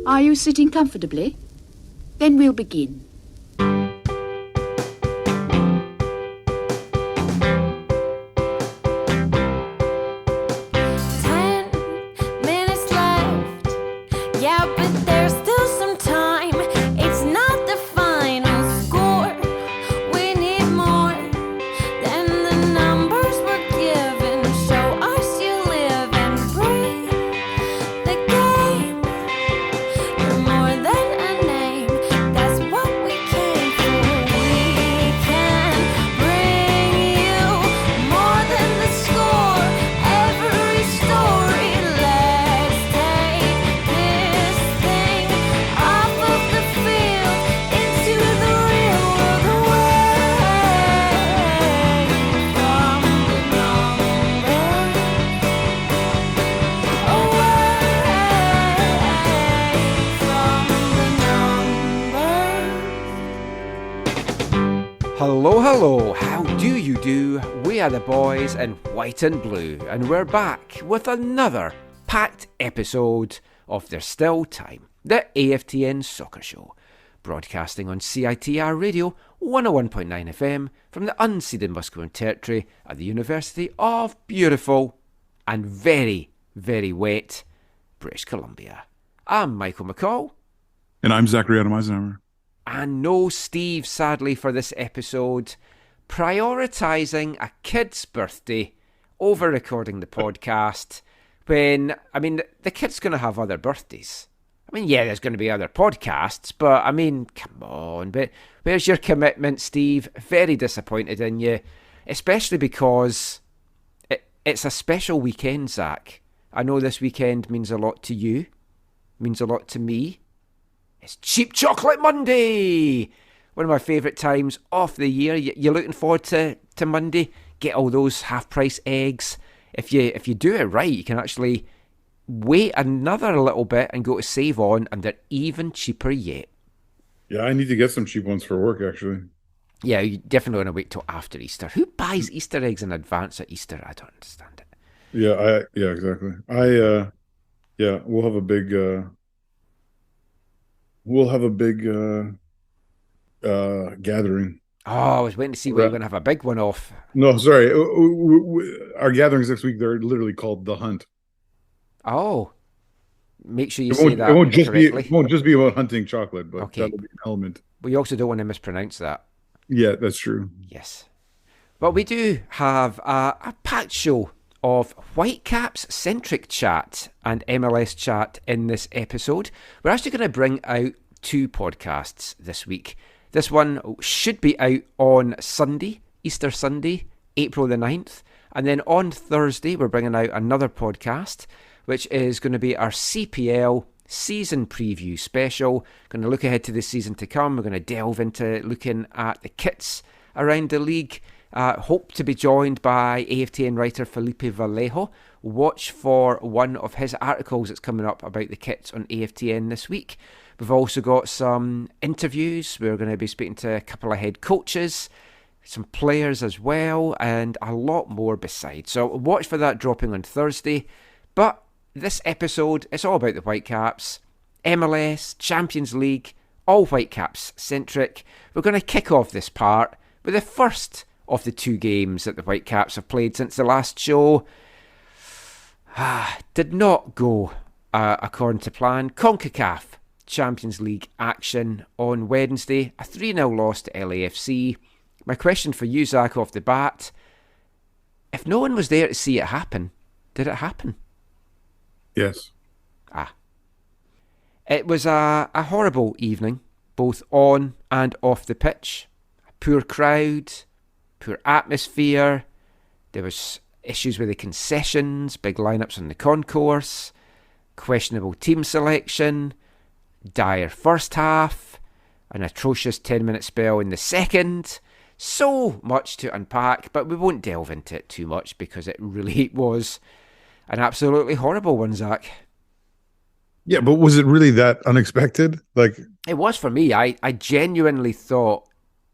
Are you sitting comfortably? Then we'll begin. 'Hello, how do you do? We are the boys in white and blue, and we're back with another packed episode of There's Still Time, the AFTN soccer show, broadcasting on CITR Radio 101.9 FM from the unceded Musqueam territory at the University of beautiful and very, very wet British Columbia. I'm Michael McCall. And I'm Zachary Adam Eisenhower. And no Steve, sadly, for this episode, prioritising a kid's birthday over recording the podcast when, the kid's going to have other birthdays. There's going to be other podcasts, but, come on. But where's your commitment, Steve? Very disappointed in you, especially because it's a special weekend, Zach. I know this weekend means a lot to you, means a lot to me. It's Cheap Chocolate Monday! One of my favourite times of the year. You're looking forward to Monday? Get all those half-price eggs. If you do it right, you can actually wait another little bit and go to Save On, and they're even cheaper yet. Yeah, I need to get some cheap ones for work, actually. Yeah, you definitely want to wait till after Easter. Who buys Easter eggs in advance at Easter? I don't understand it. Yeah, exactly. We'll have a big... gathering. Oh, I was waiting to see where you're going to have a big one off. No, sorry. Our gatherings next week, they're literally called The Hunt. Oh. Make sure you say that correctly. It won't just be about hunting chocolate, but okay. That'll be an element. But you also don't want to mispronounce that. Yeah, that's true. Yes. But we do have a packed show of Whitecaps-centric chat and MLS chat in this episode. We're actually going to bring out two podcasts this week. This one should be out on Sunday, Easter Sunday, April the 9th. And then on Thursday, we're bringing out another podcast, which is going to be our CPL season preview special. Going to look ahead to the season to come. We're going to delve into looking at the kits around the league. Hope to be joined by AFTN writer Felipe Vallejo. Watch for one of his articles that's coming up about the kits on AFTN this week. We've also got some interviews. We're going to be speaking to a couple of head coaches, some players as well, and a lot more besides. So watch for that dropping on Thursday. But this episode, it's all about the Whitecaps, MLS, Champions League, all Whitecaps centric. We're going to kick off this part with the first of the two games that the Whitecaps have played since the last show. Did not go according to plan. CONCACAF Champions League action on Wednesday. A 3-0 loss to LAFC. My question for you, Zach, off the bat. If no one was there to see it happen, did it happen? Yes. It was a horrible evening, both on and off the pitch. A poor crowd, poor atmosphere. There was issues with the concessions, big lineups on the concourse, questionable team selection, dire first half, an atrocious 10-minute spell in the second. So much to unpack, but we won't delve into it too much because it really was an absolutely horrible one, Zach. Yeah, but was it really that unexpected? It was for me. I genuinely thought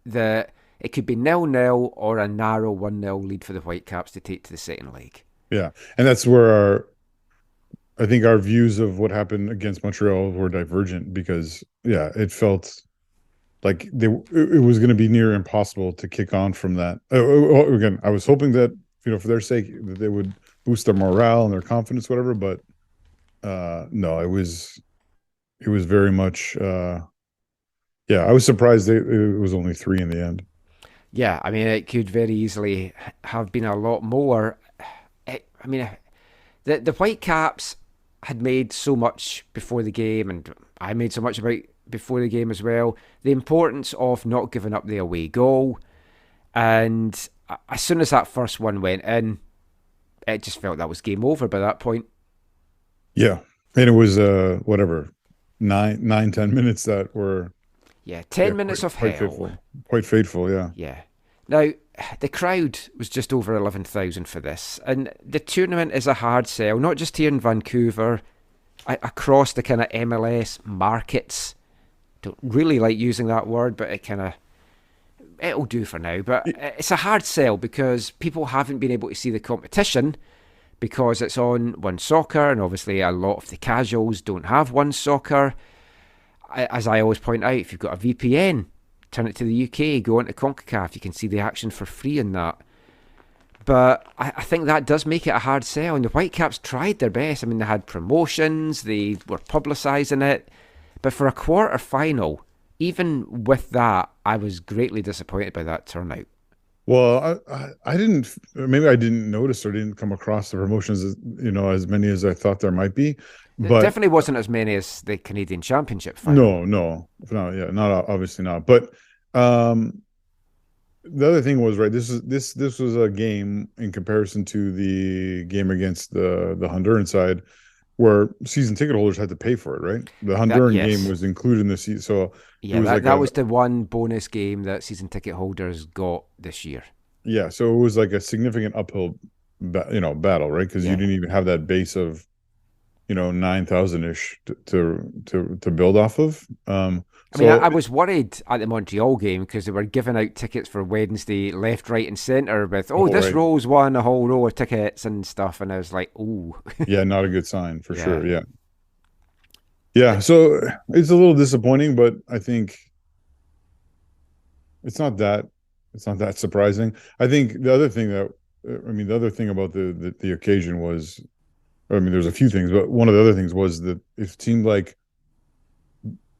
that it could be 0-0 or a narrow 1-0 lead for the Whitecaps to take to the second leg. Yeah, and that's where I think our views of what happened against Montreal were divergent because, yeah, it felt like it was going to be near impossible to kick on from that. Again, I was hoping that, for their sake, that they would boost their morale and their confidence, whatever. But no, it was very much. Yeah, I was surprised it was only 3 in the end. Yeah, I mean, it could very easily have been a lot more. I mean, the Whitecaps had made so much before the game, and I made so much about before the game as well. The importance of not giving up the away goal, and as soon as that first one went in, it just felt that was game over by that point. Yeah, and it was whatever 9, 10 minutes that were, Yeah, 10 minutes of quite hell. fateful, quite fateful. Yeah. Yeah. Now, the crowd was just over 11,000 for this, and the tournament is a hard sell, not just here in Vancouver, across the kind of MLS markets. Don't really like using that word, but it'll do for now. But it's a hard sell because people haven't been able to see the competition because it's on One Soccer, and obviously a lot of the casuals don't have One Soccer. As I always point out, if you've got a VPN, turn it to the UK, go into CONCACAF, you can see the action for free in that. But I think that does make it a hard sell, and the Whitecaps tried their best. I mean, they had promotions, they were publicising it, but for a quarter final, even with that, I was greatly disappointed by that turnout. Well, I didn't. Maybe I didn't notice or didn't come across the promotions as many as I thought there might be. It But definitely wasn't as many as the Canadian Championship final. no, yeah, not obviously not. But um, the other thing was, right. This was a game in comparison to the game against the Honduran side, where season ticket holders had to pay for it. Right, the Honduran game Yes. was included in the season, so it Yeah, was that, like that was the one bonus game that season ticket holders got this year. so it was like a significant uphill, battle, right? Because you Yeah. didn't even have that base of 9,000 ish to build off of. I mean, So I was worried at the Montreal game because they were giving out tickets for Wednesday left, right, and centre with, oh, this right, row's won a whole row of tickets and stuff. And I was like, ooh. yeah, not a good sign for Yeah. sure. Yeah, yeah. So it's a little disappointing, but I think it's not that it's not that surprising. I think the other thing the other thing about the occasion was, I mean, there's a few things, but one of the other things was that it seemed like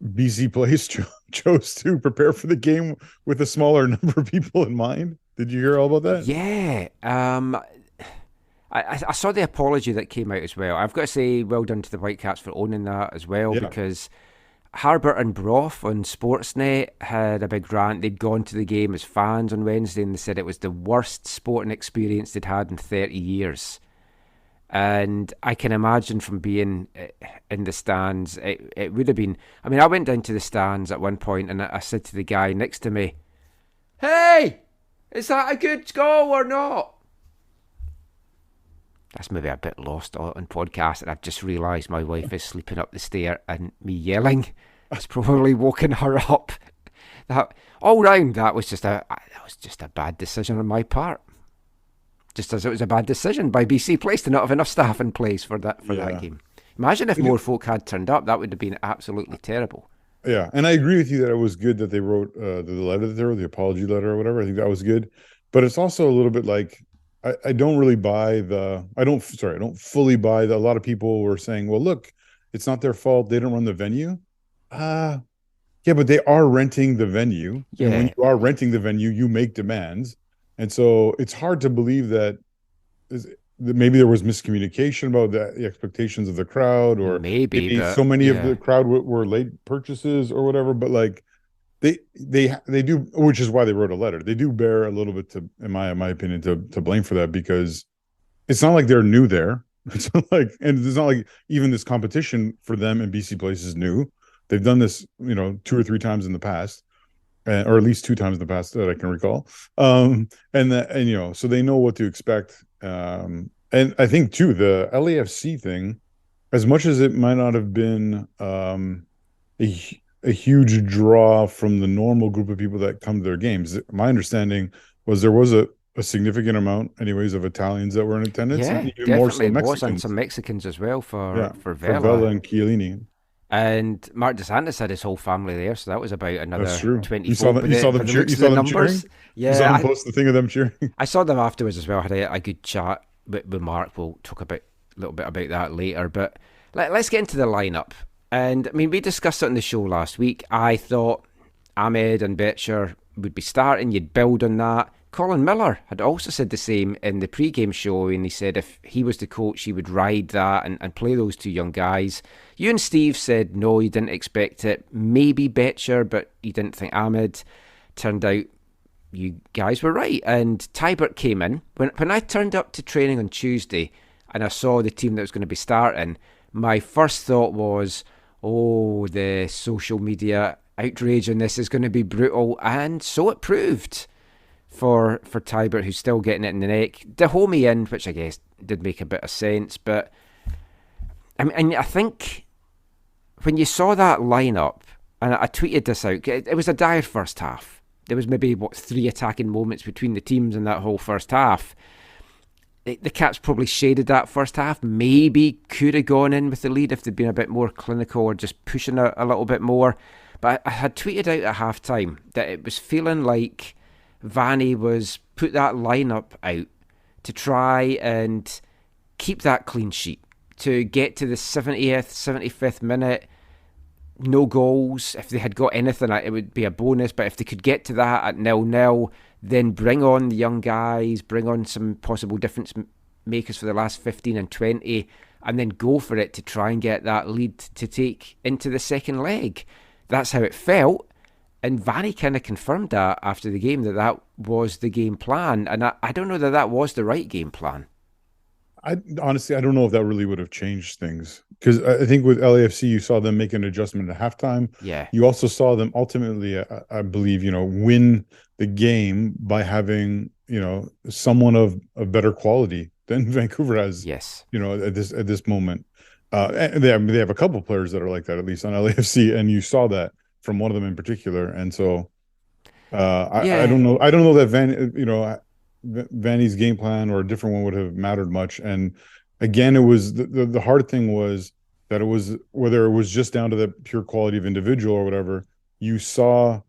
BC Place chose to prepare for the game with a smaller number of people in mind. Did you hear all about that? Yeah. I saw the apology that came out as well. I've got to say, well done to the Whitecaps for owning that as well, Yeah. because Harbert and Broth on Sportsnet had a big rant. They'd gone to the game as fans on Wednesday and they said it was the worst sporting experience they'd had in 30 years. And I can imagine from being in the stands, it would have been. I mean, I went down to the stands at one point and I said to the guy next to me, "Hey, is that a good goal or not?" That's maybe a bit lost on podcast, and I've just realised my wife is sleeping up the stair, and me yelling has probably woken her up. That all round, that was just a bad decision on my part. Just as it was a bad decision by BC Place to not have enough staff in place for that Yeah. game. Imagine if more folk had turned up; that would have been absolutely terrible. Yeah, and I agree with you that it was good that they wrote the letter that they wrote, the apology letter or whatever. I think that was good, but it's also a little bit like I don't really buy I don't fully buy that. A lot of people were saying, well, look, it's not their fault. They don't run the venue. Yeah, but they are renting the venue. And when Yeah, you are renting the venue, you make demands. And so it's hard to believe that maybe there was miscommunication about the expectations of the crowd, or maybe, maybe but so many of yeah, the crowd were late purchases or whatever. But like they do, which is why they wrote a letter. They do bear a little bit to, in my opinion, to blame for that, because it's not like they're new there. It's not like, and it's not like even this competition for them and BC Place is new. They've done this, 2 or 3 times in the past, or at least 2 times in the past that I can recall. So they know what to expect. And I think too, the LAFC thing, as much as it might not have been a huge draw from the normal group of people that come to their games, my understanding was there was a significant amount, anyways, of Italians that were in attendance, and Yeah, even more so definitely was, and some Mexicans. Mexicans as well Yeah, for for Vela Vela. and Chiellini. And Mark DeSantis had his whole family there, so that was about That's another true. You saw 20-fold that. You saw by them the cheer. looks You of the saw them cheering. numbers. You saw Yeah, them post the thing of them cheering. I saw them afterwards as well. I had a good chat with Mark. We'll talk a little bit about that later. But let's get into the lineup. And I mean, we discussed it on the show last week. I thought Ahmed and Betcher would be starting. You'd build on that. Colin Miller had also said the same in the pre-game show, and he said if he was the coach, he would ride that and play those two young guys. You and Steve said no, you didn't expect it. Maybe Betcher, but you didn't think Ahmed. Turned out you guys were right. And Tybert came in. When I turned up to training on Tuesday and I saw the team that was going to be starting, my first thought was, oh, the social media outrage on this is going to be brutal. And so it proved for Tybert, who's still getting it in the neck. Dahomey in, which I guess did make a bit of sense. But I think when you saw that lineup, and I tweeted this out, it was a dire first half. There was maybe, 3 attacking moments between the teams in that whole first half. The Caps probably shaded that first half. Maybe could have gone in with the lead if they'd been a bit more clinical or just pushing a little bit more. But I had tweeted out at halftime that it was feeling like Vanny was put that lineup out to try and keep that clean sheet, to get to the 70th, 75th minute, no goals. If they had got anything, it would be a bonus. But if they could get to that at 0-0, then bring on the young guys, bring on some possible difference makers for the last 15 and 20, and then go for it to try and get that lead to take into the second leg. That's how it felt. And Vanny kind of confirmed that after the game, that was the game plan. And I don't know that was the right game plan. I honestly, I don't know if that really would have changed things, because I think with LAFC, you saw them make an adjustment at halftime. Yeah. You also saw them ultimately, I believe, win the game by having, someone of better quality than Vancouver has. Yes. At this moment, and they have a couple players that are like that, at least on LAFC, and you saw that from one of them in particular. And so, I don't know. I don't know that Vanny's game plan or a different one would have mattered much. And again, it was the hard thing was that it was, whether it was just down to the pure quality of individual or whatever, you saw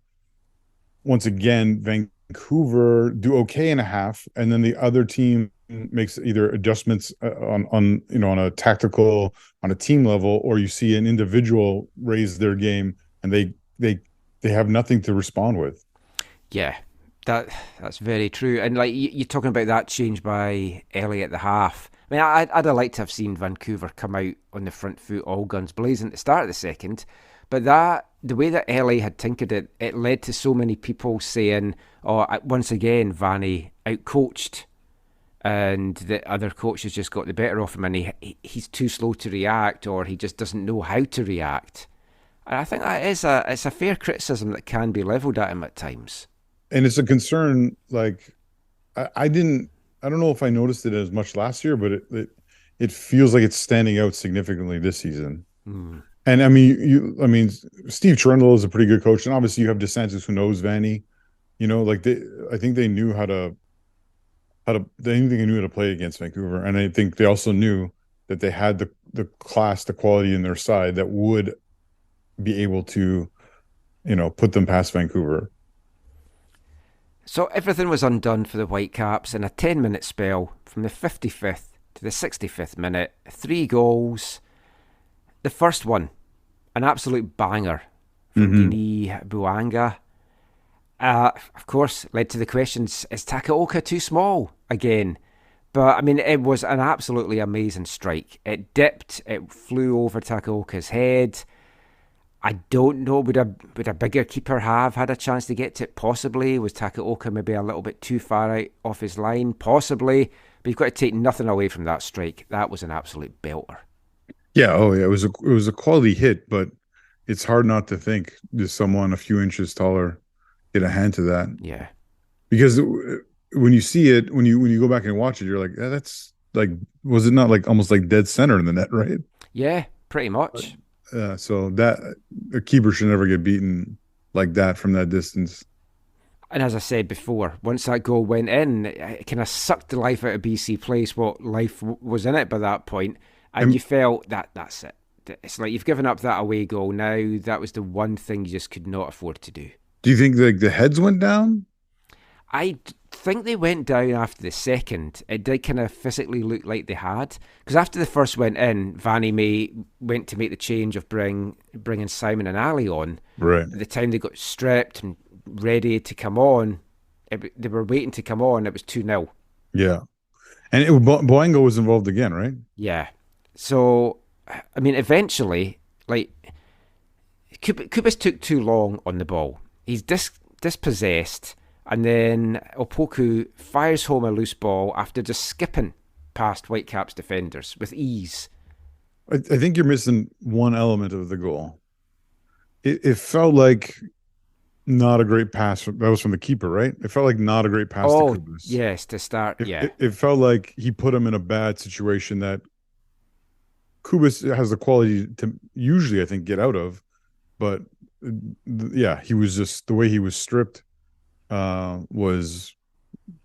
once again Vancouver do okay in a half, and then the other team makes either adjustments on a tactical, on a team level, or you see an individual raise their game and they have nothing to respond with. Yeah. That's very true. And like you're talking about that change by Ellie at the half. I mean, I'd have liked to have seen Vancouver come out on the front foot, all guns blazing at the start of the second. But the way that Ellie had tinkered it, it led to so many people saying, "Oh, once again, Vanny outcoached, and the other coaches just got the better of him, and he's too slow to react, or he just doesn't know how to react." And I think that it's a fair criticism that can be levelled at him at times. And it's a concern. Like, I don't know if I noticed it as much last year, but it feels like it's standing out significantly this season. And I mean, Steve Cherundolo is a pretty good coach, and obviously you have DeSantis who knows Vanny. I think they knew they knew how to play against Vancouver, and I think they also knew that they had the class, the quality in their side that would be able to, put them past Vancouver. So everything was undone for the Whitecaps in a 10-minute spell from the 55th to the 65th minute. 3 goals. The first one, an absolute banger from Dini Buanga. Of course, led to the questions, is Takaoka too small again? But, I mean, it was an absolutely amazing strike. It dipped, it flew over Takaoka's head. I don't know, would a bigger keeper have had a chance to get to it? Possibly. Was Takaoka maybe a little bit too far out off his line? Possibly. But you've got to take nothing away from that strike. That was an absolute belter. Yeah, oh yeah, it was a quality hit, but it's hard not to think just someone a few inches taller get a hand to that. Yeah. Because when you see it, when you go back and watch it, you're like, that's like, was it not like almost like dead center in the net, right? Yeah, pretty much. So that a keeper should never get beaten like that from that distance. And as I said before, once that goal went in, it kind of sucked the life out of BC Place, what life was in it by that point. And And you felt that's it. It's like you've given up that away goal now. That was the one thing you just could not afford to do. do you think like the heads went down? Think they went down after the second. It did kind of physically look like they had. Because after the first went in, Vanny May went to make the change of bringing Simon and Ali on. Right. At the time they got stripped and ready to come on, they were waiting to come on. It was 2-0. Yeah. And Boengo was involved again, right? Yeah. So, I mean, eventually, like, Kubas took too long on the ball. He's dispossessed, and then Opoku fires home a loose ball after just skipping past Whitecaps defenders with ease. I think you're missing one element of the goal. It felt like not a great pass. That was from the keeper, right? It felt like not a great pass to Kubas. Yes, to start, yeah. It felt like he put him in a bad situation that Kubas has the quality to usually, I think, get out of. But yeah, he was just the way he was stripped was,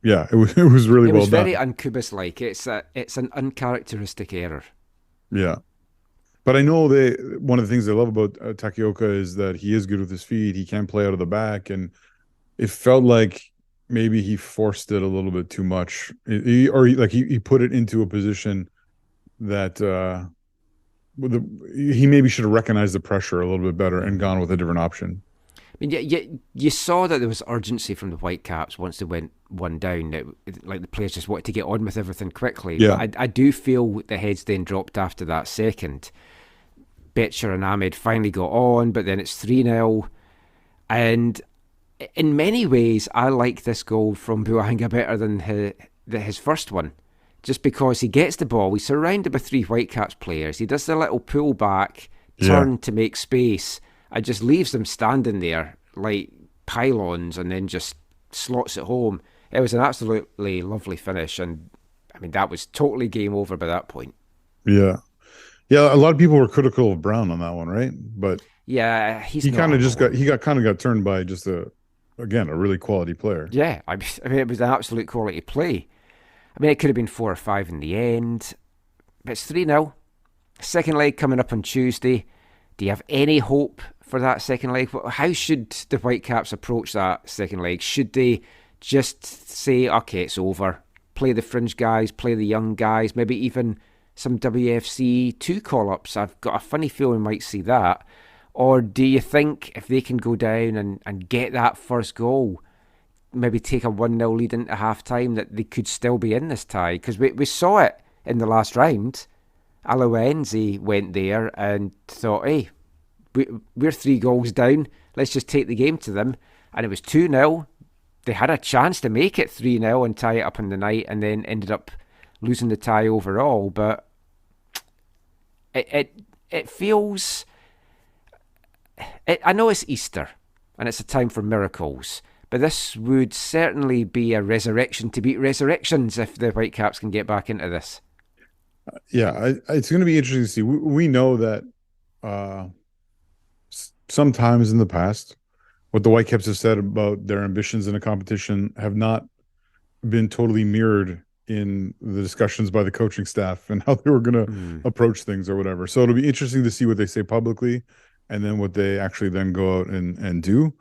yeah, it was really well done. It was very un-Kubas like. It's an uncharacteristic error. Yeah. But I know one of the things they love about Takioka is that he is good with his feet. He can play out of the back, and it felt like maybe he forced it a little bit too much, he put it into a position that he maybe should have recognized the pressure a little bit better and gone with a different option. I mean, you saw that there was urgency from the Whitecaps once they went one down. Like the players just wanted to get on with everything quickly. Yeah. But I do feel the heads then dropped after that second. Betcher and Ahmed finally got on, but then it's 3-0. And in many ways, I like this goal from Buanga better than his first one. Just because he gets the ball, he's surrounded by 3 Whitecaps players. He does the little pull back, turn to make space, and just leaves them standing there like pylons and then just slots it home. It was an absolutely lovely finish, and I mean, that was totally game over by that point. Yeah. Yeah, a lot of people were critical of Brown on that one, right? But yeah, he kind of just got turned by just a really quality player. Yeah, I mean, it was an absolute quality play. I mean, it could have been 4 or 5 in the end, but it's 3-0. Second leg coming up on Tuesday. Do you have any hope for that second leg? How should the Whitecaps approach that second leg? Should they just say, okay, it's over, play the fringe guys, play the young guys, maybe even some WFC 2 call-ups? I've got a funny feeling we might see that. Or do you think if they can go down and get that first goal, maybe take a 1-0 lead into half-time, that they could still be in this tie? Because we saw it in the last round. Alawenzi went there and thought, hey, we're 3 goals down, let's just take the game to them. And it was 2-0. They had a chance to make it 3-0 and tie it up in the night, and then ended up losing the tie overall. But it feels... I know it's Easter, and it's a time for miracles, but this would certainly be a resurrection to beat resurrections if the Whitecaps can get back into this. Yeah, it's going to be interesting to see. We know that sometimes in the past, what the Whitecaps have said about their ambitions in a competition have not been totally mirrored in the discussions by the coaching staff and how they were going to approach things or whatever. So it'll be interesting to see what they say publicly and then what they actually then go out and do.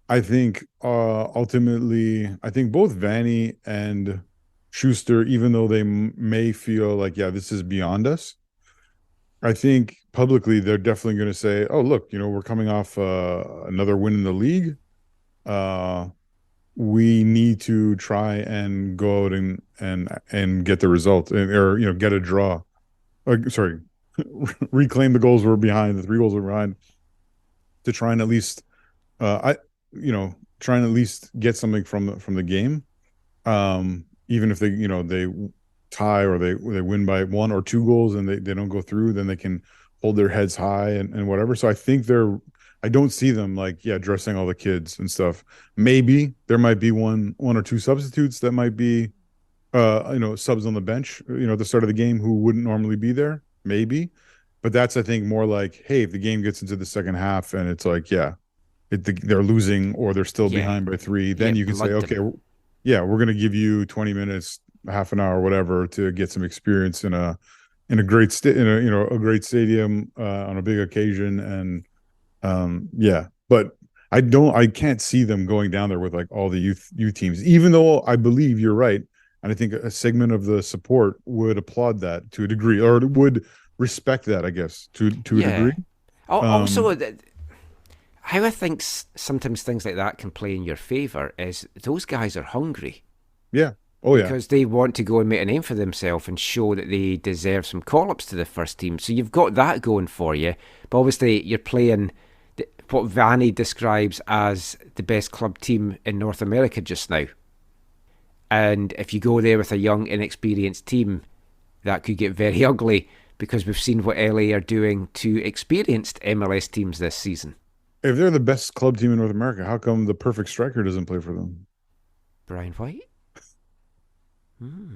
I think ultimately, I think both Vanny and Schuster, even though they may feel like, yeah, this is beyond us, I think publicly they're definitely going to say, oh, look, we're coming off another win in the league. We need to try and go out and get the result, or get a draw. Reclaim the goals we're behind, the 3 goals we're behind, to try and at least try and at least get something from the game, even if they tie or they win by 1 or 2 goals and they don't go through, then they can hold their heads high and whatever. So I think I don't see them dressing all the kids and stuff. Maybe there might be one or 2 substitutes that might be subs on the bench at the start of the game who wouldn't normally be there, maybe. But that's, I think, more like, hey, if the game gets into the second half and it's like, yeah, they're losing or they're still behind by 3, then you can say, okay, we're going to give you 20 minutes, half an hour, whatever, to get some experience in a great a great stadium on a big occasion. And but I can't see them going down there with like all the youth teams, even though I believe you're right. And I think a segment of the support would applaud that to a degree, or would respect that, I guess, to a degree. Also, how I think sometimes things like that can play in your favour is those guys are hungry. Yeah. Oh, yeah. Because they want to go and make a name for themselves and show that they deserve some call-ups to the first team. So you've got that going for you. But obviously you're playing what Vanny describes as the best club team in North America just now. And if you go there with a young, inexperienced team, that could get very ugly, because we've seen what LA are doing to experienced MLS teams this season. If they're the best club team in North America, how come the perfect striker doesn't play for them? Brian White?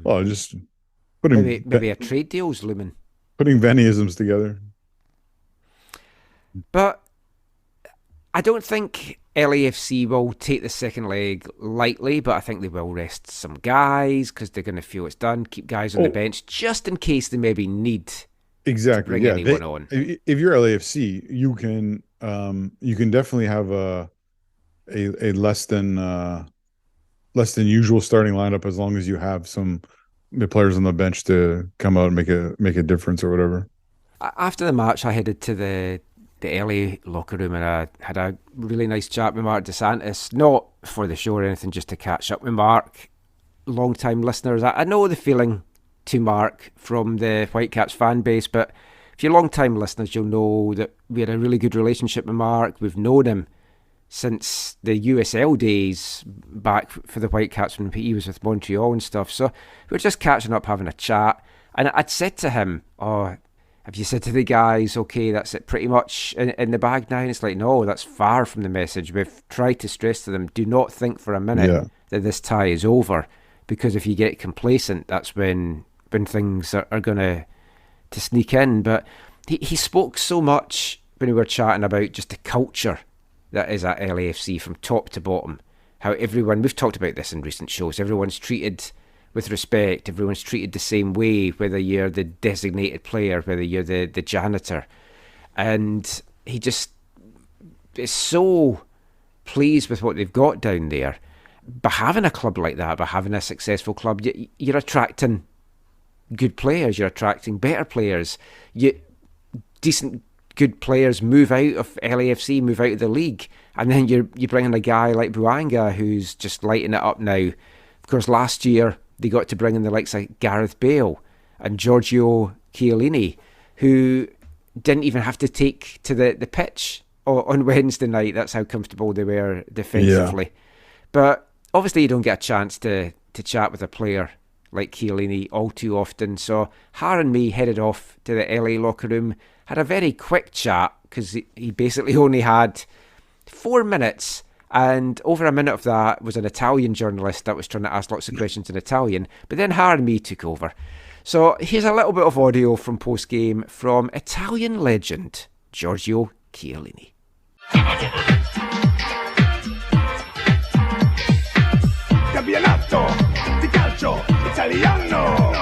Well, just putting maybe a trade deal's looming. Putting Vannyisms together. But I don't think LAFC will take the second leg lightly, but I think they will rest some guys because they're going to feel it's done. Keep guys on the bench just in case they maybe need to bring anyone on. If you're LAFC, you can definitely have a less than usual starting lineup, as long as you have some players on the bench to come out and make a difference or whatever. After the match, I headed to the LA locker room and I had a really nice chat with Mark DeSantis, not for the show or anything, just to catch up with Mark. Long-time listeners, I know the feeling to Mark from the Whitecaps fan base, but if you're long-time listeners, you'll know that we had a really good relationship with Mark. We've known him since the USL days back for the Whitecaps when he was with Montreal and stuff. So we were just catching up, having a chat. And I'd said to him, have you said to the guys, okay, that's it pretty much in the bag now? And it's like, no, that's far from the message. We've tried to stress to them, do not think for a minute that this tie is over, because if you get complacent, that's when things are going to sneak in. But he spoke so much when we were chatting about just the culture that is at LAFC from top to bottom. How everyone, we've talked about this in recent shows, everyone's treated with respect, everyone's treated the same way, whether you're the designated player, whether you're the janitor. And he just is so pleased with what they've got down there. By having a club like that, by having a successful club, you're attracting good players, you're attracting better players. Decent, good players move out of LAFC, move out of the league. And then you bring in a guy like Buanga, who's just lighting it up now. Of course, last year, they got to bring in the likes of Gareth Bale and Giorgio Chiellini, who didn't even have to take to the pitch on Wednesday night. That's how comfortable they were defensively. Yeah. But obviously you don't get a chance to chat with a player like Chiellini all too often. So Har and me headed off to the LA locker room, had a very quick chat, because he basically only had 4 minutes. And over a minute of that was an Italian journalist that was trying to ask lots of questions in Italian. But then Har and me took over. So here's a little bit of audio from post-game from Italian legend Giorgio Chiellini. Campionato di calcio italiano.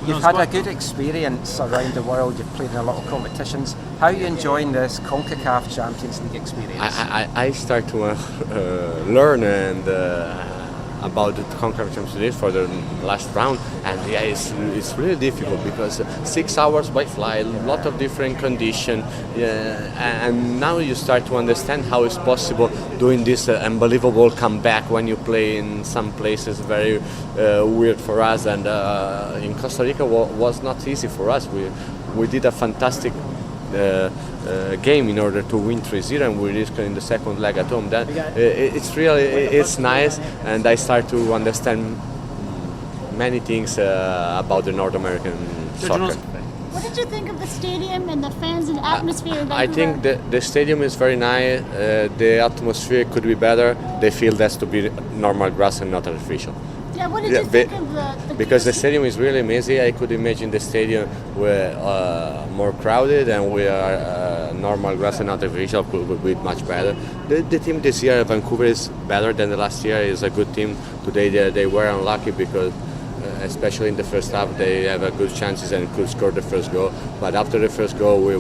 You've had a good experience around the world. You've played in a lot of competitions. How are you enjoying this CONCACAF Champions League experience? I start to learn about the CONCACAF Champions League for the last round, and it's really difficult because 6 hours by flight, a lot of different conditions, and now you start to understand how it's possible doing this unbelievable comeback when you play in some places very weird for us, and in Costa Rica was not easy for us. We did a fantastic game in order to win 3-0, and we risked in the second leg at home. Then it's nice, and I start to understand many things about the North American soccer. What did you think of the stadium and the fans and atmosphere in Vancouver? I think the stadium is very nice. The atmosphere could be better. They feel that's to be normal grass and not artificial. Yeah, what did you think of the because the stadium is really amazing. I could imagine the stadium were more crowded, and we are normal grass and artificial could be much better. The team this year, Vancouver, is better than the last year. Is a good team. Today they were unlucky because, especially in the first half, they have a good chances and could score the first goal. But after the first goal, we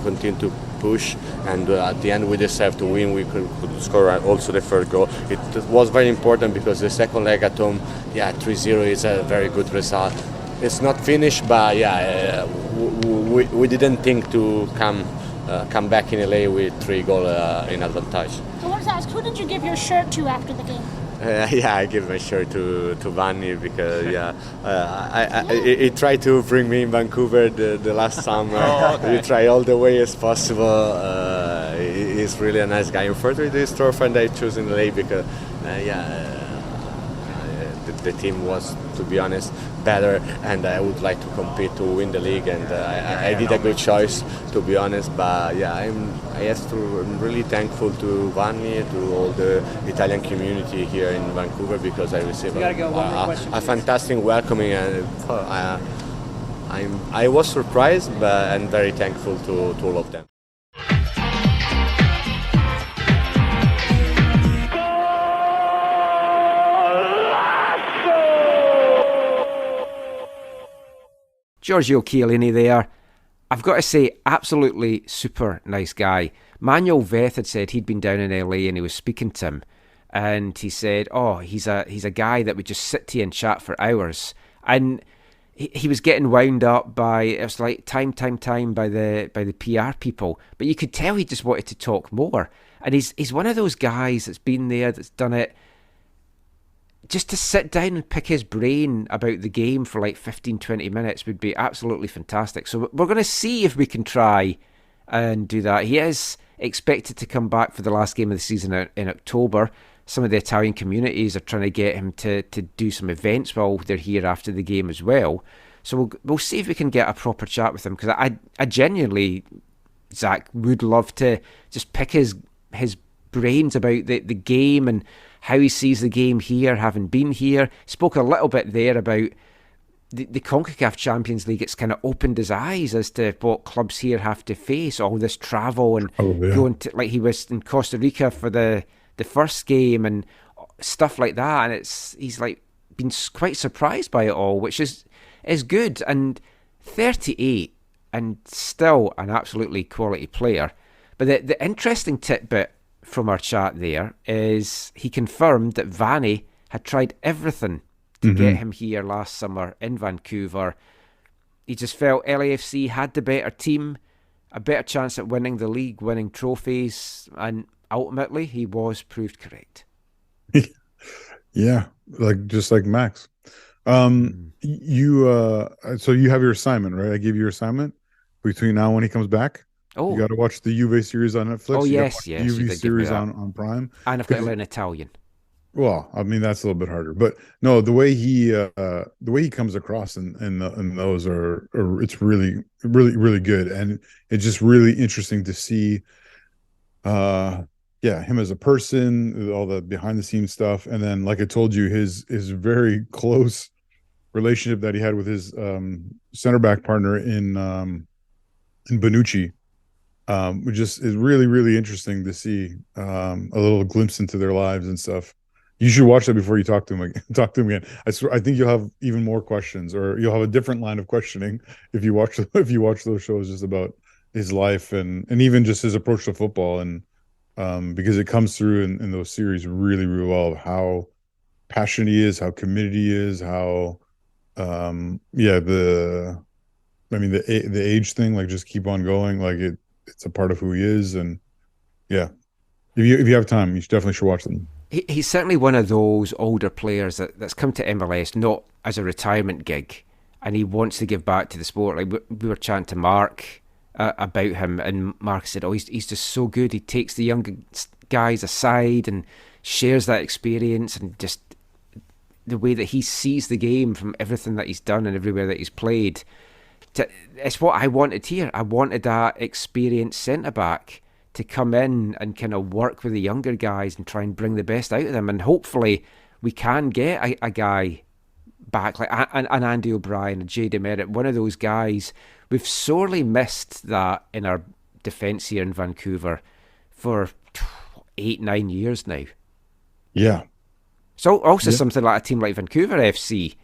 continue to push, and at the end we deserve to win. We could score also the third goal. It was very important because the second leg at home, 3-0 is a very good result. It's not finished, but we didn't think to come back in LA with 3 goals in advantage. I wanted to ask, who did you give your shirt to after the game? I give my shirt to Vanni because he tried to bring me in Vancouver the last summer. We try all the way as possible. He's really a nice guy. Unfortunately, this trophy I chose in LA because the team was, to be honest, better, and I would like to compete to win the league, and I did a good choice, to be honest. But I'm really thankful to Vanni, to all the Italian community here in Vancouver, because I received a fantastic welcoming, and I was surprised, but I'm very thankful to all of them. Giorgio Chiellini there. I've got to say, absolutely super nice guy. Manuel Veth had said he'd been down in LA and he was speaking to him, and he said, he's a guy that would just sit to you and chat for hours. And he was getting wound up by, it was like time by the PR people, but you could tell he just wanted to talk more. And he's one of those guys that's been there, that's done it. Just to sit down and pick his brain about the game for like 15-20 minutes would be absolutely fantastic. So we're going to see if we can try and do that. He is expected to come back for the last game of the season in October. Some of the Italian communities are trying to get him to do some events while they're here after the game as well. So we'll see if we can get a proper chat with him, because I genuinely, Zach, would love to just pick his brains about the game and how he sees the game here, having been here. Spoke a little bit there about the CONCACAF Champions League. It's kind of opened his eyes as to what clubs here have to face, all this travel and going to, like he was in Costa Rica for the first game and stuff like that. And he's like been quite surprised by it all, which is good. And 38 and still an absolutely quality player. But the interesting tidbit from our chat there is he confirmed that Vanni had tried everything to get him here last summer in Vancouver. He just felt LAFC had the better team, a better chance at winning the league, winning trophies, and ultimately he was proved correct. Yeah, just like Max. You so you have your assignment, right? I gave you your assignment between now and when he comes back. Oh, you got to watch the Juve series on Netflix. Oh, yes. The Juve series on Prime. And I've got to learn Italian. Well, I mean, that's a little bit harder, but no, the way he comes across in those are it's really good, and it's just really interesting to see, him as a person, all the behind the scenes stuff, and then, like I told you, his very close relationship that he had with his center back partner in Bonucci. Which just is really, really interesting to see a little glimpse into their lives and stuff. You should watch that before you talk to him again. I think you'll have even more questions, or you'll have a different line of questioning if you watch those shows just about his life and even just his approach to football, and because it comes through in those series really, really well of how passionate he is, how committed he is, how the age thing, like just keep on going, like it's a part of who he is. And if you have time, you should watch them. He's certainly one of those older players that's come to MLS not as a retirement gig, and he wants to give back to the sport. Like we were chatting to Mark about him, and Mark said, he's just so good. He takes the younger guys aside and shares that experience, and just the way that he sees the game from everything that he's done and everywhere that he's played. It's what I wanted here. I wanted that experienced centre-back to come in and kind of work with the younger guys and try and bring the best out of them. And hopefully we can get a guy back like an Andy O'Brien, a Jay DeMerit, one of those guys. We've sorely missed that in our defence here in Vancouver for 8-9 years now. Yeah. So also something like a team like Vancouver FC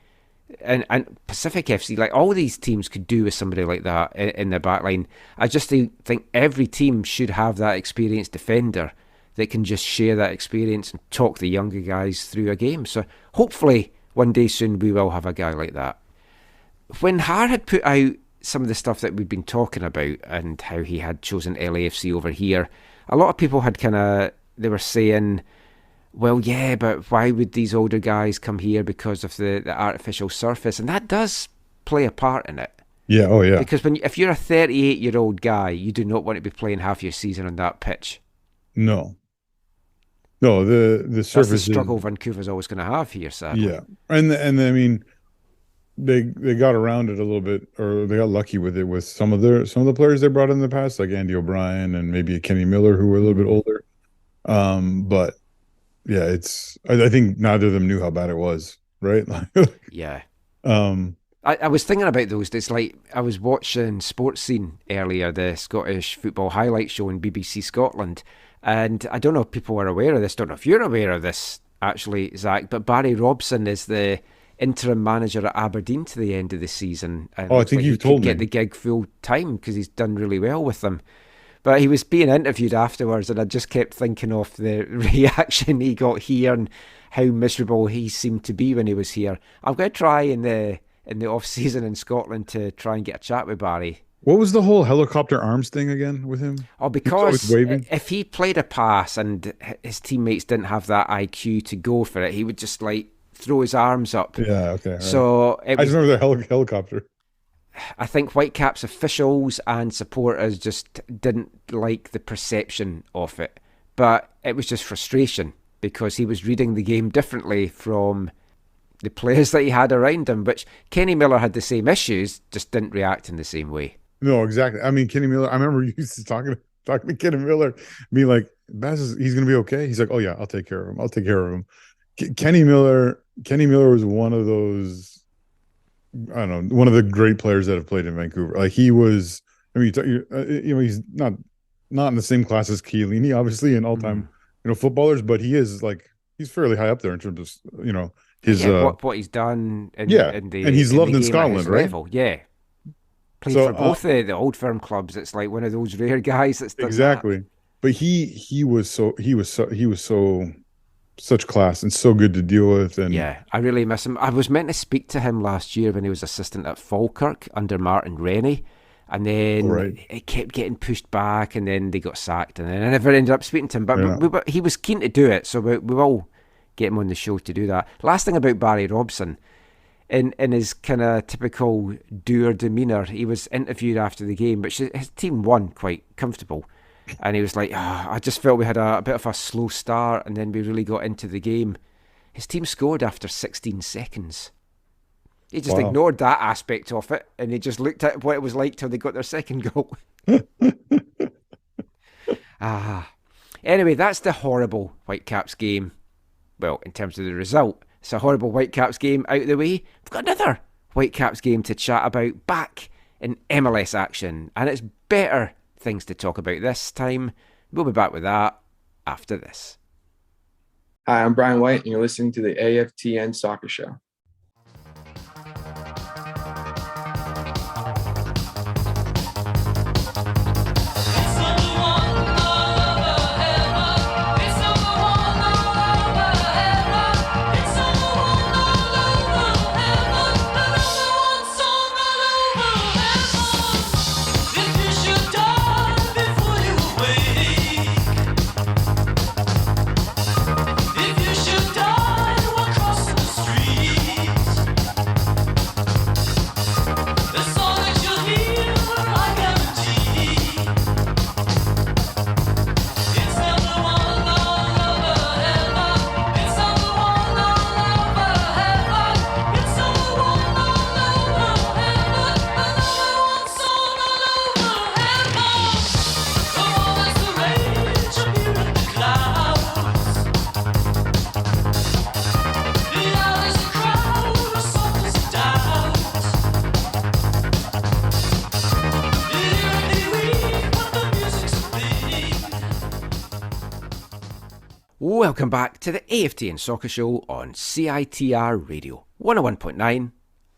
and Pacific FC, like all these teams could do with somebody like that in their back line. I just think every team should have that experienced defender that can just share that experience and talk the younger guys through a game. So hopefully one day soon we will have a guy like that. When Har had put out some of the stuff that we've been talking about and how he had chosen LAFC over here, a lot of people had they were saying, well, yeah, but why would these older guys come here because of the artificial surface? And that does play a part in it. Yeah, oh yeah. Because if you're a 38-year-old guy, you do not want to be playing half your season on that pitch. No, the surface. That's the struggle Vancouver's always going to have here, sadly. Yeah, and I mean, they got around it a little bit, or they got lucky with it with some of the players they brought in the past, like Andy O'Brien and maybe a Kenny Miller, who were a little bit older. But yeah, I think neither of them knew how bad it was, right? Yeah. I was thinking about those. It's like I was watching Sports Scene earlier, the Scottish football highlight show in BBC Scotland, and I don't know if people are aware of this. Don't know if you're aware of this, actually, Zach. But Barry Robson is the interim manager at Aberdeen to the end of the season. And I think you've told me. Get the gig full time because he's done really well with them. But he was being interviewed afterwards, and I just kept thinking of the reaction he got here and how miserable he seemed to be when he was here. I'm going to try in the off season in Scotland to try and get a chat with Barry. What was the whole helicopter arms thing again with him? Oh, because if he played a pass and his teammates didn't have that IQ to go for it, he would just like throw his arms up. Yeah, okay. Right. So I just remember the helicopter. I think Whitecaps officials and supporters just didn't like the perception of it. But it was just frustration because he was reading the game differently from the players that he had around him, which Kenny Miller had the same issues, just didn't react in the same way. No, exactly. I mean, Kenny Miller, I remember you used to talking to Kenny Miller, being like, he's going to be okay. He's like, oh yeah, I'll take care of him. Kenny Miller was one of those, I don't know, one of the great players that have played in Vancouver. Like he was, I mean, he's not in the same class as Chiellini, obviously, in all-time, footballers, but he's fairly high up there in terms of, his what he's done in and he's loved in Scotland, right? Level. Yeah. Played for both the old firm clubs. It's like one of those rare guys that's done exactly. That. But he was so such class and so good to deal with. And yeah, I really miss him. I was meant to speak to him last year when he was assistant at Falkirk under Martin Rennie, and then it kept getting pushed back, and then they got sacked, and then I never ended up speaking to him. But he was keen to do it, so we will get him on the show to do that. Last thing about Barry Robson. In his kind of typical doer demeanour, he was interviewed after the game, but his team won quite comfortable. And he was like, I just felt we had a bit of a slow start, and then we really got into the game. His team scored after 16 seconds. He just ignored that aspect of it, and he just looked at what it was like till they got their second goal. Anyway, that's the horrible Whitecaps game. Well, in terms of the result. It's a horrible Whitecaps game out of the way. We've got another Whitecaps game to chat about back in MLS action. And it's better things to talk about this time. We'll be back with that after this. Hi, I'm Brian White, and you're listening to the AFTN Soccer Show. If you should die, walk across the street. Welcome back to the AFTN Soccer Show on CITR Radio 101.9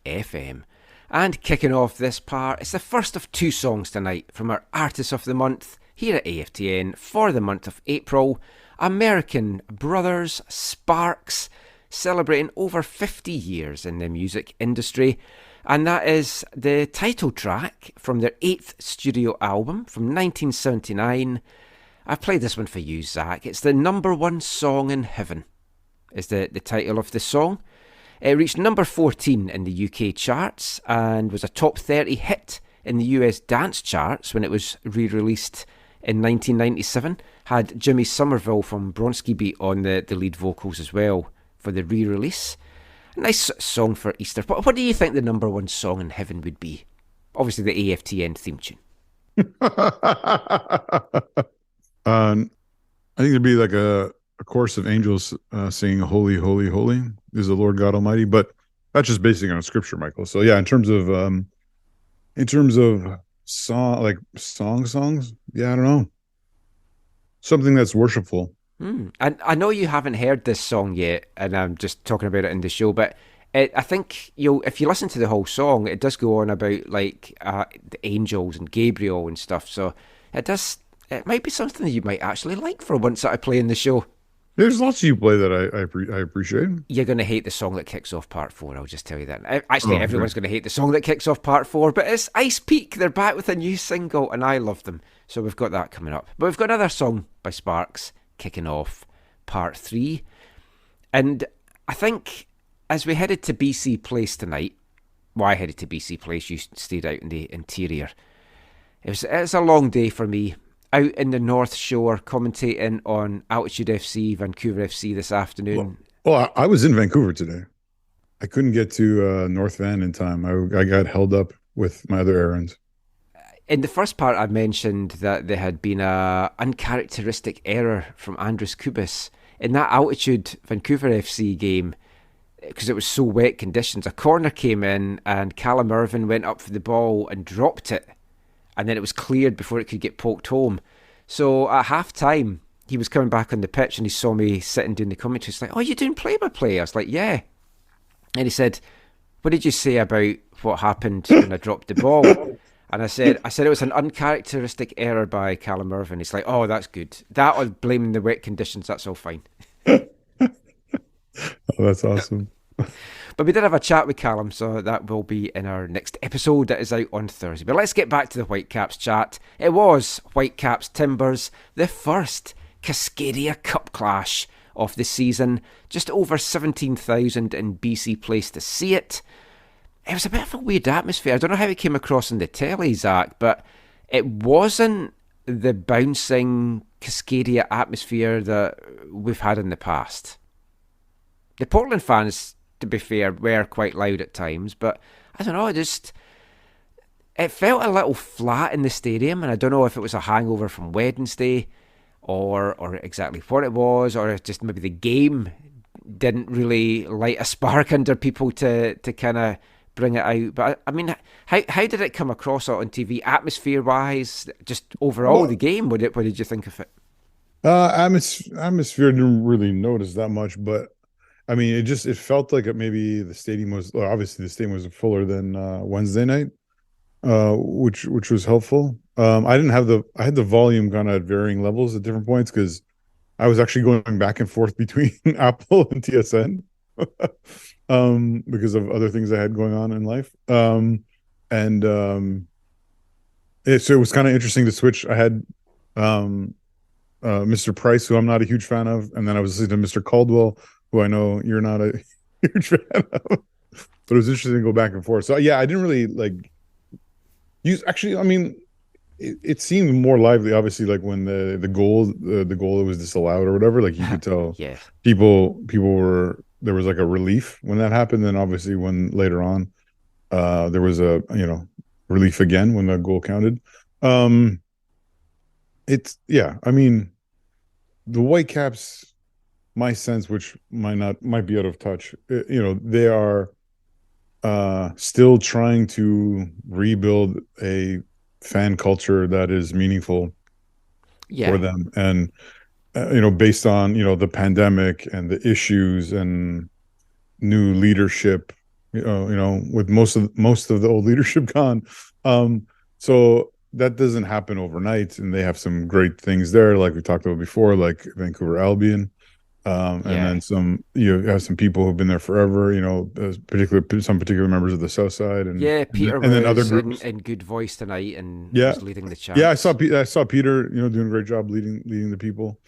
FM. And kicking off this part, it's the first of two songs tonight from our Artist of the Month here at AFTN for the month of April. American brothers Sparks, celebrating over 50 years in the music industry. And that is the title track from their 8th studio album from 1979. I've played this one for you, Zach. It's the number one song in heaven, is the title of the song. It reached number 14 in the UK charts and was a top 30 hit in the US dance charts when it was re-released in 1997. Had Jimmy Somerville from Bronski Beat on the lead vocals as well for the re-release. A nice song for Easter. What do you think the number one song in heaven would be? Obviously the AFTN theme tune. I think it'd be like a chorus of angels singing "Holy, Holy, Holy is the Lord God Almighty." But that's just basing on scripture, Michael. So yeah, in terms of songs, yeah, I don't know, something that's worshipful. And I know you haven't heard this song yet, and I'm just talking about it in the show, but I think if you listen to the whole song, it does go on about like the angels and Gabriel and stuff. So it might be something that you might actually like for once that I play in the show. There's lots you play that I appreciate. You're going to hate the song that kicks off part 4, I'll just tell you that. Actually, everyone's going to hate the song that kicks off part 4, but it's Ice Peak. They're back with a new single, and I love them. So we've got that coming up. But we've got another song by Sparks kicking off part 3. And I think as we headed to BC Place tonight, I headed to BC Place, you stayed out in the interior. It's a long day for me. Out in the North Shore, commentating on Altitude FC, Vancouver FC this afternoon. Well, I was in Vancouver today. I couldn't get to North Van in time. I got held up with my other errands. In the first part, I mentioned that there had been a uncharacteristic error from Andres Kubis. In that Altitude Vancouver FC game, because it was so wet conditions, a corner came in and Callum Irvin went up for the ball and dropped it. And then it was cleared before it could get poked home. So at half-time, he was coming back on the pitch and he saw me sitting doing the commentary. He's like, "Oh, you doing play-by-play?" I was like, "Yeah." And he said, "What did you say about what happened when I dropped the ball?" And I said it was an uncharacteristic error by Callum Irvin. He's like, "Oh, that's good. That or blaming the wet conditions, that's all fine." Oh, that's awesome. But we did have a chat with Callum, so that will be in our next episode that is out on Thursday. But let's get back to the Whitecaps chat. It was Whitecaps Timbers, the first Cascadia Cup clash of the season. Just over 17,000 in BC Place to see it. It was a bit of a weird atmosphere. I don't know how it came across on the telly, Zach, but it wasn't the bouncing Cascadia atmosphere that we've had in the past. The Portland fans, to be fair, were quite loud at times, but I don't know, it felt a little flat in the stadium, and I don't know if it was a hangover from Wednesday or exactly what it was, or just maybe the game didn't really light a spark under people to kind of bring it out. But I mean, how did it come across on TV, atmosphere-wise, just overall the game? What did you think of it? Atmosphere didn't really notice that much, but I mean, it felt like maybe the stadium was, obviously the stadium was fuller than Wednesday night, which was helpful. I had the volume kind of at varying levels at different points because I was actually going back and forth between Apple and TSN because of other things I had going on in life. So it was kind of interesting to switch. I had Mr. Price, who I'm not a huge fan of, and then I was listening to Mr. Caldwell, who I know you're not a huge fan of, but it was interesting to go back and forth. So yeah, I didn't really I mean, it seemed more lively, obviously, like when the goal that was disallowed or whatever, like you could tell yeah. people there was like a relief when that happened. Then obviously when later on there was a, relief again when the goal counted. I mean, the Whitecaps, my sense, which might be out of touch, they are still trying to rebuild a fan culture that is meaningful for them. And based on the pandemic and the issues and new leadership, with most of the old leadership gone. So that doesn't happen overnight, and they have some great things there, like we talked about before, like Vancouver Albion. And then you have some people who've been there forever, some particular members of the South Side, and Peter and then other was groups. in good voice tonight and Yeah, was leading the chat. yeah, I saw Peter, doing a great job leading the people.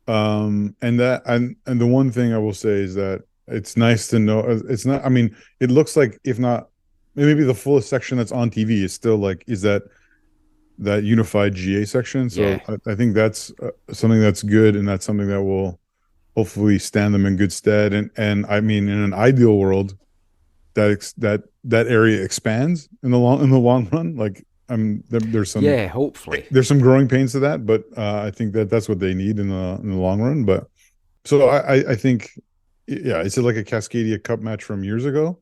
And the one thing I will say is that it's nice to know it's not. I mean, it looks like, if not, maybe the fullest section that's on TV is still is that unified GA section. So Yeah. I think that's something that's good, and that's something that will hopefully stand them in good stead. And I mean, in an ideal world, that area expands in the long run. Like, there's some hopefully there's some growing pains to that, but I think that's what they need in the long run. But so I think, is it like a Cascadia Cup match from years ago?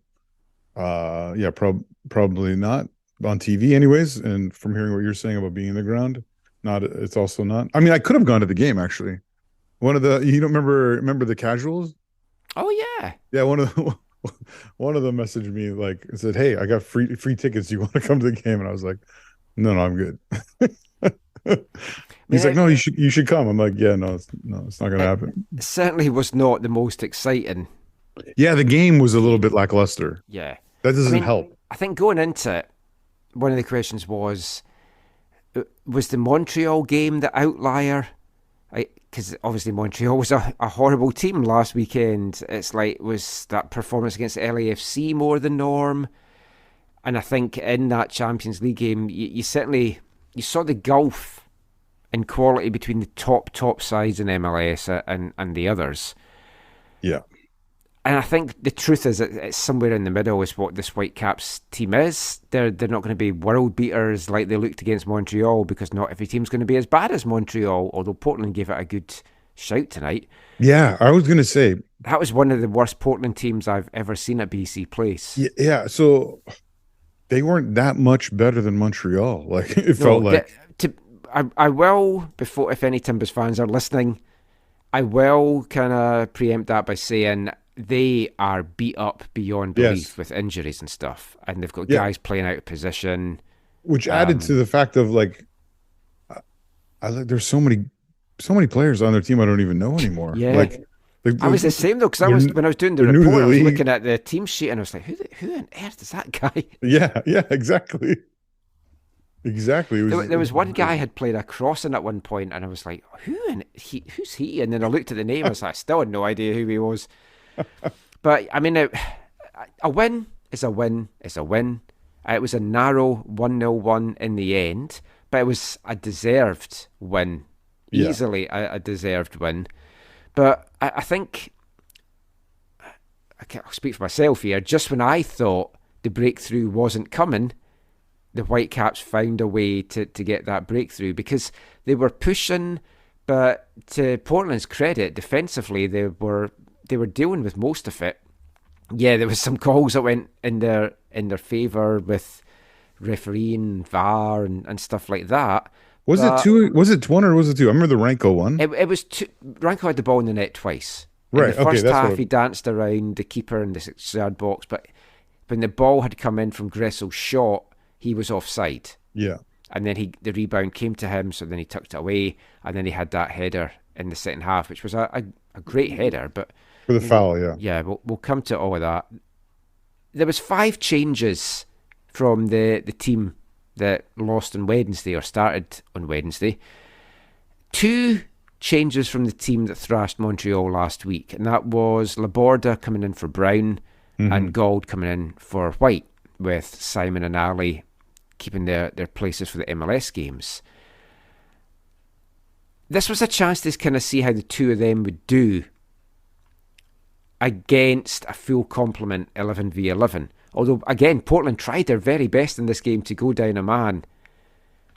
Probably not on TV, anyways. And from hearing what you're saying about being in the ground, it's also not. I mean, I could have gone to the game actually. One of the you don't remember the casuals? Oh yeah, one of them messaged me and said, "Hey, I got free tickets. Do you want to come to the game?" And I was like, "No, I'm good." He's like, "No, you should come." I'm like, "Yeah, no, it's not going to happen." It certainly was not the most exciting. Yeah, the game was a little bit lackluster. Yeah, that doesn't help. I think going into it, one of the questions was the Montreal game the outlier? Because obviously Montreal was a horrible team last weekend. It's like, was that performance against LAFC more the norm? And I think in that Champions League game, you certainly saw the gulf in quality between the top sides in MLS and the others. Yeah. And I think the truth is that it's somewhere in the middle is what this Whitecaps team is. They're not going to be world beaters like they looked against Montreal, because not every team's going to be as bad as Montreal, although Portland gave it a good shout tonight. Yeah, I was going to say. That was one of the worst Portland teams I've ever seen at BC Place. Yeah, so they weren't that much better than Montreal. Like, it felt like. I will, before, if any Timbers fans are listening, I will kind of preempt that by saying they are beat up beyond belief with injuries and stuff, and they've got guys playing out of position, which added to the fact of there's so many players on their team I don't even know anymore. Yeah, I was the same though, because when I was doing the report, I was looking at the team sheet and I was like, who on earth is that guy? Yeah, exactly. Exactly. There was one guy had played a crossing at one point, and I was like, who's he? And then I looked at the name, I was like, I still had no idea who he was. But I mean, a win is a win is a win. It was a narrow 1-0 win in the end, but it was a deserved win, easily a deserved win. But I think, I'll speak for myself here, just when I thought the breakthrough wasn't coming, the Whitecaps found a way to get that breakthrough, because they were pushing, but to Portland's credit, defensively they were dealing with most of it. Yeah, there was some calls that went in their favour with refereeing, VAR and stuff like that. Was it two? Was it one or was it two? I remember the Ranko one. It was two. Ranko had the ball in the net twice. Right. In the first half, he danced around the keeper in the 6-yard box, but when the ball had come in from Gressel's shot, he was offside. Yeah. And then the rebound came to him, so then he tucked it away, and then he had that header in the second half, which was a great header. But for the foul, yeah. Yeah, we'll come to all of that. There was 5 changes from the team that lost on Wednesday, or started on Wednesday. 2 changes from the team that thrashed Montreal last week, and that was Laborda coming in for Brown and Gold coming in for White, with Simon and Ali keeping their places for the MLS games. This was a chance to kind of see how the two of them would do against a full complement 11v11. Although, again, Portland tried their very best in this game to go down a man.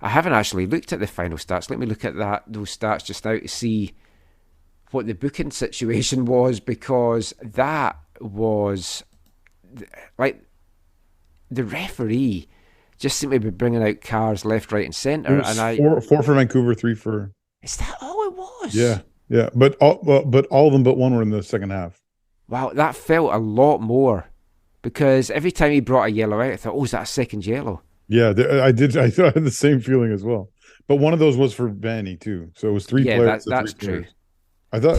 I haven't actually looked at the final stats. Let me look at those stats just now to see what the booking situation was, because that was like the referee just seemed to be bringing out cars left, right, and centre. And 4 for Vancouver, 3 for. Is that all it was? Yeah. Yeah, but all of them but one were in the second half. Wow, that felt a lot more because every time he brought a yellow out, I thought, oh, is that a second yellow? Yeah, I did. I thought I had the same feeling as well. But one of those was for Vanny too. So it was three Yeah, players. that's three true. players.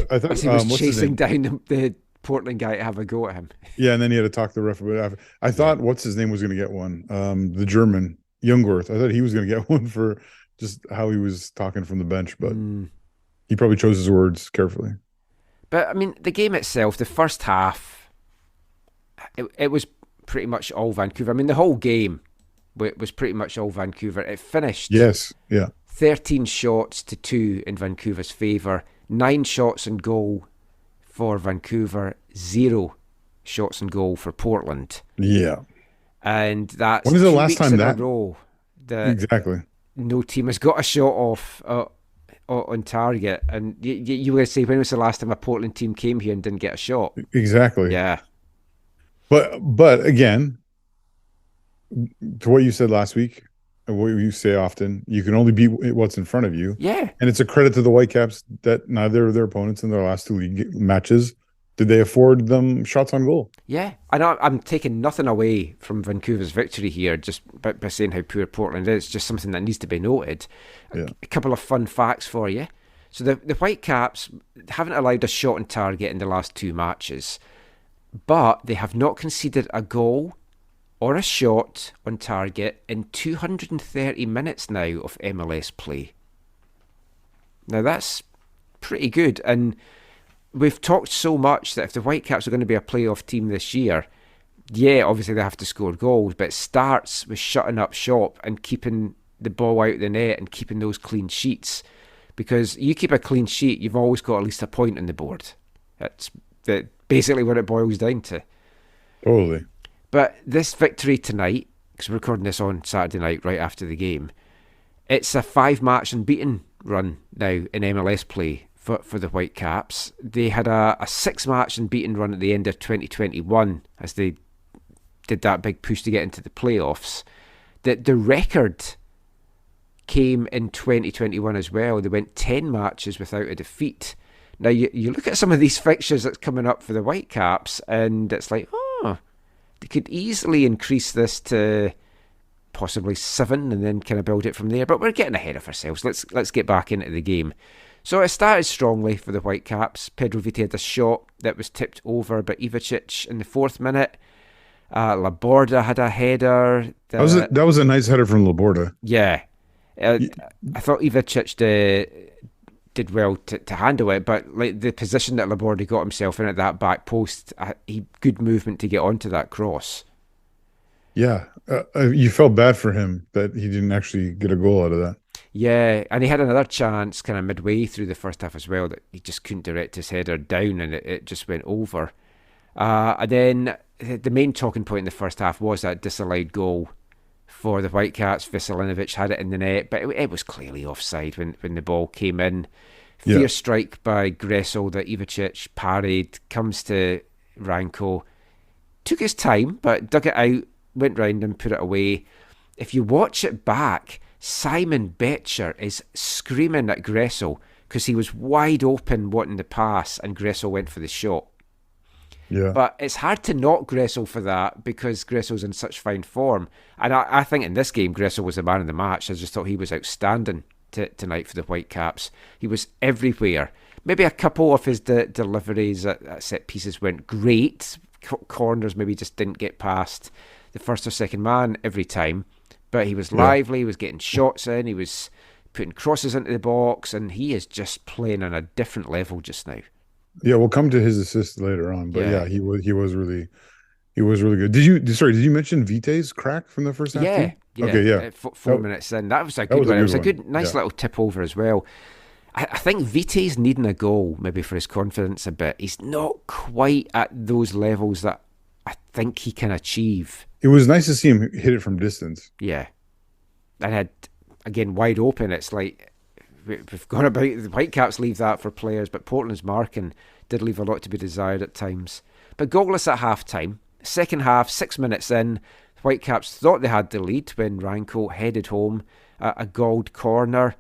I thought As he was what's his chasing name? down the Portland guy to have a go at him. Yeah, and then he had to talk to the referee. I thought what's his name was going to get one. The German Jungwirth. I thought he was going to get one for just how he was talking from the bench, but he probably chose his words carefully. But I mean, the game itself, the first half, it was pretty much all Vancouver. I mean, the whole game was pretty much all Vancouver. It finished 13 shots to 2 in Vancouver's favour, 9 shots on goal for Vancouver, 0 shots on goal for Portland. Yeah. And that's when is the 2 last weeks time in that a row that exactly no team has got a shot off on target. And you were going to say, when was the last time a Portland team came here and didn't get a shot? Exactly. Yeah. But again, to what you said last week, and what you say often, you can only beat what's in front of you. Yeah. And it's a credit to the Whitecaps that neither of their opponents in their last 2 league matches did they afford them shots on goal. Yeah. I know I'm taking nothing away from Vancouver's victory here just by saying how poor Portland is. It's just something that needs to be noted. Yeah. A couple of fun facts for you. So the Whitecaps haven't allowed a shot on target in the last 2 matches, but they have not conceded a goal or a shot on target in 230 minutes now of MLS play. Now that's pretty good, and we've talked so much that if the Whitecaps are going to be a playoff team this year, yeah, obviously they have to score goals, but it starts with shutting up shop and keeping the ball out of the net and keeping those clean sheets. Because you keep a clean sheet, you've always got at least a point on the board. That's basically what it boils down to. Totally. But this victory tonight, because we're recording this on Saturday night right after the game, it's a 5-match unbeaten run now in MLS play for the Whitecaps. They had a 6-match unbeaten run at the end of 2021 as they did that big push to get into the playoffs. The record came in 2021 as well. They went 10 matches without a defeat. Now, you look at some of these fixtures that's coming up for the Whitecaps, and it's like, they could easily increase this to possibly 7 and then kind of build it from there. But we're getting ahead of ourselves. Let's get back into the game. So it started strongly for the Whitecaps. Pedro Vite had a shot that was tipped over by Ivicic in the 4th minute. Laborda had a header. That was a nice header from Laborda. Yeah. I thought Ivicic did well to handle it, but like the position that Laborda got himself in at that back post, good movement to get onto that cross. Yeah, you felt bad for him that he didn't actually get a goal out of that. Yeah, and he had another chance kind of midway through the first half as well that he just couldn't direct his header down and it just went over. And then the main talking point in the first half was that disallowed goal for the Whitecaps. Veselinovic had it in the net, but it was clearly offside when the ball came in. Fierce strike by Gressel that Ivicic parried, comes to Ranko. Took his time, but dug it out, went round and put it away. If you watch it back, Simon Betcher is screaming at Gressel because he was wide open wanting the pass and Gressel went for the shot. Yeah. But it's hard to knock Gressel for that because Gressel's in such fine form. And I think in this game, Gressel was the man of the match. I just thought he was outstanding tonight for the Whitecaps. He was everywhere. Maybe a couple of his deliveries at set pieces went great. Corners maybe just didn't get past the first or second man every time. But he was lively, he was getting shots in, he was putting crosses into the box, and he is just playing on a different level just now. Yeah, we'll come to his assist later on, but he was really good. Did you mention Vite's crack from the first half? Yeah. Okay, yeah. 4 minutes in, that was a good one. It was a good, nice little tip over as well. I think Vite's needing a goal maybe for his confidence a bit. He's not quite at those levels that I think he can achieve. It was nice to see him hit it from distance. Yeah, and had again wide open. It's like we've gone about the Whitecaps leave that for players, but Portland's marking did leave a lot to be desired at times. But goalless at half time. Second half, 6 minutes in, the Whitecaps thought they had the lead when Ranko headed home a gold corner.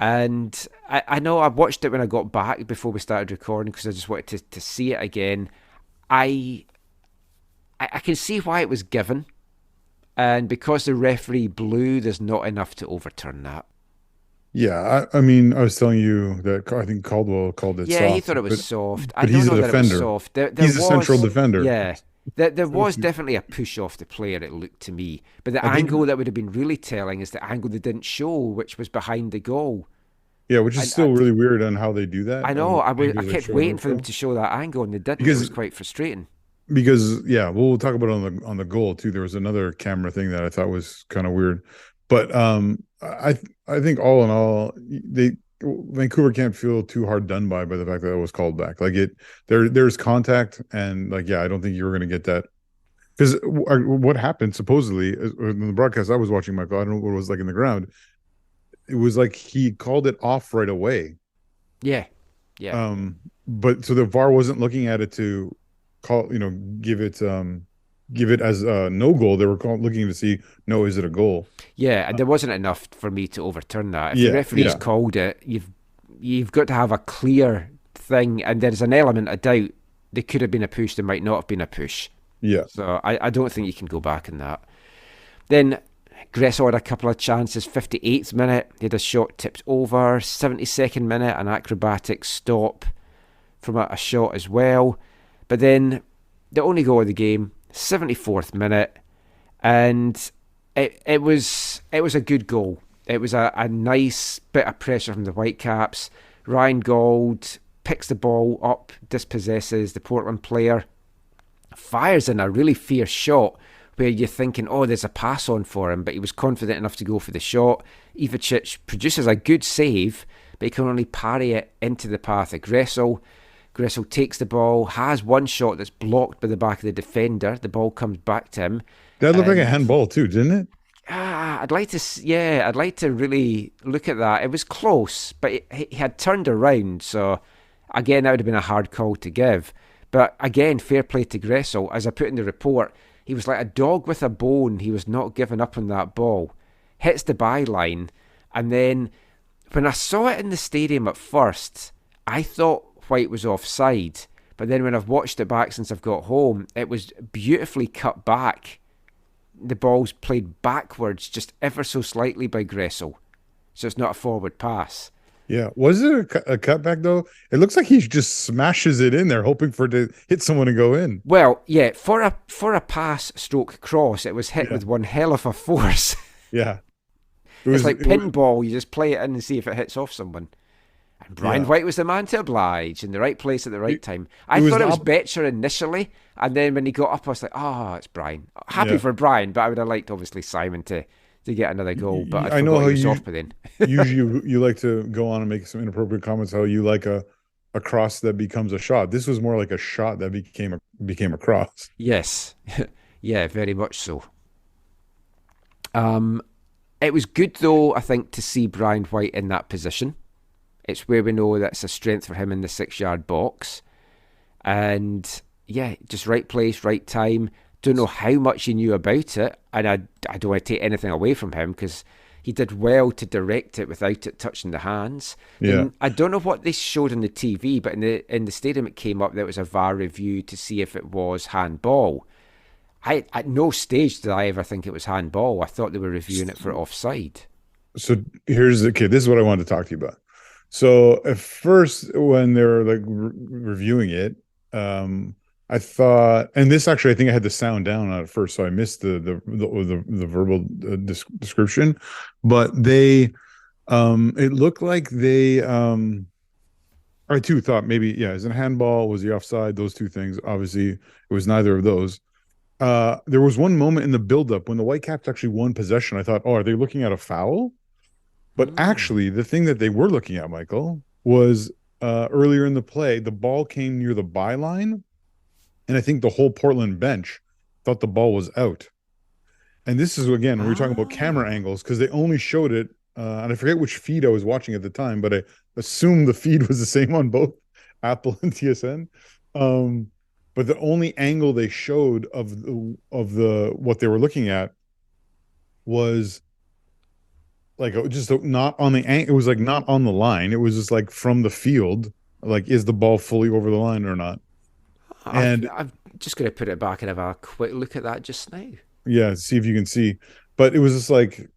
And I know I watched it when I got back before we started recording because I just wanted to see it again. I can see why it was given. And because the referee blew, there's not enough to overturn that. Yeah, I mean, I was telling you that I think Caldwell called it soft. Yeah, he thought it was soft. I But don't he's know a that it was defender. soft. There He's a was, central defender. Yeah. There was definitely a push off the player, it looked to me. But the angle that would have been really telling is the angle they didn't show, which was behind the goal. Yeah, which is still really weird on how they do that. I know. I kept waiting for them to show that angle, and they didn't. It was quite frustrating. Because we'll talk about it on the goal too. There was another camera thing that I thought was kind of weird, but I think all in all, Vancouver can't feel too hard done by the fact that it was called back. Like there's contact, and I don't think you were going to get that because what happened supposedly in the broadcast I was watching, Michael. I don't know what it was like in the ground. It was like he called it off right away. Yeah. But so the VAR wasn't looking at it to give it as a no goal. They were looking to see, is it a goal? Yeah, and there wasn't enough for me to overturn that. If the referee's called it, you've got to have a clear thing, and there's an element of doubt. There could have been a push, there might not have been a push. Yeah. So I don't think you can go back in that. Then Gressel had a couple of chances. 58th minute, he had a shot tipped over. 72nd minute, an acrobatic stop from a shot as well. But then the only goal of the game, 74th minute, and it was a good goal. It was a nice bit of pressure from the Whitecaps. Ryan Gauld picks the ball up, dispossesses the Portland player, fires in a really fierce shot where you're thinking, there's a pass on for him, but he was confident enough to go for the shot. Ivacic produces a good save, but he can only parry it into the path of Gressel. Gressel takes the ball, has one shot that's blocked by the back of the defender. The ball comes back to him. That looked like a handball too, didn't it? I'd like to really look at that. It was close, but he had turned around, so again, that would have been a hard call to give. But again, fair play to Gressel. As I put in the report, he was like a dog with a bone. He was not giving up on that ball. Hits the byline, and then when I saw it in the stadium at first, I thought White was offside, but then when I've watched it back since I've got home, it was beautifully cut back. The ball's played backwards just ever so slightly by Gressel, so it's not a forward pass. Yeah, was it a cutback though? It looks like he just smashes it in there, hoping for it to hit someone and go in. Well, yeah, for a pass stroke cross, it was hit with one hell of a force. Yeah, it's like pinball. You just play it in and see if it hits off someone. And Brian White was the man to oblige, in the right place at the right time. I thought it was Betcher initially, and then when he got up, I was like, it's Brian. Happy for Brian, but I would have liked, obviously, Simon to get another goal, but I know how he was off by then. Usually you like to go on and make some inappropriate comments, how you like a cross that becomes a shot. This was more like a shot that became a cross. Yes. Yeah, very much so. It was good, though, I think, to see Brian White in that position. It's where we know that's a strength for him in the 6-yard box. And, just right place, right time. Don't know how much he knew about it, and I don't want to take anything away from him because he did well to direct it without it touching the hands. Yeah. And I don't know what they showed on the TV, but in the stadium it came up that it was a VAR review to see if it was handball. At no stage did I ever think it was handball. I thought they were reviewing it for offside. So this is what I wanted to talk to you about. So at first, when they were like reviewing it, I thought, and this actually, I think I had the sound down at first, so I missed the verbal description. But they, it looked like they, I too thought maybe, is it a handball? Was he offside? Those two things. Obviously, it was neither of those. There was one moment in the buildup when the Whitecaps actually won possession. I thought, are they looking at a foul? But actually, the thing that they were looking at, Michael, was earlier in the play, the ball came near the byline. And I think the whole Portland bench thought the ball was out. And this is, again, when we're talking about camera angles, because they only showed it, and I forget which feed I was watching at the time, but I assume the feed was the same on both Apple and TSN. But the only angle they showed of the what they were looking at was like just not on the it was like not on the line. It was just like from the field. Like, is the ball fully over the line or not? And I'm just going to put it back and have a quick look at that just now. yeah, see if you can see. But it was just like,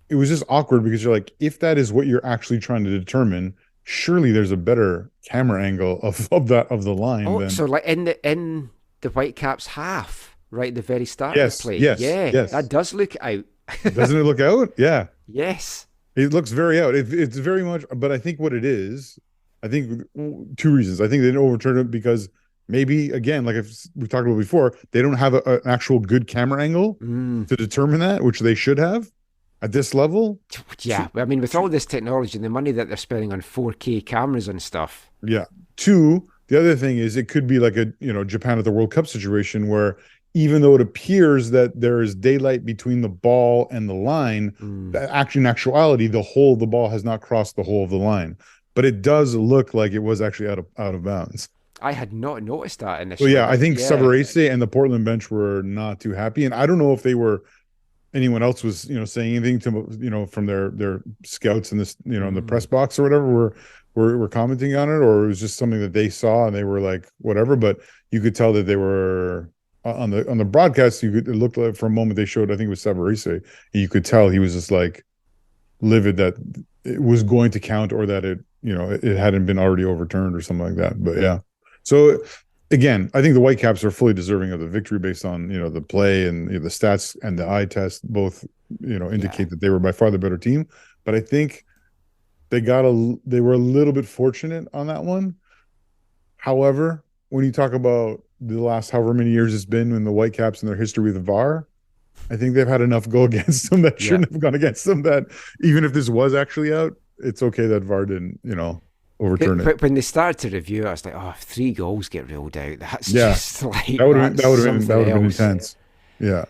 it was just awkward because you're like, if that is what you're actually trying to determine, surely there's a better camera angle of the line. Oh, than... so like in the Whitecaps half, right at the very start of the play. Yes. That does look out. Doesn't it look out? Yeah. Yes. It looks very out. It's very much, but I think what it is, I think two reasons. I think they didn't overturn it because maybe, again, like we talked about before, they don't have an actual good camera angle to determine that, which they should have at this level. Yeah. I mean, with all this technology and the money that they're spending on 4K cameras and stuff. Yeah. Two, the other thing is it could be like a, Japan at the World Cup situation where even though it appears that there is daylight between the ball and the line, actually in actuality, the ball has not crossed the hole of the line. But it does look like it was actually out of bounds. I had not noticed that initially. So yeah, I think Savarese and the Portland bench were not too happy. And I don't know if anyone else was, saying anything to, from their scouts in this, in the press box or whatever, were commenting on it, or it was just something that they saw and they were like, whatever. But you could tell that they were on the broadcast. It looked like for a moment they showed, I think it was Savarese. You could tell he was just like livid that it was going to count or that it hadn't been already overturned or something like that. But yeah. So again, I think the Whitecaps are fully deserving of the victory based on, the play and the stats and the eye test both, indicate that they were by far the better team. But I think they were a little bit fortunate on that one. However, when you talk about the last however many years it's been in the Whitecaps and their history with the VAR, I think they've had enough go against them that shouldn't have gone against them, that even if this was actually out, it's okay that VAR didn't, overturn it. But when they started to review it, I was like, if 3 goals get ruled out, that's just like that would have been intense. Yeah.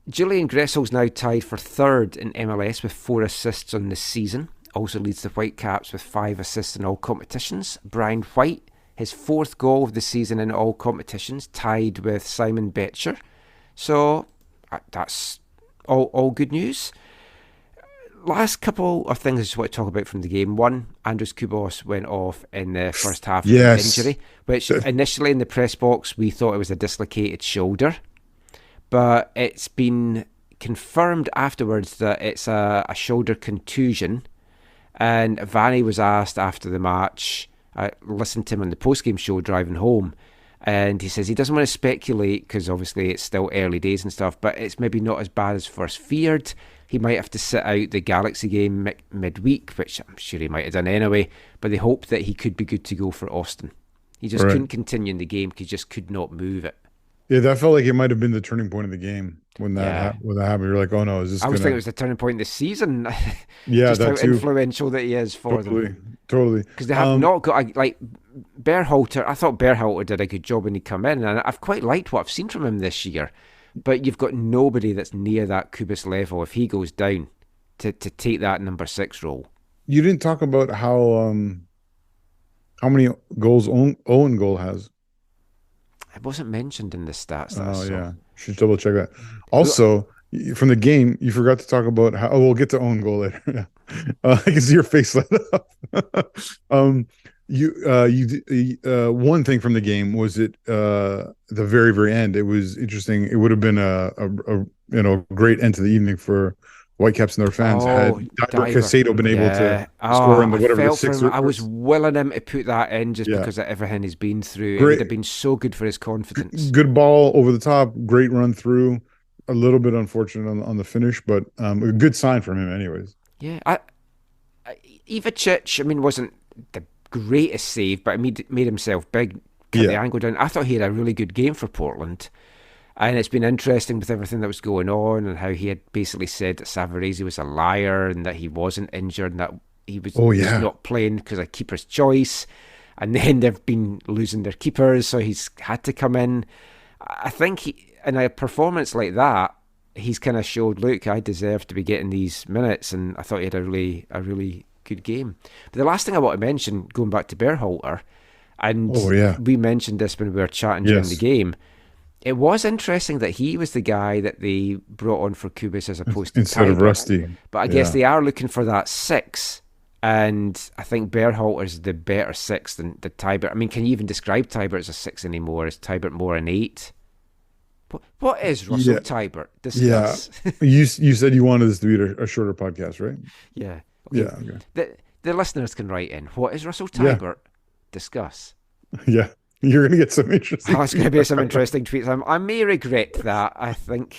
Julian Gressel's now tied for 3rd in MLS with 4 assists on the season. Also leads the Whitecaps with 5 assists in all competitions. Brian White, his 4th goal of the season in all competitions, tied with Simon Betcher. So that's all good news. Last couple of things I just want to talk about from the game. One, Andres Kubos went off in the first half with an injury, which initially in the press box we thought it was a dislocated shoulder, but it's been confirmed afterwards that it's a shoulder contusion. And Vanny was asked after the match, I listened to him on the post-game show driving home, and he says he doesn't want to speculate because obviously it's still early days and stuff, but it's maybe not as bad as first feared. He might have to sit out the Galaxy game midweek, which I'm sure he might have done anyway, but they hope that he could be good to go for Austin. He just couldn't continue in the game because he just could not move it. Yeah, that felt like it might have been the turning point of the game when that happened. You're like, oh no, is this? I was thinking it was the turning point of the season. Yeah, just how influential that he is for them. Totally. Because they have not got like Berhalter. I thought Berhalter did a good job when he came in, and I've quite liked what I've seen from him this year. But you've got nobody that's near that Kubas level if he goes down to take that number 6 role. You didn't talk about how many goals Owen Goal has. It wasn't mentioned in the stats. Yeah, should double check that. Also, from the game, you forgot to talk about how. Oh, we'll get to Owen Goal later. I can see your face light up. One thing from the game was the very, very end. It was interesting. It would have been a great end to the evening for Whitecaps and their fans had Casado been able to score in the 6th. I was willing him to put that in just because of everything he's been through. It would have been so good for his confidence. Good ball over the top, great run through. A little bit unfortunate on the finish, but a good sign from him anyways. Yeah. Ivacic, wasn't the greatest save, but he made himself big, cut the angle down. I thought he had a really good game for Portland. And it's been interesting with everything that was going on and how he had basically said that Savarese was a liar and that he wasn't injured and that he was just not playing because of keeper's choice. And then they've been losing their keepers, so he's had to come in. I think in a performance like that, he's kind of showed, look, I deserve to be getting these minutes, and I thought he had a really good game. But the last thing I want to mention, going back to Berhalter, and we mentioned this when we were chatting during the game, It was interesting that he was the guy that they brought on for Kubis as opposed to instead of Tiber. Rusty. But I guess they are looking for that 6. And I think Berhalter's the better 6 than the Tiber. I mean, can you even describe Tiber as a 6 anymore? Is Tiber more an 8? What is Russell Tiber? Discuss. Yeah. You said you wanted this to be a shorter podcast, right? Yeah. Okay. Yeah. Okay. The listeners can write in. What is Russell Tiber? Discuss. Yeah. You're going to get some interesting. Oh, it's going to be some interesting tweets. I may regret that, I think.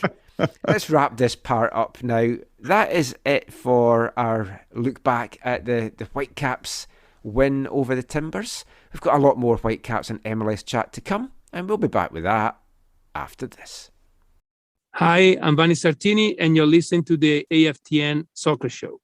Let's wrap this part up now. That is it for our look back at the Whitecaps win over the Timbers. We've got a lot more Whitecaps and MLS chat to come, and we'll be back with that after this. Hi, I'm Vanni Sartini, and you're listening to the AFTN Soccer Show.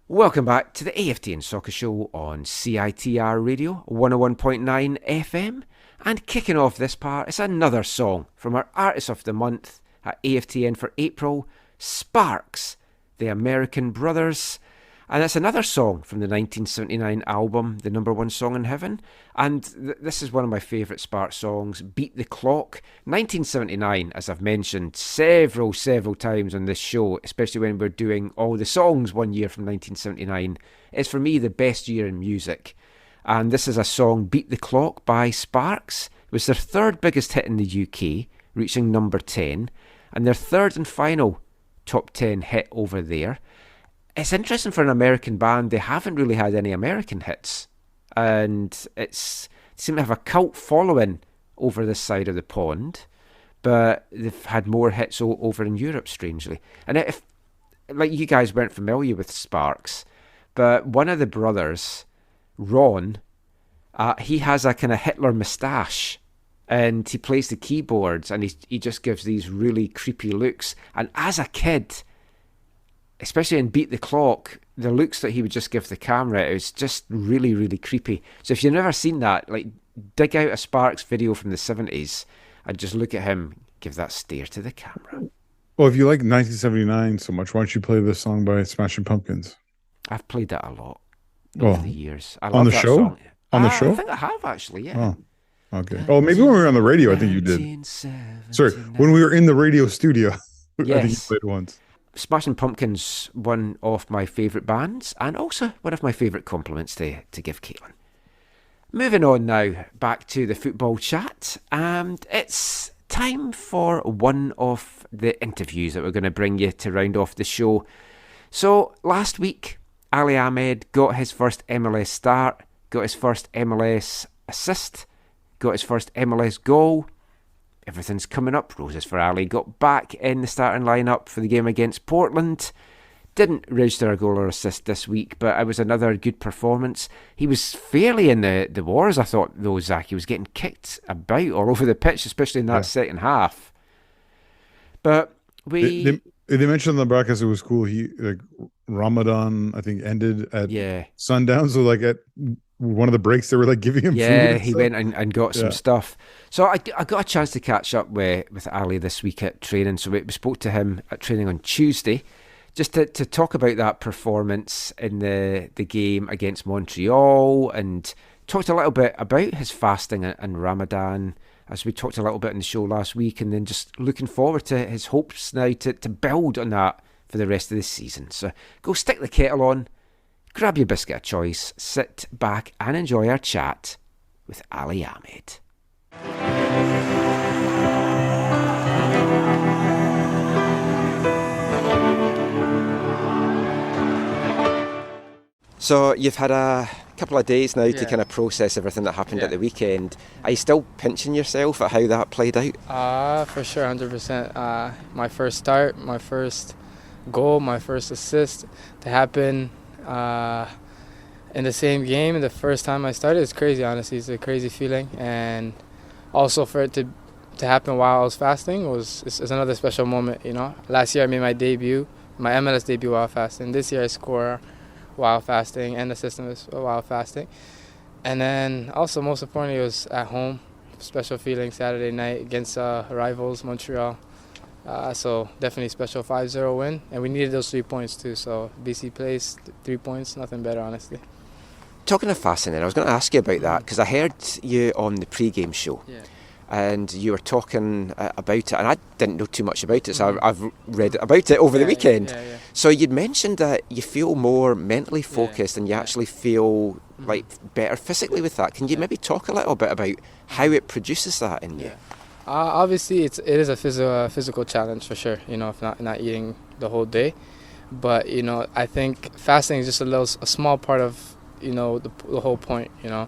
Welcome back to the AFTN Soccer Show on CITR Radio 101.9 FM. And kicking off this part is another song from our Artist of the Month at AFTN for April, Sparks, the American Brothers. And it's another song from the 1979 album, The Number One Song in Heaven. And this is one of my favourite Sparks songs, Beat the Clock. 1979, as I've mentioned several times on this show, especially when we're doing all the songs one year from 1979, is for me the best year in music. And this is a song, Beat the Clock by Sparks. It was their third biggest hit in the UK, reaching number 10, and their third and final top 10 hit over there. It's interesting for an American band, they haven't really had any American hits. And they seem to have a cult following over this side of the pond, but they've had more hits over in Europe, strangely. And if, like, you guys weren't familiar with Sparks, but one of the brothers, Ron, he has a kind of Hitler moustache, and he plays the keyboards, and he just gives these really creepy looks. And as a kid, especially in Beat the Clock, the looks that he would just give the camera, it was just really, really creepy. So if you've never seen that, like, dig out a Sparks video from the 70s and just look at him, give that stare to the camera. Well, if you like 1979 so much, why don't you play this song by Smashing Pumpkins? I've played that a lot over the years. I love on the that show? Song. On the show? I think I have, actually, yeah. Oh, okay. Oh, maybe when we were on the radio, I think you did. Sorry, when we were in the radio studio, yes. I think you played once. Smashing Pumpkins, one of my favourite bands, and also one of my favourite compliments to give Caitlin. Moving on now, back to the football chat, and it's time for one of the interviews that we're going to bring you to round off the show. So, last week, Ali Ahmed got his first MLS start, got his first MLS assist, got his first MLS goal. Everything's coming up. Roses for Ali. Got back in the starting lineup for the game against Portland. Didn't register a goal or assist this week, but it was another good performance. He was fairly in the wars, I thought, though, Zach. He was getting kicked about all over the pitch, especially in that second half. But They mentioned on the broadcast it was cool. He, like, Ramadan, I think, ended at sundown. So, like, at one of the breaks, they were, like, giving him food. Yeah, he went and got some stuff. So I got a chance to catch up with Ali this week at training. So we spoke to him at training on Tuesday. just to talk about that performance in the game against Montreal, and talked a little bit about his fasting and Ramadan, as we talked a little bit in the show last week, and then just looking forward to his hopes now to build on that for the rest of this season. So go stick the kettle on, grab your biscuit of choice, sit back and enjoy our chat with Ali Ahmed. So you've had a couple of days now to kind of process everything that happened at the weekend. Are you still pinching yourself at how that played out? For sure, 100%. My first start, my first goal, my first assist to happen in the same game the first time I started, it's crazy, honestly. It's a crazy feeling. And also for it to happen while I was fasting it's another special moment, you know. Last year I made my debut, my MLS debut while fasting. This year I score while fasting and the system is while fasting. And then also most importantly it was at home. Special feeling Saturday night against rivals Montreal. So definitely special 5-0 win, and we needed those 3 points too. So BC plays 3 points, nothing better, honestly. Talking of fasting, I was going to ask you about that because I heard you on the pre-game show, and you were talking about it, and I didn't know too much about it, so I've read about it over the weekend. Yeah. So you'd mentioned that you feel more mentally focused and you actually feel like better physically with that. Can you maybe talk a little bit about how it produces that in you? Obviously, it is a physical challenge for sure. You know, if not eating the whole day, but you know, I think fasting is just a small part of the whole point. You know,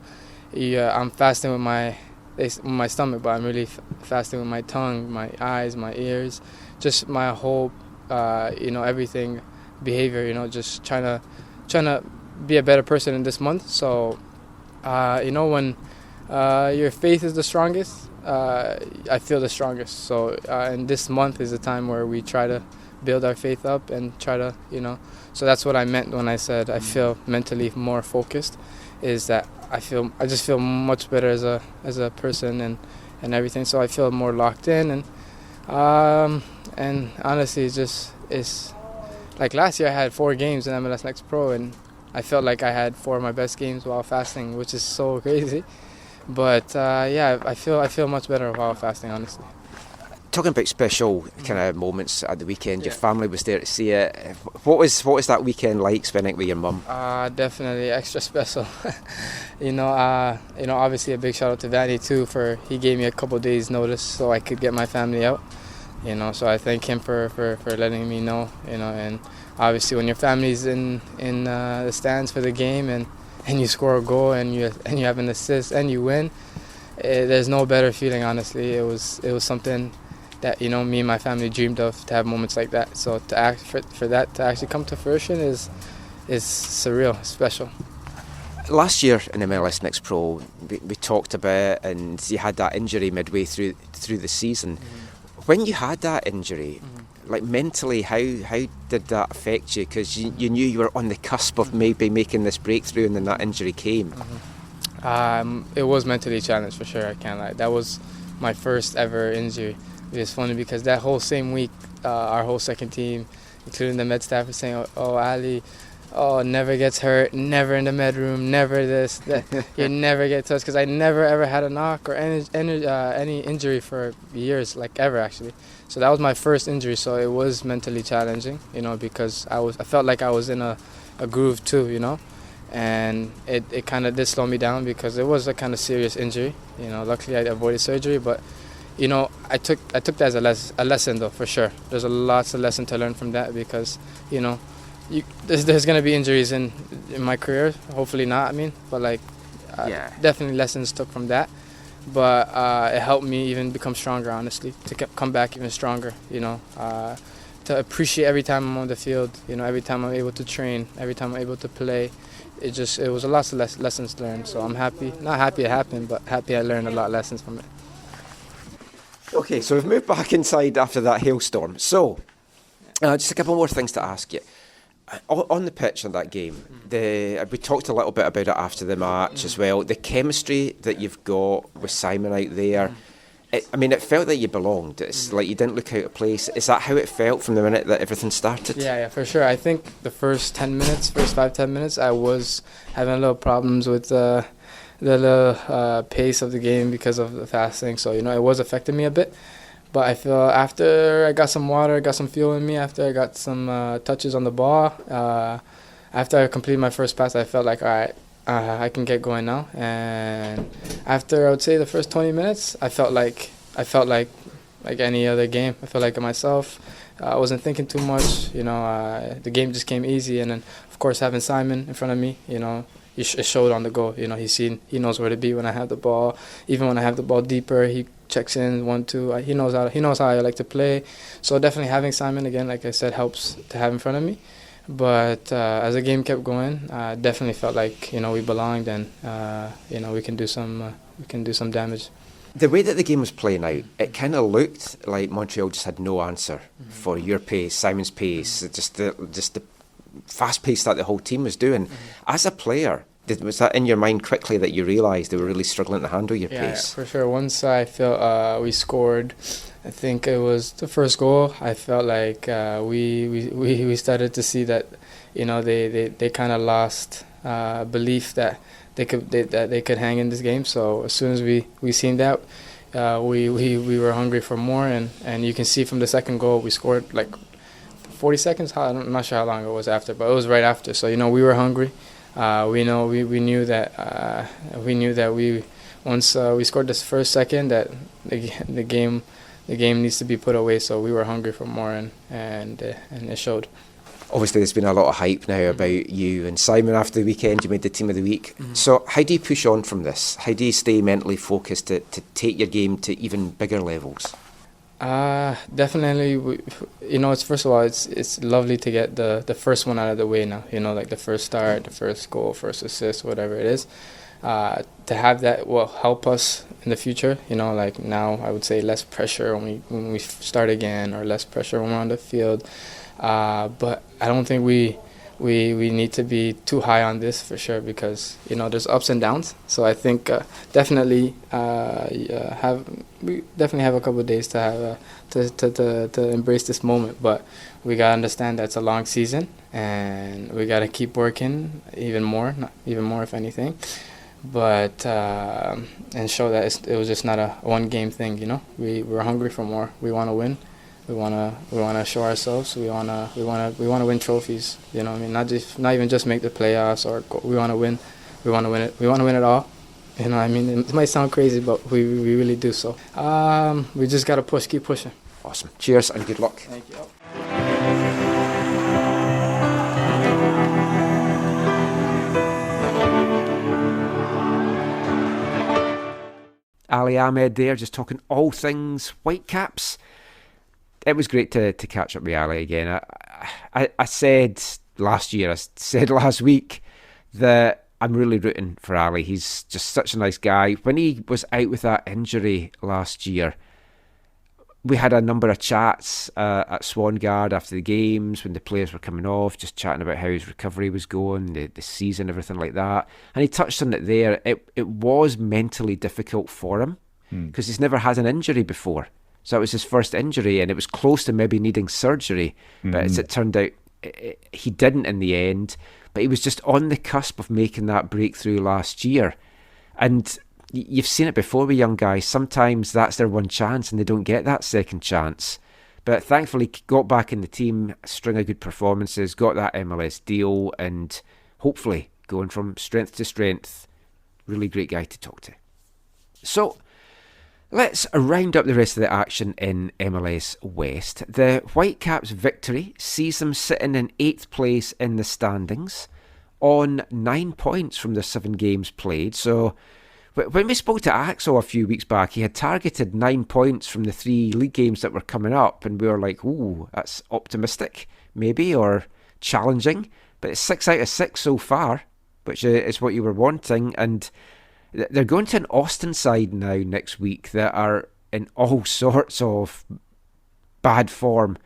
I'm fasting with my stomach, but I'm really fasting with my tongue, my eyes, my ears, just my whole everything, behavior. Just trying to be a better person in this month. So when your faith is the strongest, I feel the strongest. So and this month is a time where we try to build our faith up and try to so that's what I meant when I said I feel mentally more focused, is that I just feel much better as a person and everything. So I feel more locked in, and honestly it's like last year I had 4 games in MLS Next Pro, and I felt like I had 4 of my best games while fasting, which is so crazy. But I feel much better while fasting, honestly. Talking about special kind of moments at the weekend, your family was there to see it. What was that weekend like, spending it with your mum? Definitely extra special. Obviously a big shout out to Vanny too, for he gave me a couple days notice so I could get my family out. So I thank him for letting me know. And obviously when your family's in the stands for the game and you score a goal and you have an assist and you win, there's no better feeling, honestly. It was something that me and my family dreamed of, to have moments like that. So for that to actually come to fruition is surreal, special. Last year in MLS Next Pro, we talked about it, and you had that injury midway through the season. When you had that injury, like mentally, how did that affect you? Because you knew you were on the cusp of maybe making this breakthrough, and then that injury came. It was mentally a challenge for sure. I can't lie. That was my first ever injury. It was funny because that whole same week, our whole second team, including the med staff, was saying, "Oh, Ali, never gets hurt, never in the med room, never this, that. You never get touched." Because I never ever had a knock or any injury for years, like ever actually. So that was my first injury. So it was mentally challenging, because I felt like I was in a groove too, and it kind of did slow me down because it was a kind of serious injury. Luckily I avoided surgery, but I took that as a lesson though, for sure. There's lots of lesson to learn from that, because there's gonna be injuries in my career. Hopefully not. But definitely lessons took from that. But it helped me even become stronger, honestly, to come back even stronger. To appreciate every time I'm on the field. Every time I'm able to train, every time I'm able to play. It was a lot of lessons learned. So I'm happy. Not happy it happened, but happy I learned a lot of lessons from it. Okay, so we've moved back inside after that hailstorm. So, just a couple more things to ask you. On the pitch in that game, we talked a little bit about it after the match as well. The chemistry that you've got with Simon out there, it felt that you belonged. It's like you didn't look out of place. Is that how it felt from the minute that everything started? Yeah, for sure. I think the first 10 minutes, first 5-10 minutes, I was having a little problems with the pace of the game because of the fasting. So, it was affecting me a bit. But I feel after I got some water, got some fuel in me, after I got some touches on the ball, after I completed my first pass, I felt like, all right, I can get going now. And after, I would say, the first 20 minutes, I felt like any other game. I felt like myself. I wasn't thinking too much. The game just came easy. And then, of course, having Simon in front of me, it showed on the goal. He knows where to be when I have the ball. Even when I have the ball deeper, he checks in 1-2. He knows how I like to play. So definitely having Simon again, like I said, helps to have in front of me. But as the game kept going, I definitely felt like we belonged, and we can do some damage. The way that the game was playing out, it kind of looked like Montreal just had no answer for your pace, Simon's pace, just the fast pace that the whole team was doing. As a player, was that in your mind quickly that you realised they were really struggling to handle your pace? Yeah, for sure. Once I felt we scored, I think it was the first goal, I felt like we started to see that they kind of lost belief that they could hang in this game. So as soon as we seen that, we were hungry for more, and you can see from the second goal we scored like 40 seconds. I'm not sure how long it was after, but it was right after. So we were hungry. We knew that once we scored this first second that the game needs to be put away. So we were hungry for more, and it showed. Obviously, there's been a lot of hype now about you and Simon after the weekend. You made the team of the week. So how do you push on from this? How do you stay mentally focused to take your game to even bigger levels? Definitely, it's first of all, it's lovely to get the first one out of the way now. Like the first start, the first goal, first assist, whatever it is. To have that will help us in the future. Like now, I would say less pressure when we start again, or less pressure when we're on the field. But I don't think we need to be too high on this for sure, because there's ups and downs. So I think definitely we definitely have a couple of days to have to embrace this moment. But we gotta understand that it's a long season, and we gotta keep working even more if anything. But and show that it was just not a one game thing. We're hungry for more. We want to win. We wanna show ourselves. We wanna win trophies. Not even just make the playoffs, or we wanna win. We wanna win it. We wanna win it all. It might sound crazy, but we really do. So we just gotta keep pushing. Awesome. Cheers and good luck. Thank you. Ali Ahmed there, just talking all things Whitecaps. It was great to catch up with Ali again. I said last year, I said last week that I'm really rooting for Ali. He's just such a nice guy. When he was out with that injury last year, we had a number of chats at Swangard after the games when the players were coming off, just chatting about how his recovery was going, the season, everything like that. And he touched on it there. It was mentally difficult for him because he's never had an injury before. So it was his first injury, and it was close to maybe needing surgery. But as it turned out, he didn't in the end. But he was just on the cusp of making that breakthrough last year. And you've seen it before with young guys. Sometimes that's their one chance, and they don't get that second chance. But thankfully, got back in the team, string of good performances, got that MLS deal, and hopefully going from strength to strength. Really great guy to talk to. So let's round up the rest of the action in MLS West. The Whitecaps' victory sees them sitting in 8th place in the standings on 9 points from the 7 games played. So when we spoke to Axel a few weeks back, he had targeted 9 points from the 3 league games that were coming up, and we were like, ooh, that's optimistic, maybe, or challenging. But it's 6 out of 6 so far, which is what you were wanting, and they're going to an Austin side now next week that are in all sorts of bad form.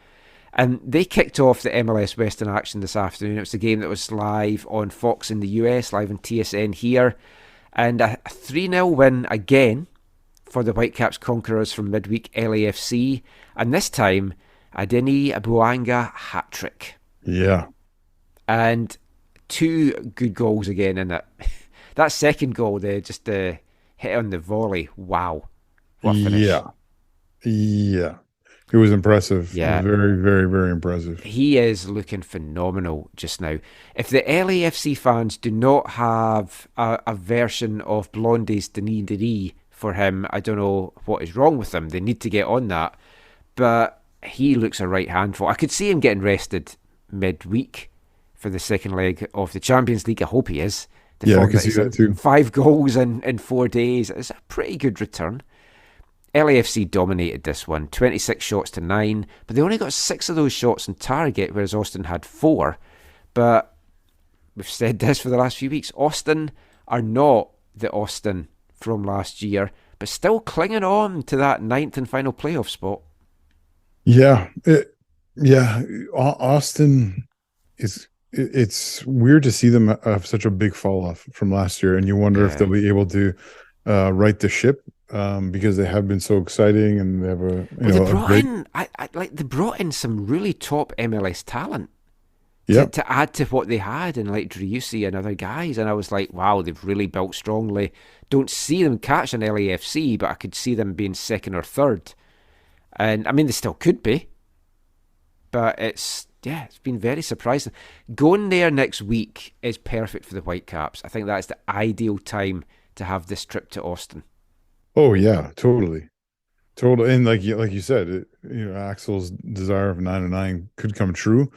And they kicked off the MLS West in action this afternoon. It was the game that was live on Fox in the US, live on TSN here. And a 3-0 win again for the Whitecaps conquerors from midweek LAFC, and this time a Denis Abuanga hat-trick. Yeah. And 2 good goals again in it. That second goal, they just hit on the volley. Wow. What a finish. Yeah. It was impressive. Yeah. Very, very, very impressive. He is looking phenomenal just now. If the LAFC fans do not have a version of Blondie's Denis for him, I don't know what is wrong with them. They need to get on that. But he looks a right handful. I could see him getting rested midweek for the second leg of the Champions League. I hope he is. I can see that too. 5 goals in 4 days. It's a pretty good return. LAFC dominated this one, 26 shots to 9, but they only got 6 of those shots on target, whereas Austin had 4. But we've said this for the last few weeks, Austin are not the Austin from last year, but still clinging on to that 9th and final playoff spot. Austin is... It's weird to see them have such a big fall off from last year, and you wonder if they'll be able to right the ship because they have been so exciting, and they have they brought in some really top MLS talent to add to what they had, and like Driussi and other guys, and I was like, wow, they've really built strongly. Don't see them catching LAFC, but I could see them being second or third, and I mean they still could be, but it's been very surprising. Going there next week is perfect for the Whitecaps. I think that's the ideal time to have this trip to Austin. Oh yeah, totally. And like you said, Axel's desire of 9-9 could come true,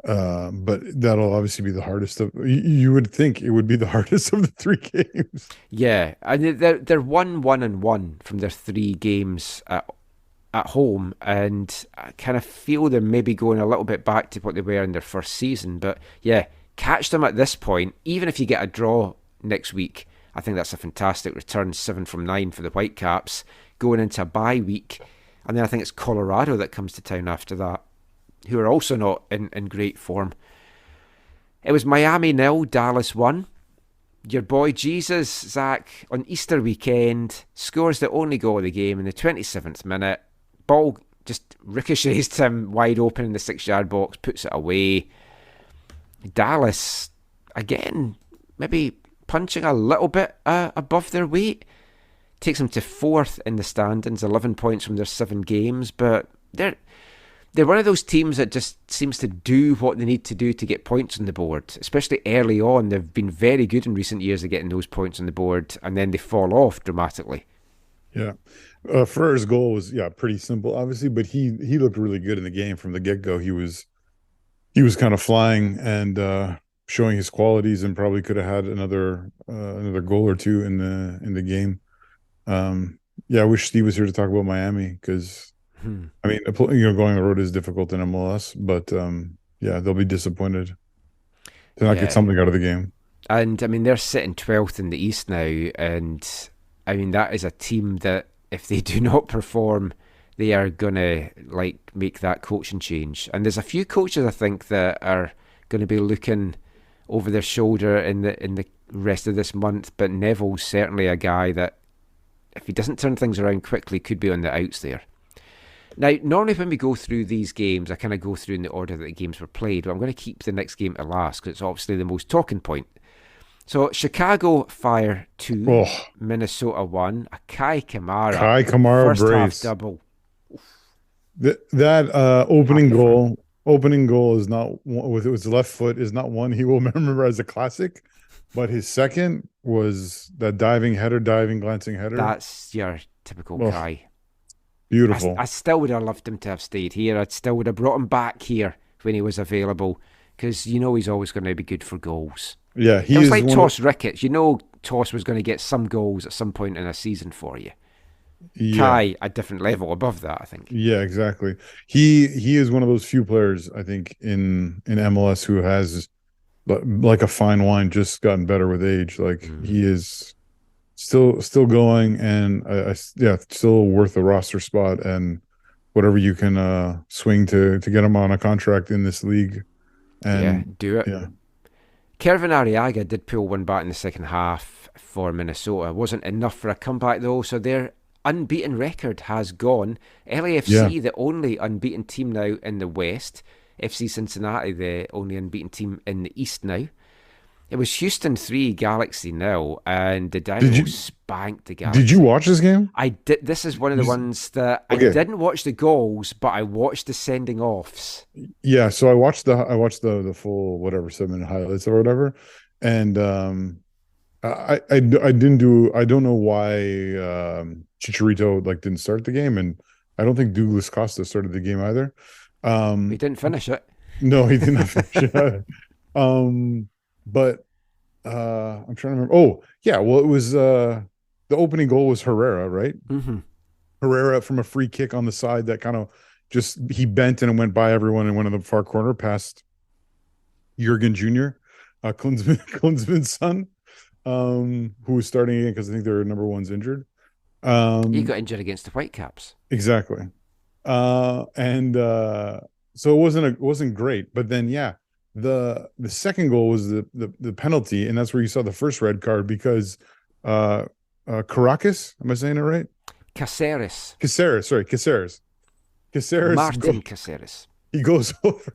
but that'll obviously be the hardest of. You would think it would be the hardest of the 3 games. Yeah, and they're 1-1 from their 3 games at home, and I kind of feel they're maybe going a little bit back to what they were in their first season. But yeah, catch them at this point. Even if you get a draw next week, I think that's a fantastic return. 7 from 9 for the Whitecaps going into a bye week, and then I think it's Colorado that comes to town after that, who are also not in great form. It was Miami 0, Dallas 1. Your boy Jesus, Zach, on Easter weekend, scores the only goal of the game in the 27th minute. Ball just ricochets to him wide open in the 6-yard box, puts it away. Dallas, again, maybe punching a little bit above their weight. Takes them to 4th in the standings, 11 points from their 7 games. But they're one of those teams that just seems to do what they need to do to get points on the board, especially early on. They've been very good in recent years at getting those points on the board, and then they fall off dramatically. Yeah. Ferrer's goal was pretty simple, obviously, but he looked really good in the game from the get-go. He was kind of flying and showing his qualities, and probably could have had another goal or 2 in the game. I wish Steve was here to talk about Miami, because I mean, going on the road is difficult in MLS, but they'll be disappointed to not get something out of the game. And I mean, they're sitting 12th in the East now, and I mean, that is a team that if they do not perform, they are gonna make that coaching change. And there's a few coaches I think that are going to be looking over their shoulder in the rest of this month. But Neville's certainly a guy that, if he doesn't turn things around quickly, could be on the outs there. Now, normally when we go through these games, I kind of go through in the order that the games were played, but I'm going to keep the next game to last because it's obviously the most talking point. So, Chicago Fire 2, Minnesota 1, a Kai Kamara first brace. half double. That opening goal is not, with his left foot, is not one he will remember as a classic, but his second was that diving glancing header. That's your typical Kai. Beautiful. I still would have loved him to have stayed here. I still would have brought him back here when he was available, because he's always going to be good for goals. Yeah, it was like Toss Ricketts. Toss was going to get some goals at some point in a season for you. Yeah. Kai, a different level above that, I think. Yeah, exactly. He is one of those few players, I think, in MLS who has, like a fine wine, just gotten better with age. He is still going, and still worth a roster spot, and whatever you can swing to get him on a contract in this league. And do it. Yeah. Kevin Arriaga did pull one back in the second half for Minnesota. Wasn't enough for a comeback though, so they're unbeaten record has gone. LAFC, the only unbeaten team now in the West. FC Cincinnati, the only unbeaten team in the East now. It was Houston 3, Galaxy 0, and the Dinos spanked the Galaxy. Did you watch this game? I did. This is one of the ones that I didn't watch the goals, but I watched the sending offs. Yeah, so I watched the full whatever 7-minute highlights or whatever, and I don't know why Chicharito didn't start the game, and I don't think Douglas Costa started the game either. He didn't finish it. No, he did not finish it. But I'm trying to remember. Oh, yeah. Well, it was the opening goal was Herrera, right? Mm-hmm. Herrera from a free kick on the side that kind of he bent and it went by everyone and went in the far corner past Jurgen Jr., Klinsmann's son, who was starting again because I think their number one's injured. He got injured against the Whitecaps. Exactly. So it wasn't great. But then, yeah. The second goal was the penalty, and that's where you saw the first red card because Caracas, am I saying it right? Caceres. Martin Caceres. He goes over.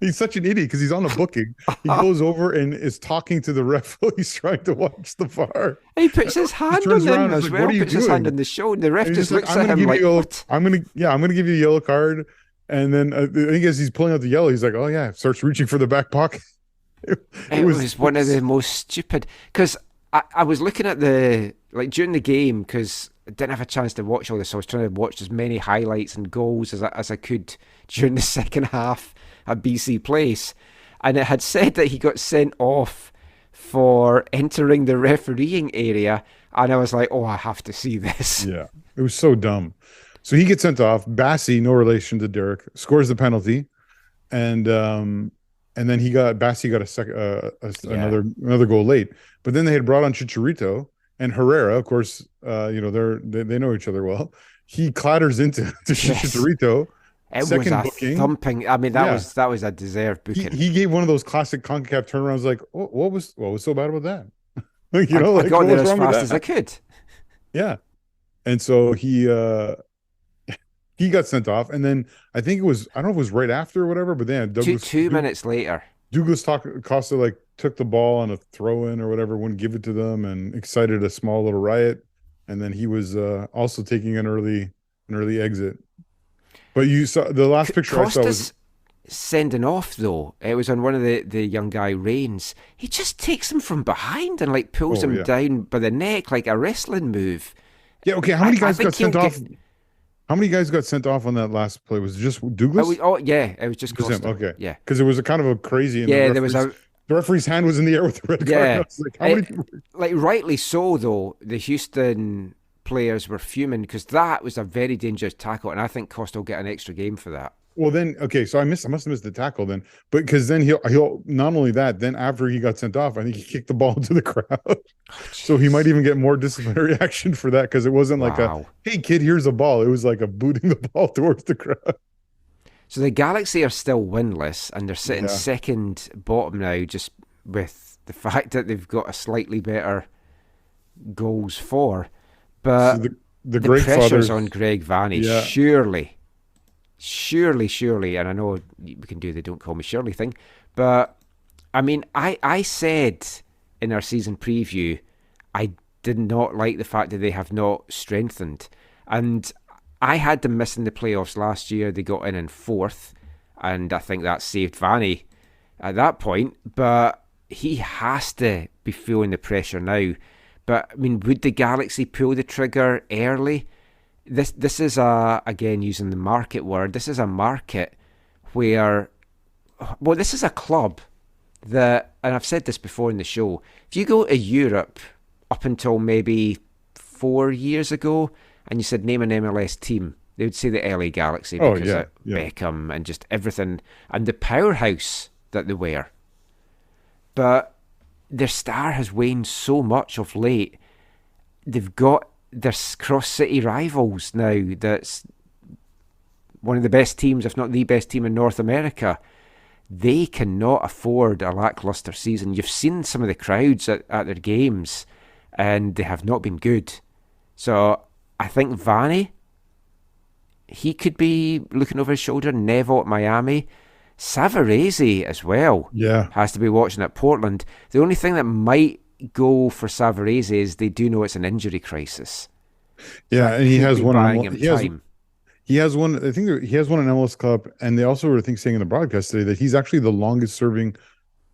He's such an idiot because he's on a booking. He goes over and is talking to the ref while he's trying to watch the VAR. He puts his hand on him as well. Puts his hand on the shoulder. The ref just looks at him like, "What?" I'm gonna give you a yellow card. And then I think as he's pulling out the yellow, he's like, "Oh yeah," starts reaching for the back pocket. It was one of the most stupid because I was looking at during the game because I didn't have a chance to watch all this. So I was trying to watch as many highlights and goals as I could during the second half at BC Place, and it had said that he got sent off for entering the refereeing area, and I was like, "Oh, I have to see this." Yeah, it was so dumb. So he gets sent off. Bassi, no relation to Derek, scores the penalty, and then Bassi got another goal late. But then they had brought on Chicharito and Herrera. Of course, they know each other well. He clatters into Chicharito. It was a thumping. I mean, that was a deserved booking. He gave one of those classic CONCACAF turnarounds. Like, what was so bad about that? I got there as fast as I could. Yeah, and so he got sent off, and then I think I don't know if it was right after or whatever, but then Douglas, 2 minutes later, Douglas Costa took the ball on a throw in or whatever, wouldn't give it to them, and excited a small little riot, and then he was also taking an early exit. But you saw the last picture Costa's I saw was sending off though. It was on one of the young guy Reigns. He just takes him from behind and pulls him down by the neck like a wrestling move. Yeah. Okay. How many guys got sent off? How many guys got sent off on that last play? Was it just Douglas? It was just Costa. Him. Okay, yeah, because it was a kind of a crazy. And there was the referee's hand was in the air with the red card. Yeah, how many people? Rightly so though. The Houston players were fuming because that was a very dangerous tackle, and I think Costa will get an extra game for that. Well, then, okay, so I must have missed the tackle then, but because then he'll not only that, then after he got sent off, I think he kicked the ball into the crowd, so he might even get more disciplinary action for that because it wasn't like a "Hey kid, here's a ball." It was like a booting the ball towards the crowd. So the Galaxy are still winless, and they're sitting second bottom now, just with the fact that they've got a slightly better goals for, but so the pressure's on Greg Vanney, Surely, and I know we can do the "don't call me Shirley" thing, but I mean, I said in our season preview, I did not like the fact that they have not strengthened, and I had them missing the playoffs last year. They got in fourth, and I think that saved Vanney at that point, but he has to be feeling the pressure now. But I mean, would the Galaxy pull the trigger early? This is again using the market word, this is a market where, well, this is a club that, and I've said this before in the show, if you go to Europe up until maybe 4 years ago and you said name an MLS team, they would say the LA Galaxy because of Beckham and just everything and the powerhouse that they were. But their star has waned so much of late. They've got their cross-city rivals now that's one of the best teams, if not the best team in North America. They cannot afford a lackluster season. You've seen some of the crowds at their games, and they have not been good. So I think Vanni, he could be looking over his shoulder. Neville at Miami. Savarese as well. Yeah. Has to be watching at Portland. The only thing that might go for Savarese is they do know it's an injury crisis. Yeah, and he has one. He has one. I think he has one in MLS Cup, and they also were saying in the broadcast today that he's actually the longest serving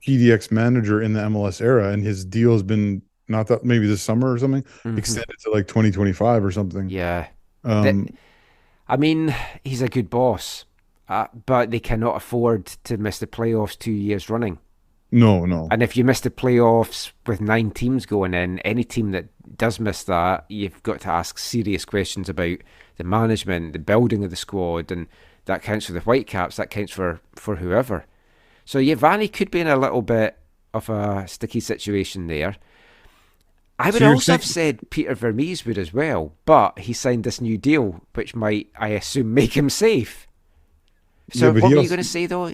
PDX manager in the MLS era, and his deal has been not that maybe this summer or something extended to like 2025 or something. Yeah, I mean, he's a good boss, but they cannot afford to miss the playoffs 2 years running. No. And if you miss the playoffs with 9 teams going in, any team that does miss that, you've got to ask serious questions about the management, the building of the squad, and that counts for the Whitecaps, that counts for whoever. So yeah, Vanni could be in a little bit of a sticky situation there. I would also have said Peter Vermees would as well, but he signed this new deal, which might, I assume, make him safe. So what were you going to say, though?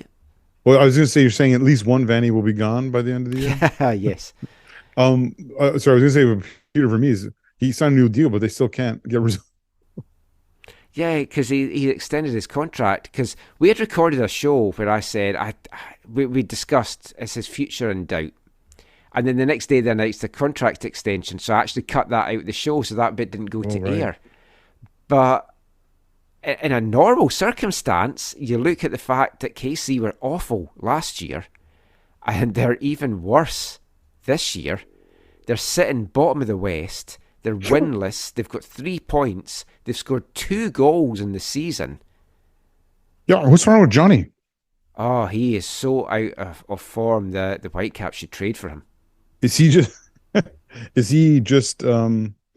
Well, I was going to say, you're saying at least one Vanni will be gone by the end of the year? Yes. Sorry, I was going to say with Peter Vermees, he signed a new deal, but they still can't get results. Yeah, because he extended his contract. Because we had recorded a show where I said we discussed is his future in doubt, and then the next day they announced the contract extension. So I actually cut that out of the show, so that bit didn't go to air. But in a normal circumstance, you look at the fact that KC were awful last year, and they're even worse this year. They're sitting bottom of the West. They're winless. They've got 3 points. They've scored 2 goals in the season. Yeah, what's wrong with Johnny? Oh, he is so out of form. The Whitecaps should trade for him. Is he just?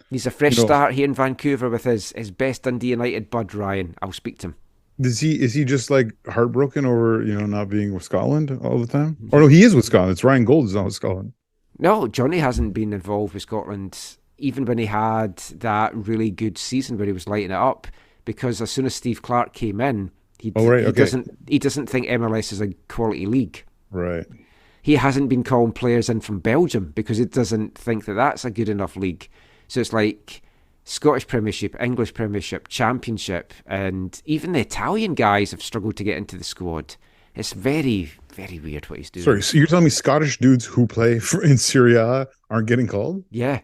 He's a fresh start here in Vancouver with his best Dundee United bud, Ryan. I'll speak to him. Is he just like heartbroken over not being with Scotland all the time? Or no, he is with Scotland. It's Ryan Gold is not with Scotland. No, Johnny hasn't been involved with Scotland even when he had that really good season where he was lighting it up. Because as soon as Steve Clark came in, he doesn't think MLS is a quality league. Right. He hasn't been calling players in from Belgium because he doesn't think that that's a good enough league. So it's like Scottish Premiership, English Premiership, Championship, and even the Italian guys have struggled to get into the squad. It's very, very weird what he's doing. Sorry, so you're telling me Scottish dudes who play in Serie A aren't getting called? Yeah.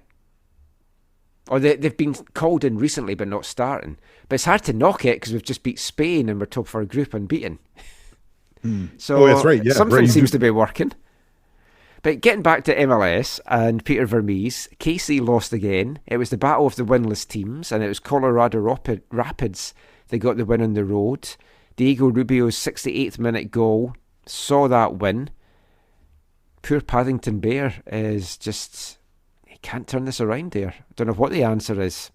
Or they've been called in recently but not starting. But it's hard to knock it because we've just beat Spain and we're top of our group unbeaten. So that's right. Yeah, something seems to be working. But getting back to MLS and Peter Vermees, KC lost again. It was the battle of the winless teams, and it was Colorado Rapids that got the win on the road. Diego Rubio's 68th minute goal saw that win. Poor Paddington Bear is just... he can't turn this around there. I don't know what the answer is.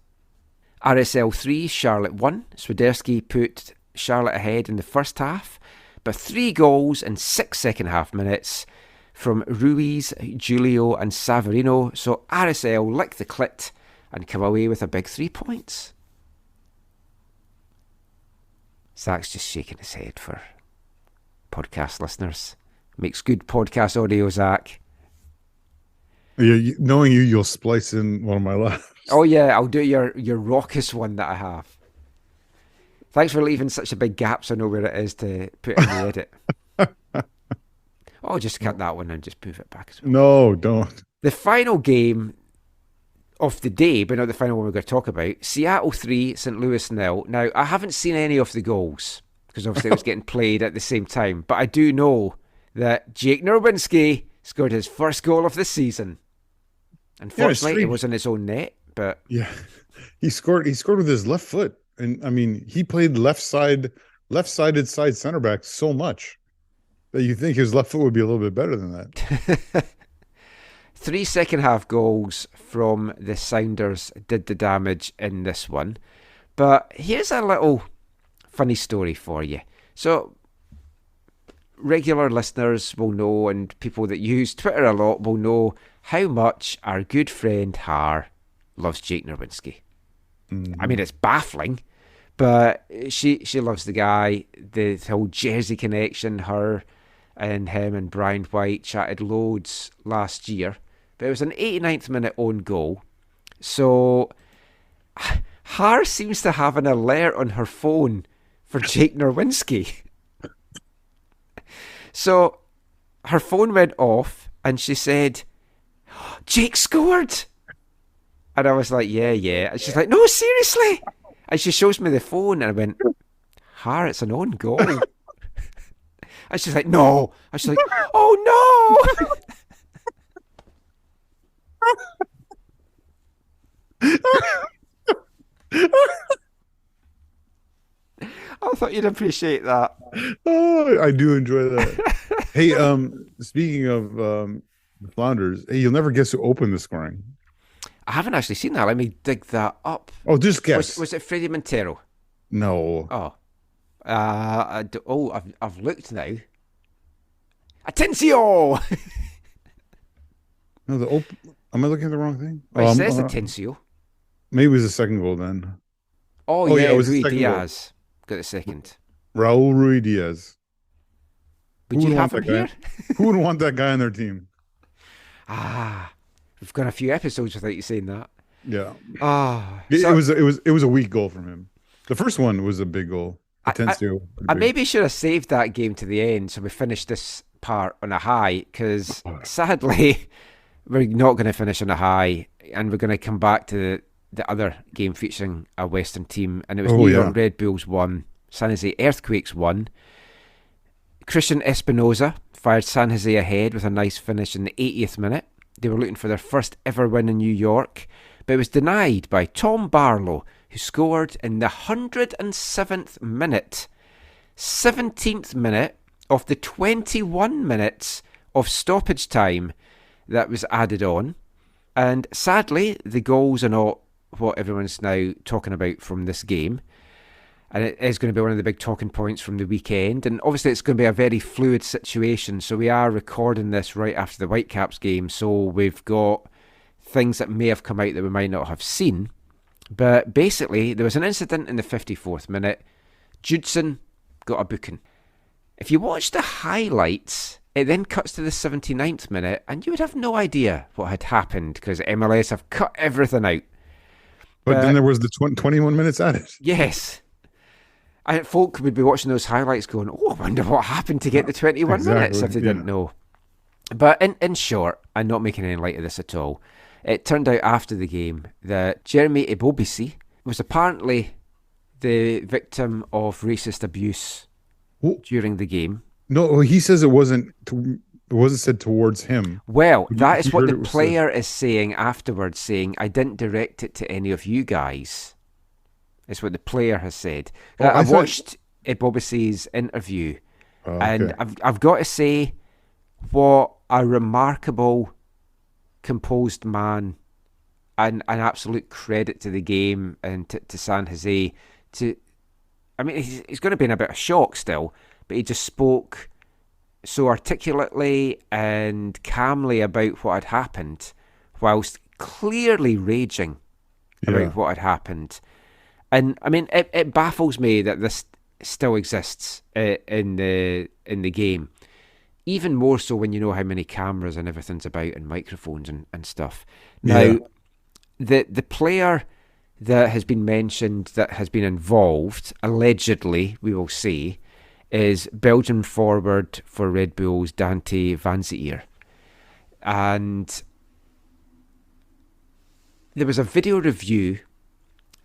RSL 3, Charlotte 1. Swiderski put Charlotte ahead in the first half, but 3 goals in 6 second half minutes from Ruiz, Giorgio and Savarino. So RSL lick the clit and come away with a big 3 points. Zach's just shaking his head for podcast listeners. Makes good podcast audio, Zach. Yeah, knowing you'll splice in one of my laughs. Oh yeah, I'll do your raucous one that I have. Thanks for leaving such a big gap so I know where it is to put in the edit. Oh, just cut that one and just move it back as well. No, don't. The final game of the day, but not the final one we're going to talk about, Seattle 3, St. Louis 0. Now, I haven't seen any of the goals because obviously it was getting played at the same time, but I do know that Jake Nerwinski scored his first goal of the season. Unfortunately, it was in his own net, but... Yeah, he scored with his left foot. And, I mean, he played left-sided side center back so much that you think his left foot would be a little bit better than that. 3 second half goals from the Sounders did the damage in this one. But here's a little funny story for you. So, regular listeners will know, and people that use Twitter a lot will know how much our good friend Har loves Jake Nerwinski. I mean, it's baffling, but she loves the guy. The whole Jersey connection, her and him and Brian White chatted loads last year. But it was an 89th minute own goal. So Har seems to have an alert on her phone for Jake Nerwinski. So her phone went off and she said, Jake scored. And I was like, yeah. And she's like, no, seriously. And she shows me the phone and I went, Har, it's an own goal. And she's like, no. And she's like, oh no. I thought you'd appreciate that. Oh, I do enjoy that. Hey, speaking of Flanders, hey, you'll never guess who opened the scoring. I haven't actually seen that. Let me dig that up. Oh, just guess. Was it Freddie Montero? No. Oh. I've looked now. Atencio! No, am I looking at the wrong thing? Well, it says Atencio. Maybe it was the second goal then. Oh yeah, it was Rui the second Diaz. Got the second. Raul Rui Diaz. Would you have him here? Who would want that guy on their team? We've got a few episodes without you saying that. Yeah. It was a weak goal from him. The first one was a big goal. I maybe should have saved that game to the end so we finished this part on a high, because sadly we're not going to finish on a high, and we're going to come back to the other game featuring a Western team, and it was New York Red Bulls 1, San Jose Earthquakes 1. Christian Espinoza fired San Jose ahead with a nice finish in the 80th minute. They were looking for their first ever win in New York, but it was denied by Tom Barlow, who scored in the 107th minute, 17th minute of the 21 minutes of stoppage time that was added on. And sadly, the goals are not what everyone's now talking about from this game. And it is going to be one of the big talking points from the weekend. And obviously it's going to be a very fluid situation. So we are recording this right after the Whitecaps game. So we've got things that may have come out that we might not have seen. But basically, there was an incident in the 54th minute. Judson got a booking. If you watch the highlights, it then cuts to the 79th minute, and you would have no idea what had happened because MLS have cut everything out. But then there was the 21 minutes added. Yes. And folk would be watching those highlights going, oh, I wonder what happened to get the 21 minutes if they didn't know. But in short, I'm not making any light of this at all. It turned out after the game that Jeremy Ebobisi was apparently the victim of racist abuse during the game. No, he says it wasn't said towards him. Well, that is what the player is saying afterwards, saying, I didn't direct it to any of you guys. It's what the player has said. I watched Ebobisi's interview, and I've got to say, what a remarkable, composed man, and an absolute credit to the game and to San Jose. I mean, he's going to be in a bit of shock still, but he just spoke so articulately and calmly about what had happened, whilst clearly raging about what had happened. And I mean, it baffles me that this still exists in the game. Even more so when you know how many cameras and everything's about and microphones and stuff. Now, the player that has been mentioned that has been involved, allegedly, we will say, is Belgian forward for Red Bulls, Dante Van Zier. And there was a video review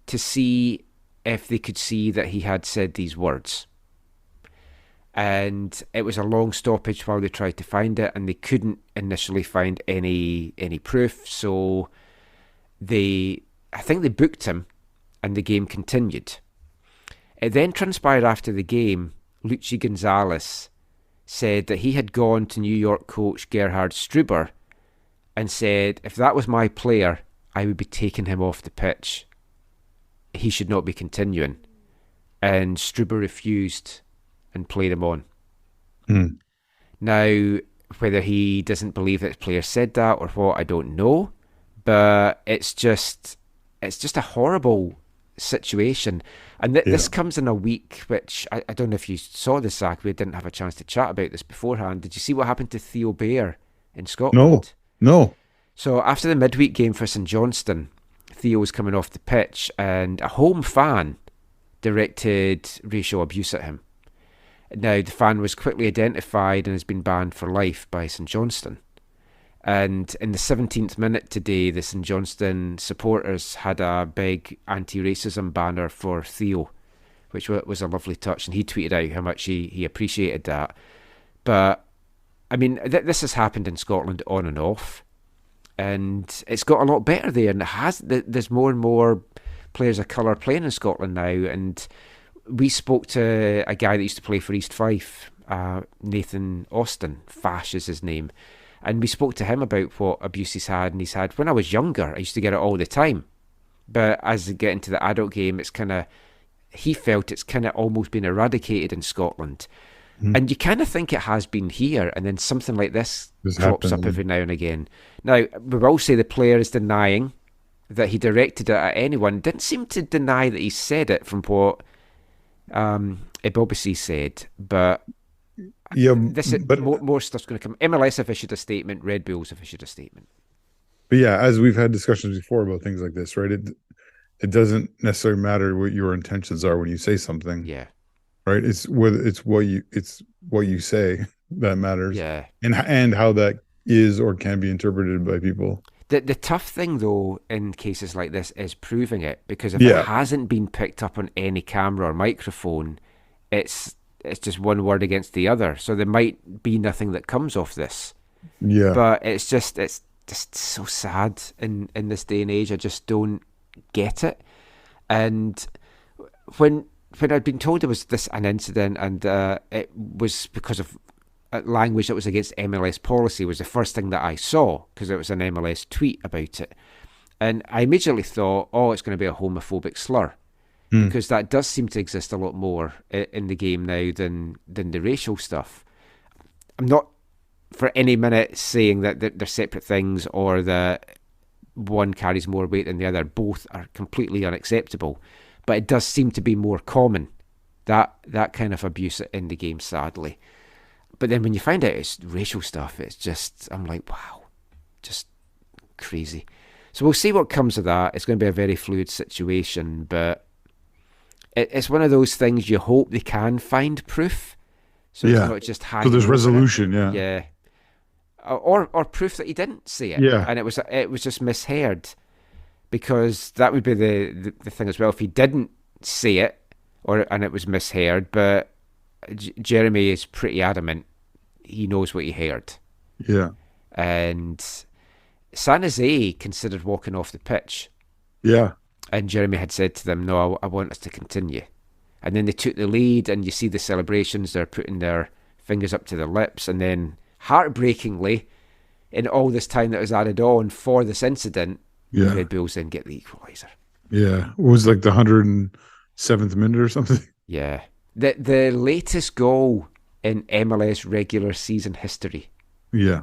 to see if they could see that he had said these words. And it was a long stoppage while they tried to find it, and they couldn't initially find any proof. So I think they booked him, and the game continued. It then transpired after the game, Luchi Gonzalez said that he had gone to New York coach Gerhard Struber and said, if that was my player, I would be taking him off the pitch. He should not be continuing. And Struber refused and played him on. Now, whether he doesn't believe that his player said that or what, I don't know. But it's just a horrible situation. And this comes in a week which, I don't know if you saw this, Zach. We didn't have a chance to chat about this beforehand. Did you see what happened to Theo Bair in Scotland? No. So after the midweek game for St Johnstone, Theo's coming off the pitch, and a home fan directed racial abuse at him. Now, the fan was quickly identified and has been banned for life by St Johnstone. And in the 17th minute today, the St Johnstone supporters had a big anti-racism banner for Theo, which was a lovely touch. And he tweeted out how much he appreciated that. But, I mean, this has happened in Scotland on and off. And it's got a lot better there. And there's more and more players of colour playing in Scotland now. And we spoke to a guy that used to play for East Fife, Nathan Austin, Fash is his name. And we spoke to him about what abuse he's had. And he said, when I was younger, I used to get it all the time. But as I get into the adult game, he felt it's kind of almost been eradicated in Scotland. And you kind of think it has been here, and then something like this crops up every now and again. Now, we will say the player is denying that he directed it at anyone. Didn't seem to deny that he said it from what Ibobisi said, but more stuff's going to come. MLS have issued a statement, Red Bulls have issued a statement. But yeah, as we've had discussions before about things like this, right? It doesn't necessarily matter what your intentions are when you say something. Yeah. Right? It's what you say that matters. Yeah. And how that is or can be interpreted by people. The tough thing, though, in cases like this is proving it, because if it hasn't been picked up on any camera or microphone, it's just one word against the other. So there might be nothing that comes off this. Yeah. But it's just so sad in this day and age. I just don't get it. And when I'd been told there was an incident, and it was because of language that was against MLS policy, was the first thing that I saw, because it was an MLS tweet about it. And I immediately thought, it's going to be a homophobic slur, because that does seem to exist a lot more in the game now than the racial stuff. I'm not for any minute saying that they're separate things or that one carries more weight than the other. Both are completely unacceptable. But it does seem to be more common, that kind of abuse in the game, sadly. But then when you find out it's racial stuff, it's just, I'm like, wow, just crazy. So we'll see what comes of that. It's going to be a very fluid situation, but it's one of those things you hope they can find proof. So it's not just hanging. So there's resolution, Yeah. Or proof that he didn't see it. Yeah. And it was just misheard. Because that would be the thing as well. If he didn't see it, and it was misheard, but Jeremy is pretty adamant he knows what he heard. Yeah. And San Jose considered walking off the pitch. Yeah. And Jeremy had said to them, no, I want us to continue. And then they took the lead, and you see the celebrations. They're putting their fingers up to their lips. And then, heartbreakingly, in all this time that was added on for this incident, the Red Bulls then get the equaliser. Yeah. It was like the 107th minute or something. Yeah. The latest goal in MLS regular season history. Yeah.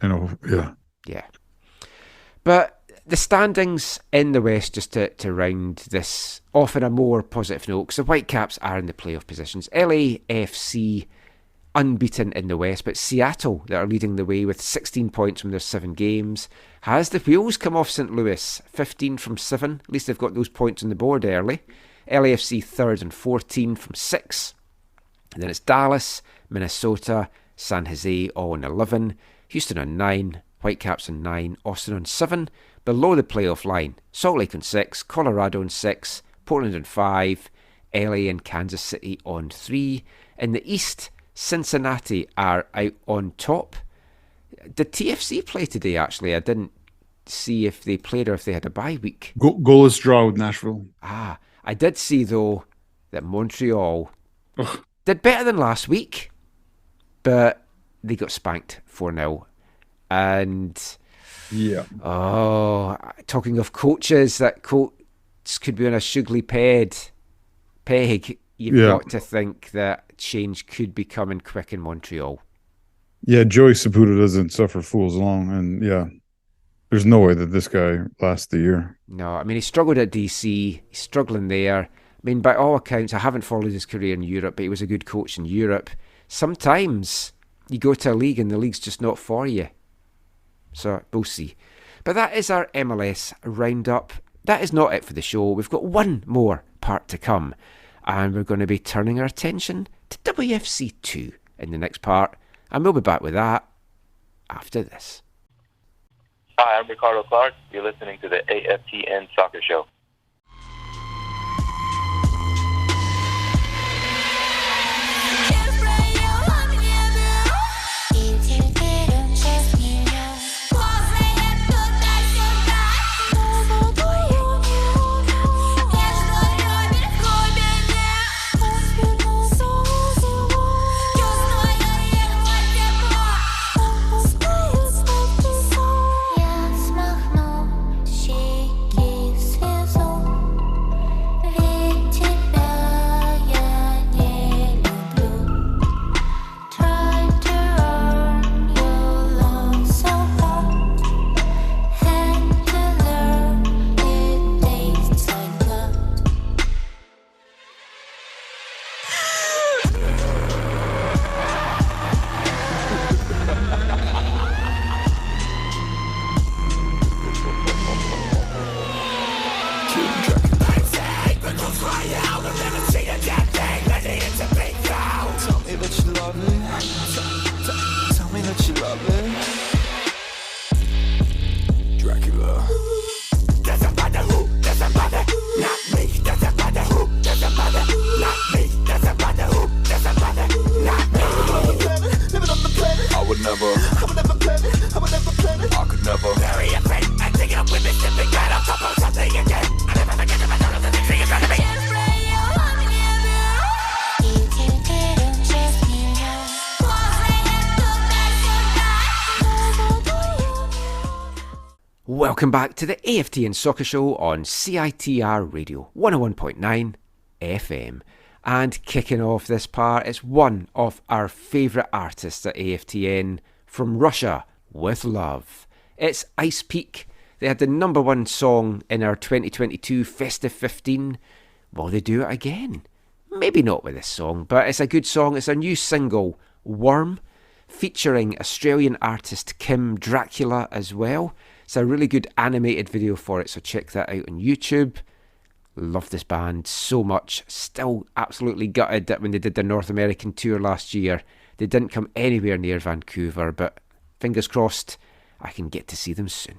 I know. Yeah. Yeah. But the standings in the West, just to round this off on a more positive note, because the Whitecaps are in the playoff positions. LAFC unbeaten in the West, but Seattle, that are leading the way with 16 points from their 7 games. Has the wheels come off St. Louis? 15 from 7. At least they've got those points on the board early. LAFC third and 14 from 6. And then it's Dallas, Minnesota, San Jose all on 11. Houston on 9. Whitecaps on 9. Austin on 7. Below the playoff line, Salt Lake on 6. Colorado on 6. Portland on 5. LA and Kansas City on 3. In the East, Cincinnati are out on top. Did TFC play today, actually? I didn't see if they played or if they had a bye week. Goalless draw with Nashville. I did see, though, that Montreal did better than last week, but they got spanked 4-0. And, talking of coaches, that coach could be on a sugly peg. You've got to think that change could be coming quick in Montreal. Yeah, Joey Saputo doesn't suffer fools long, and there's no way that this guy lasts the year. No, I mean, he struggled at DC, he's struggling there. I mean, by all accounts, I haven't followed his career in Europe, but he was a good coach in Europe. Sometimes you go to a league and the league's just not for you. So, we'll see. But that is our MLS roundup. That is not it for the show. We've got one more part to come, and we're going to be turning our attention to WFC2 in the next part, and we'll be back with that after this. Hi, I'm Ricardo Clark. You're listening to the AFTN Soccer Show. Welcome back to the AFTN Soccer Show on CITR Radio 101.9 FM. And kicking off this part is one of our favourite artists at AFTN from Russia with love. It's Ice Peak. They had the number one song in our 2022 Festive 15. Will they do it again? Maybe not with this song, but it's a good song. It's a new single, Worm, featuring Australian artist Kim Dracula as well. It's a really good animated video for it, so check that out on YouTube. Love this band so much. Still absolutely gutted that when they did their North American tour last year, they didn't come anywhere near Vancouver, but fingers crossed I can get to see them soon.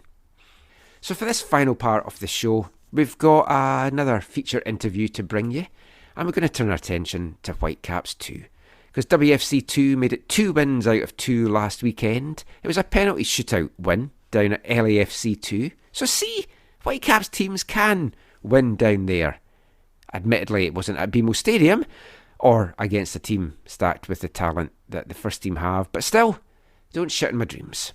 So for this final part of the show, we've got another feature interview to bring you, and we're going to turn our attention to Whitecaps 2. Because WFC2 made it 2 wins out of 2 last weekend. It was a penalty shootout win down at LAFC 2. So see, Whitecaps teams can win down there. Admittedly, it wasn't at BMO Stadium or against a team stacked with the talent that the first team have, but still, don't shit in my dreams.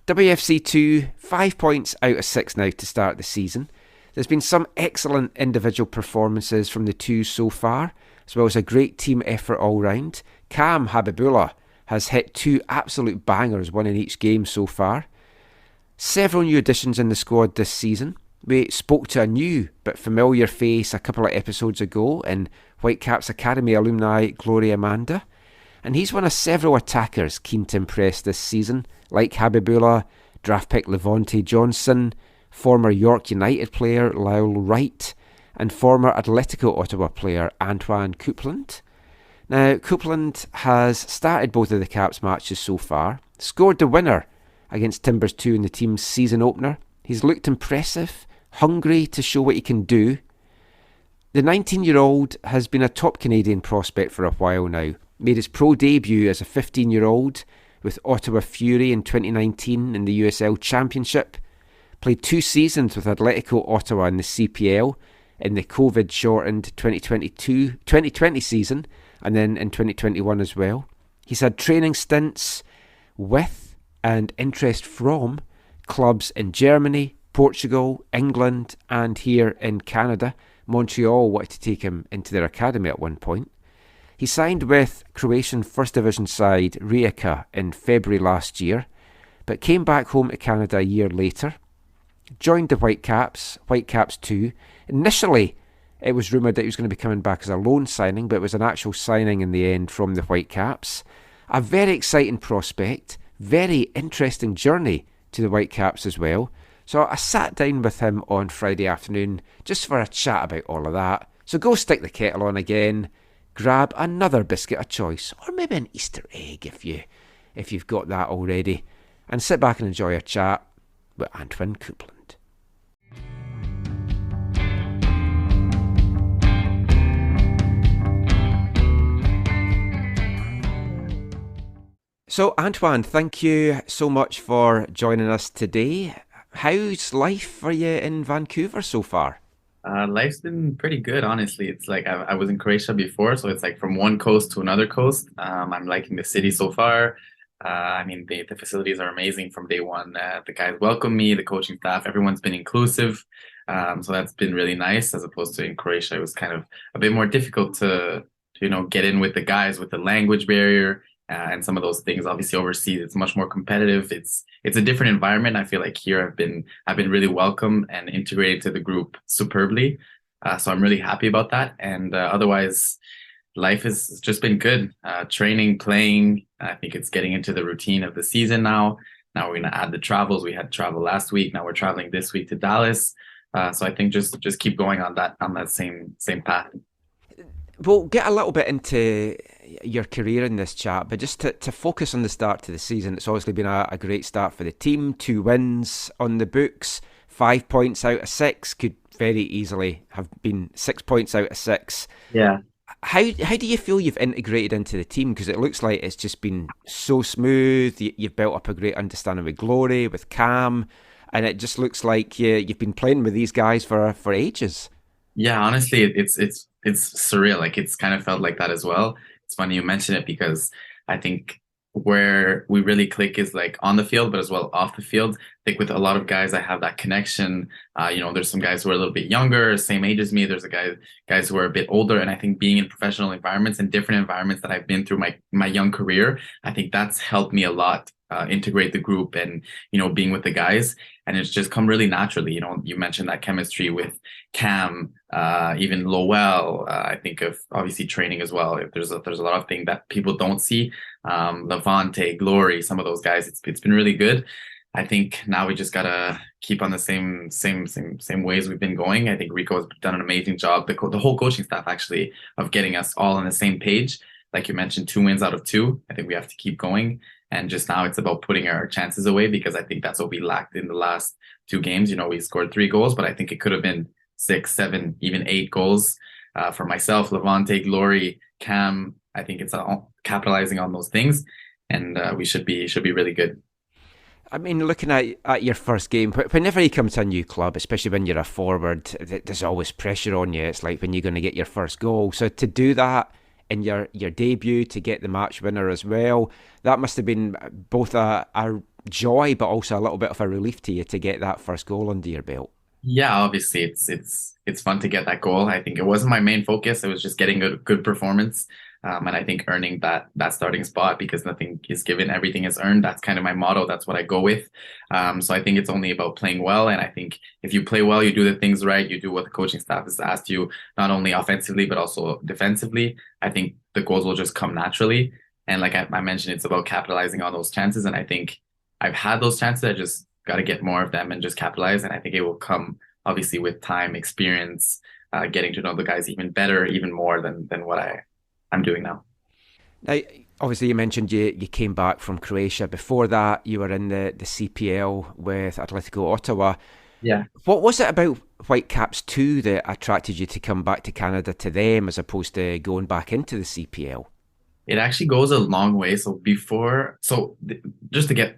WFC 2, 5 points out of 6 now to start the season. There's been some excellent individual performances from the two so far, as well as a great team effort all round. Cam Habibullah has hit 2 absolute bangers, one in each game so far. Several new additions in the squad this season. We spoke to a new but familiar face a couple of episodes ago in Whitecaps Academy alumni Gloria Amanda, and he's one of several attackers keen to impress this season, like Habibullah, draft pick Levante Johnson, former York United player Lyle Wright, and former Atletico Ottawa player Antoine Coupland. Now, Coupland has started both of the Caps matches so far, scored the winner against Timbers 2 in the team's season opener. He's looked impressive, hungry to show what he can do. The 19-year-old has been a top Canadian prospect for a while now. Made his pro debut as a 15-year-old with Ottawa Fury in 2019 in the USL Championship. Played 2 seasons with Atletico Ottawa in the CPL in the COVID-shortened 2020 season, and then in 2021 as well. He's had training stints with and interest from clubs in Germany, Portugal, England, and here in Canada. Montreal wanted to take him into their academy at one point. He signed with Croatian First Division side Rijeka in February last year, but came back home to Canada a year later. Joined the Whitecaps 2. Initially, it was rumoured that he was going to be coming back as a loan signing, but it was an actual signing in the end from the Whitecaps. A very exciting prospect, very interesting journey to the Whitecaps as well. So I sat down with him on Friday afternoon just for a chat about all of that. So go stick the kettle on again, grab another biscuit of choice, or maybe an Easter egg if you've got that already, and sit back and enjoy a chat with Antoine Coupland. So, Antoine, thank you so much for joining us today. How's life for you in Vancouver so far? Life's been pretty good, honestly. It's like I was in Croatia before, so it's like from one coast to another coast. I'm liking the city so far. I mean, the facilities are amazing from day one. The guys welcome me, the coaching staff, everyone's been inclusive. So that's been really nice, as opposed to in Croatia, it was kind of a bit more difficult to get in with the guys with the language barrier. And some of those things. Obviously overseas it's much more competitive. It's a different environment. I feel like here I've been really welcome and integrated to the group superbly. So I'm really happy about that. And otherwise life has just been good. Training, playing. I think it's getting into the routine of the season now. Now we're going to add the travels. We had travel last week. Now we're traveling this week to Dallas. So I think just keep going on that same path. We'll get a little bit into your career in this chat, but just to focus on the start to the season, it's obviously been a great start for the team. 2 wins on the books, 5 points out of 6, could very easily have been 6 points out of 6. Yeah. How do you feel you've integrated into the team? Because it looks like it's just been so smooth. You've built up a great understanding with Glory, with Cam, and it just looks like you've been playing with these guys for ages. Yeah, honestly, it's surreal. Like it's kind of felt like that as well. It's funny you mention it because I think where we really click is like on the field, but as well off the field. I think with a lot of guys, I have that connection. There's some guys who are a little bit younger, same age as me. There's guys who are a bit older. And I think being in professional environments and different environments that I've been through my young career, I think that's helped me a lot integrate the group and, being with the guys. And it's just come really naturally. You mentioned that chemistry with Cam, even Lowell. I think of obviously training as well. There's a lot of things that people don't see. Levante, Glory, some of those guys. It's been really good. I think now we just gotta keep on the same ways we've been going. I think Rico has done an amazing job. The whole coaching staff actually of getting us all on the same page. Like you mentioned, 2 wins out of 2. I think we have to keep going. And just now it's about putting our chances away because I think that's what we lacked in the last 2 games. We scored 3 goals, but I think it could have been 6, 7, even 8 goals for myself, Levante, Glory, Cam. I think it's capitalizing on those things, and we should be really good. I mean, looking at your first game, whenever you come to a new club, especially when you're a forward, there's always pressure on you. It's like when you're going to get your first goal. So to do that in your debut, to get the match winner as well, that must have been both a joy, but also a little bit of a relief to you to get that first goal under your belt. Yeah, obviously it's fun to get that goal. I think it wasn't my main focus. It was just getting a good performance. And I think earning that starting spot because nothing is given, everything is earned. That's kind of my motto. That's what I go with. So I think it's only about playing well. And I think if you play well, you do the things right, you do what the coaching staff has asked you, not only offensively, but also defensively. I think the goals will just come naturally. And like I mentioned, it's about capitalizing on those chances. And I think I've had those chances. I just got to get more of them and just capitalize. And I think it will come obviously with time, experience, getting to know the guys even better, even more than what I'm doing now. Now, obviously, you mentioned you came back from Croatia. Before that, you were in the CPL with Atletico Ottawa. Yeah. What was it about Whitecaps 2 that attracted you to come back to Canada to them as opposed to going back into the CPL? It actually goes a long way. Just to go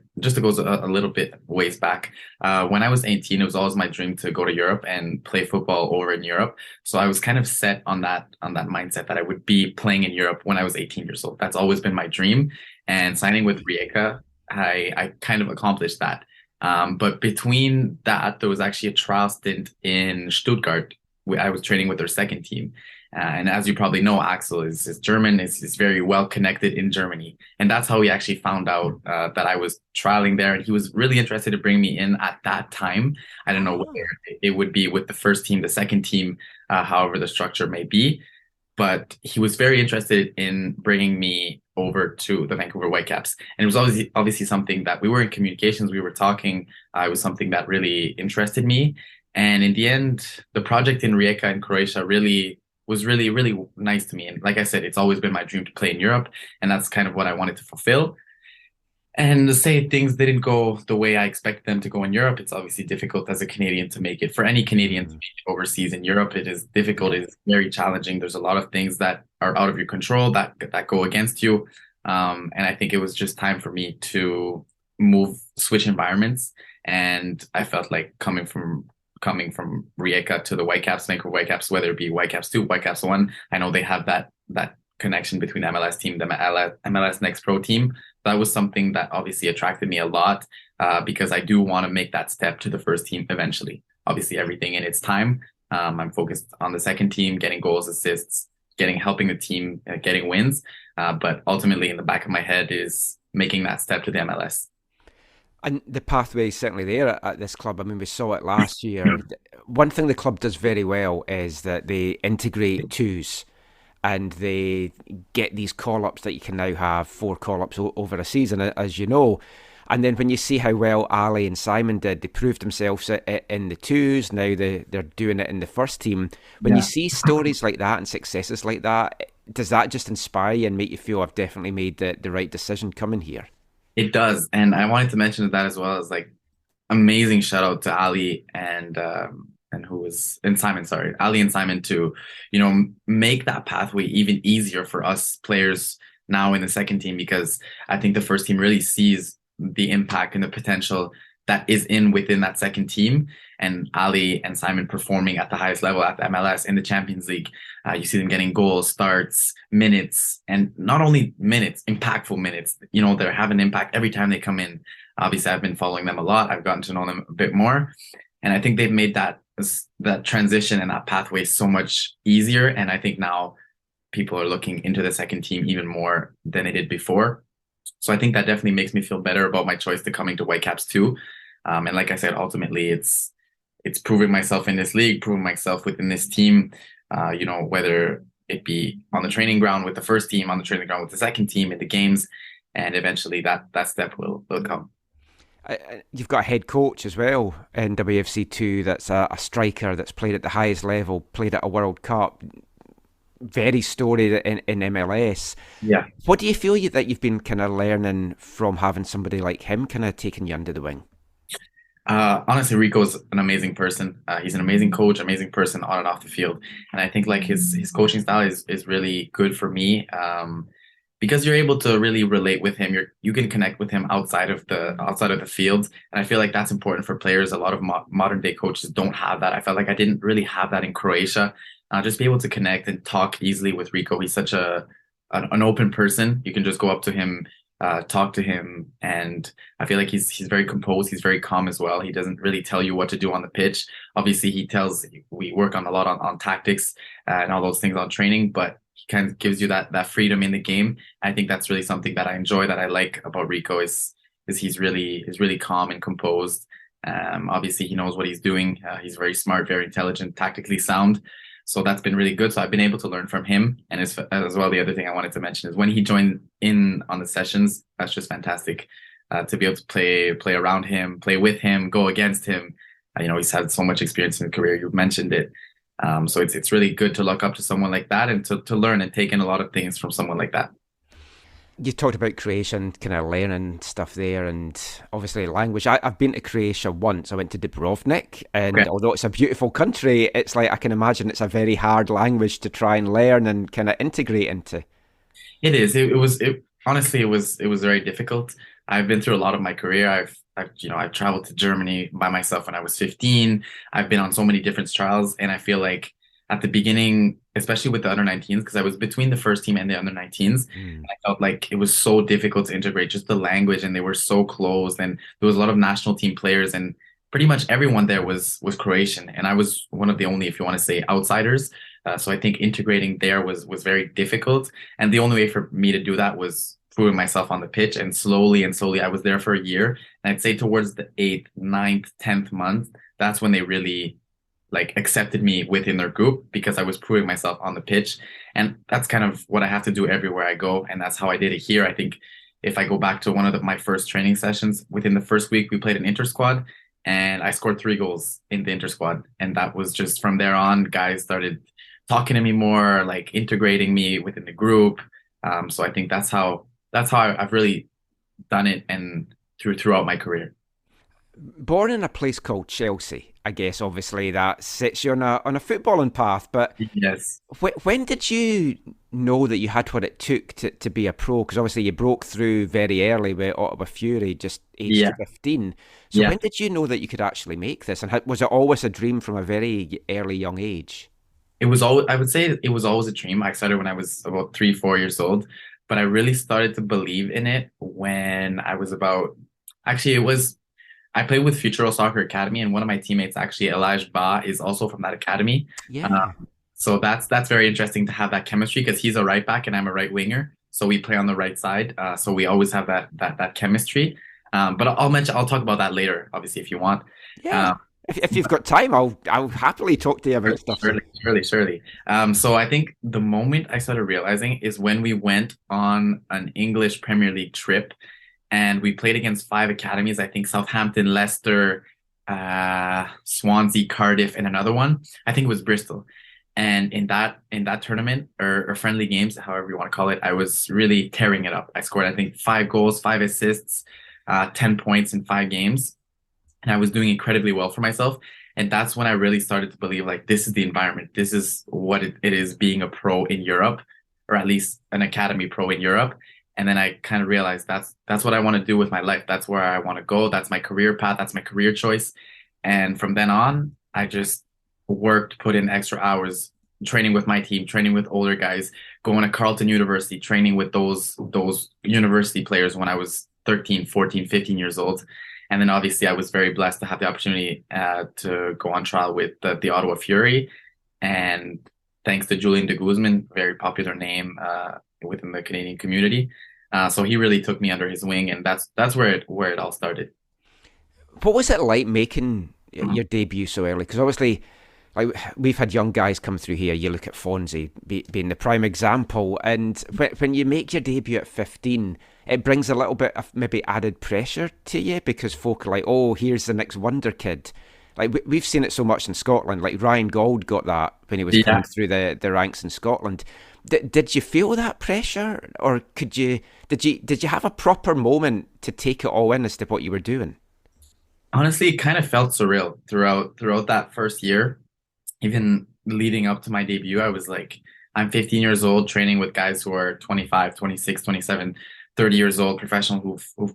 a little bit ways back, when I was 18, it was always my dream to go to Europe and play football over in Europe. So I was kind of set on that mindset that I would be playing in Europe when I was 18 years old. That's always been my dream. And signing with Rijeka, I kind of accomplished that. But between that, there was actually a trial stint in Stuttgart. I was training with their second team. And as you probably know, Axel is German, is very well connected in Germany. And that's how he actually found out that I was trialing there. And he was really interested to bring me in at that time. I don't know whether it would be with the first team, the second team, however the structure may be. but he was very interested in bringing me over to the Vancouver Whitecaps. And it was obviously something that we were in communications, we were talking. It was something that really interested me. And in the end, the project in Rijeka in Croatia was really nice to me. And like I said, it's always been my dream to play in Europe, and that's kind of what I wanted to fulfill. And to say things didn't go the way I expected them to go in Europe, it's obviously difficult as a Canadian to make it. For any Canadian to make it overseas in Europe, it is difficult. It's very challenging. There's a lot of things that are out of your control that go against you. And I think it was just time for me to switch environments. And I felt like coming from Rijeka to the Whitecaps, Vancouver Whitecaps, whether it be Whitecaps 2, Whitecaps 1, I know they have that connection between the MLS team, the MLS Next Pro team. That was something that obviously attracted me a lot, because I do want to make that step to the first team eventually. Obviously, everything in its time. I'm focused on the second team, getting goals, assists, helping the team, getting wins. But ultimately, in the back of my head is making that step to the MLS. And the pathway is certainly there at this club. I mean, we saw it last year. One thing the club does very well is that they integrate twos, and they get these call-ups that you can now have 4 call-ups over a season, as you know. And then when you see how well Ali and Simon did, they proved themselves in the twos. Now they're doing it in the first team. When you see stories like that and successes like that, does that just inspire you and make you feel I've definitely made the right decision coming here? It does. And I wanted to mention that as well, as like amazing shout out to Ali and Simon, Ali and Simon to, make that pathway even easier for us players now in the second team, because I think the first team really sees the impact and the potential that is within that second team. And Ali and Simon performing at the highest level at the MLS in the Champions League. You see them getting goals, starts, minutes, and not only minutes, impactful minutes. They're having impact every time they come in. Obviously, I've been following them a lot. I've gotten to know them a bit more. And I think they've made that transition and that pathway so much easier. And I think now people are looking into the second team even more than they did before. So I think that definitely makes me feel better about my choice to coming to Whitecaps too. And like I said, ultimately it's proving myself in this league, proving myself within this team, whether it be on the training ground with the first team, on the training ground with the second team, in the games, and eventually that step will come. You've got a head coach as well in WFC2 that's a striker that's played at the highest level, played at a World Cup, very storied in MLS. Yeah. What do you feel that you've been kind of learning from having somebody like him kind of taking you under the wing? Honestly, Rico's an amazing person. He's an amazing coach, amazing person on and off the field. And I think like his coaching style is really good for me. Because you're able to really relate with him, you can connect with him outside of the field, and I feel like that's important for players. A lot of modern day coaches don't have that. I felt like I didn't really have that in Croatia. Just be able to connect and talk easily with Rico. He's such an open person. You can just go up to him, talk to him, and I feel like he's very composed. He's very calm as well. He doesn't really tell you what to do on the pitch. Obviously, we work on a lot on tactics and all those things on training, but he kind of gives you that freedom in the game. I think that's really something that I enjoy, that I like about Rico is he's really calm and composed. Obviously, he knows what he's doing. He's very smart, very intelligent, tactically sound. So that's been really good. So I've been able to learn from him. And as well, the other thing I wanted to mention is when he joined in on the sessions, that's just fantastic to be able to play around him, play with him, go against him. He's had so much experience in his career. You've mentioned it. So it's really good to look up to someone like that and to learn and take in a lot of things from someone like that. You talked about Croatia and kind of learning stuff there, and obviously language. I've been to Croatia once. I went to Dubrovnik, and although it's a beautiful country, it's like I can imagine it's a very hard language to try and learn and kind of integrate into. It is. Honestly, it was very difficult. I've been through a lot of my career. I've traveled to Germany by myself when I was 15. I've been on so many different trials, and I feel like at the beginning, especially with the under 19s, because I was between the first team and the under 19s, and I felt like it was so difficult to integrate just the language, and they were so close, and there was a lot of national team players, and pretty much everyone there was Croatian, and I was one of the only, if you want to say, outsiders. So I think integrating there was very difficult, and the only way for me to do that was proving myself on the pitch, and slowly I was there for a year, and I'd say towards the 8th, 9th, 10th month, that's when they really like accepted me within their group because I was proving myself on the pitch. And that's kind of what I have to do everywhere I go. And that's how I did it here. I think if I go back to one of my first training sessions, within the first week, we played an inter squad and I scored 3 goals in the inter squad. And that was just from there on, guys started talking to me more, like integrating me within the group. So I think that's how I've really done it and throughout my career. Born in a place called Chelsea, I guess obviously that sets you on a footballing path, but yes, when did you know that you had what it took to be a pro? Because obviously you broke through very early with Ottawa Fury, just aged 15. So when did you know that you could actually make this? And was it always a dream from a very early young age? It was always, I would say it was always a dream. I started when I was about 3-4 years old, but I really started to believe in it when I was I played with Futuro Soccer Academy, and one of my teammates, actually, Elijah Ba, is also from that academy. Yeah. So that's very interesting to have that chemistry because he's a right back and I'm a right winger. So we play on the right side. So we always have that chemistry. But I'll talk about that later, obviously, if you want. Yeah. If you've got time, I'll happily talk to you about stuff. Surely. So I think the moment I started realizing is when we went on an English Premier League trip. And we played against 5 academies, I think Southampton, Leicester, Swansea, Cardiff, and another one. I think it was Bristol. And in that tournament, or friendly games, however you want to call it, I was really tearing it up. I scored, I think, 5 goals, 5 assists, 10 points in 5 games. And I was doing incredibly well for myself. And that's when I really started to believe, like, this is the environment. This is what it is being a pro in Europe, or at least an academy pro in Europe. And then I kind of realized that's what I want to do with my life. That's where I want to go. That's my career path. That's my career choice. And from then on, I just worked, put in extra hours, training with my team, training with older guys, going to Carleton University, training with those university players when I was 13, 14, 15 years old. And then obviously I was very blessed to have the opportunity to go on trial with the Ottawa Fury. And thanks to Julian de Guzman, very popular name within the Canadian community. So he really took me under his wing, and that's where it all started. What was it like making your debut so early? Because obviously, like, we've had young guys come through here. You look at Fonzie being the prime example, and when you make your debut at 15, it brings a little bit of maybe added pressure to you because folk are like, oh, here's the next wonder kid. Like, we've seen it so much in Scotland. Like, Ryan Gauld got that when he was coming through the ranks in Scotland. Did you feel that pressure, or did you have a proper moment to take it all in as to what you were doing? Honestly, it kind of felt surreal throughout that first year. Even leading up to my debut, I was like, I'm 15 years old, training with guys who are 25, 26, 27, 30 years old, professional who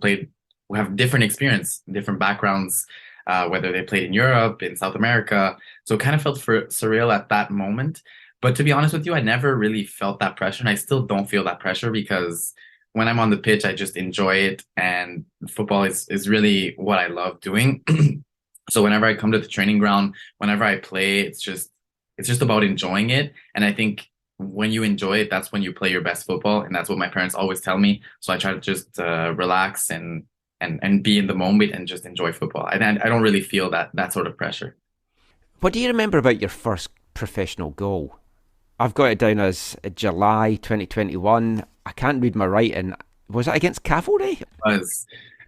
have different experience, different backgrounds, whether they played in Europe, in South America. So it kind of felt surreal at that moment. But to be honest with you, I never really felt that pressure, and I still don't feel that pressure because when I'm on the pitch, I just enjoy it, and football is really what I love doing. So whenever I come to the training ground, whenever I play, it's just about enjoying it. And I think when you enjoy it, that's when you play your best football, and that's what my parents always tell me. So I try to just relax and be in the moment and just enjoy football. And I don't really feel that sort of pressure. What do you remember about your first professional goal? I've got it down as July 2021. I can't read my writing. Was it against Cavalry? It was.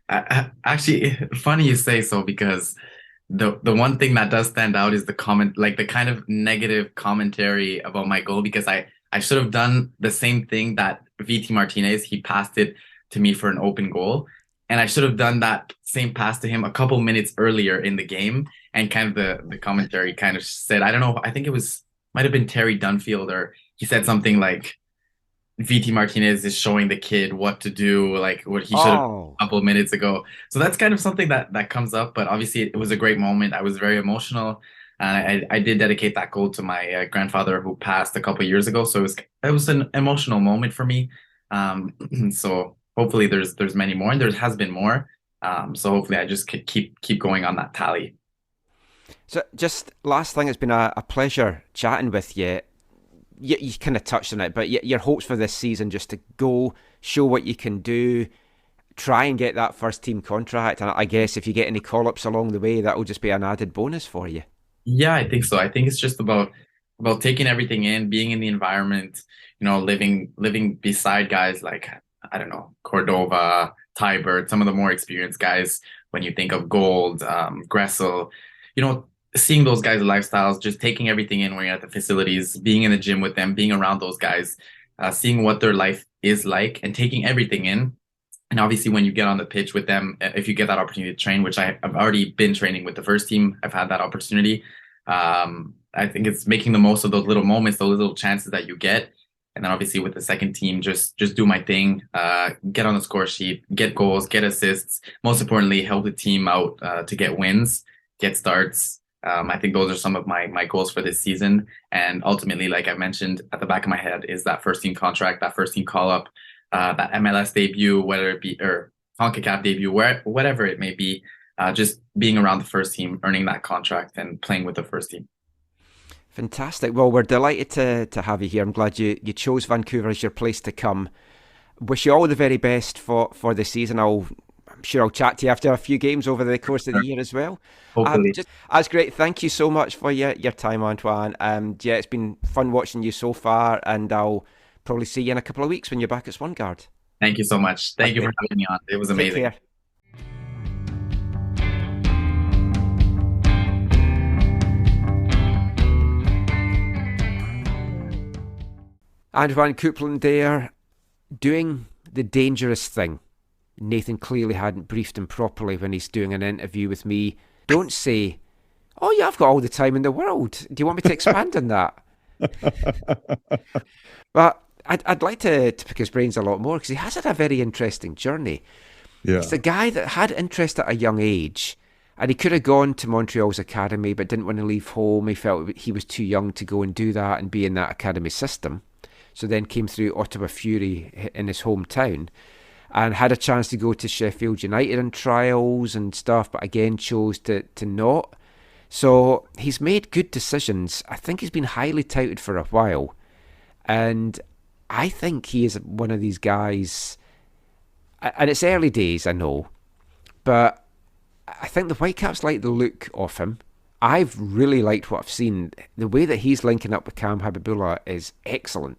Actually, funny you say so, because the one thing that does stand out is the comment, like the kind of negative commentary about my goal, because I should have done the same thing that VT Martinez, he passed it to me for an open goal. And I should have done that same pass to him a couple minutes earlier in the game. And kind of the commentary kind of said, I don't know, I think it might have been Terry Dunfield, or he said something like, VT Martinez is showing the kid what to do, like what he should have done a couple of minutes ago. So that's kind of something that comes up. But obviously it was a great moment. I was very emotional. I did dedicate that goal to my grandfather, who passed a couple of years ago. So it was an emotional moment for me. So hopefully there's many more, and there has been more. So hopefully I just keep going on that tally. So just last thing, it's been a pleasure chatting with you. You kind of touched on it, but your hopes for this season, just to go, show what you can do, try and get that first team contract. And I guess if you get any call-ups along the way, that will just be an added bonus for you. Yeah, I think so. I think it's just about taking everything in, being in the environment, living beside guys like, I don't know, Cordova, Tybert, some of the more experienced guys. When you think of Gold, Gressel, seeing those guys' lifestyles, just taking everything in when you're at the facilities, being in the gym with them, being around those guys, seeing what their life is like, and taking everything in. And obviously, when you get on the pitch with them, if you get that opportunity to train, which I've already been training with the first team, I've had that opportunity. I think it's making the most of those little moments, those little chances that you get. And then obviously with the second team, just do my thing, get on the score sheet, get goals, get assists. Most importantly, help the team out to get wins, get starts. I think those are some of my goals for this season. And ultimately, like I mentioned, at the back of my head is that first team contract, that first team call up, that MLS debut, whether it be or CONCACAF debut, whatever it may be, just being around the first team, earning that contract, and playing with the first team. Fantastic. Well, we're delighted to have you here. I'm glad you chose Vancouver as your place to come. Wish you all the very best for the season. I'm sure I'll chat to you after a few games over the course of the year as well. Hopefully. That's great. Thank you so much for your time, Antoine. Yeah, it's been fun watching you so far, and I'll probably see you in a couple of weeks when you're back at SwanGuard. Thank you so much. Thank you for having me on. It was amazing. Take care. Antoine Coupland there, doing the dangerous thing. Nathan clearly hadn't briefed him properly when he's doing an interview with me. Don't say, "Oh yeah, I've got all the time in the world. Do you want me to expand on that?" But I'd like to pick his brains a lot more, because he has had a very interesting journey. Yeah. It's a guy that had interest at a young age, and he could have gone to Montreal's academy but didn't want to leave home. He felt he was too young to go and do that and be in that academy system. So then came through Ottawa Fury in his hometown and had a chance to go to Sheffield United in trials and stuff, but again chose to not. So he's made good decisions. I think he's been highly touted for a while. And I think he is one of these guys, and it's early days, I know, but I think the Whitecaps like the look of him. I've really liked what I've seen. The way that he's linking up with Cam Habibullah is excellent.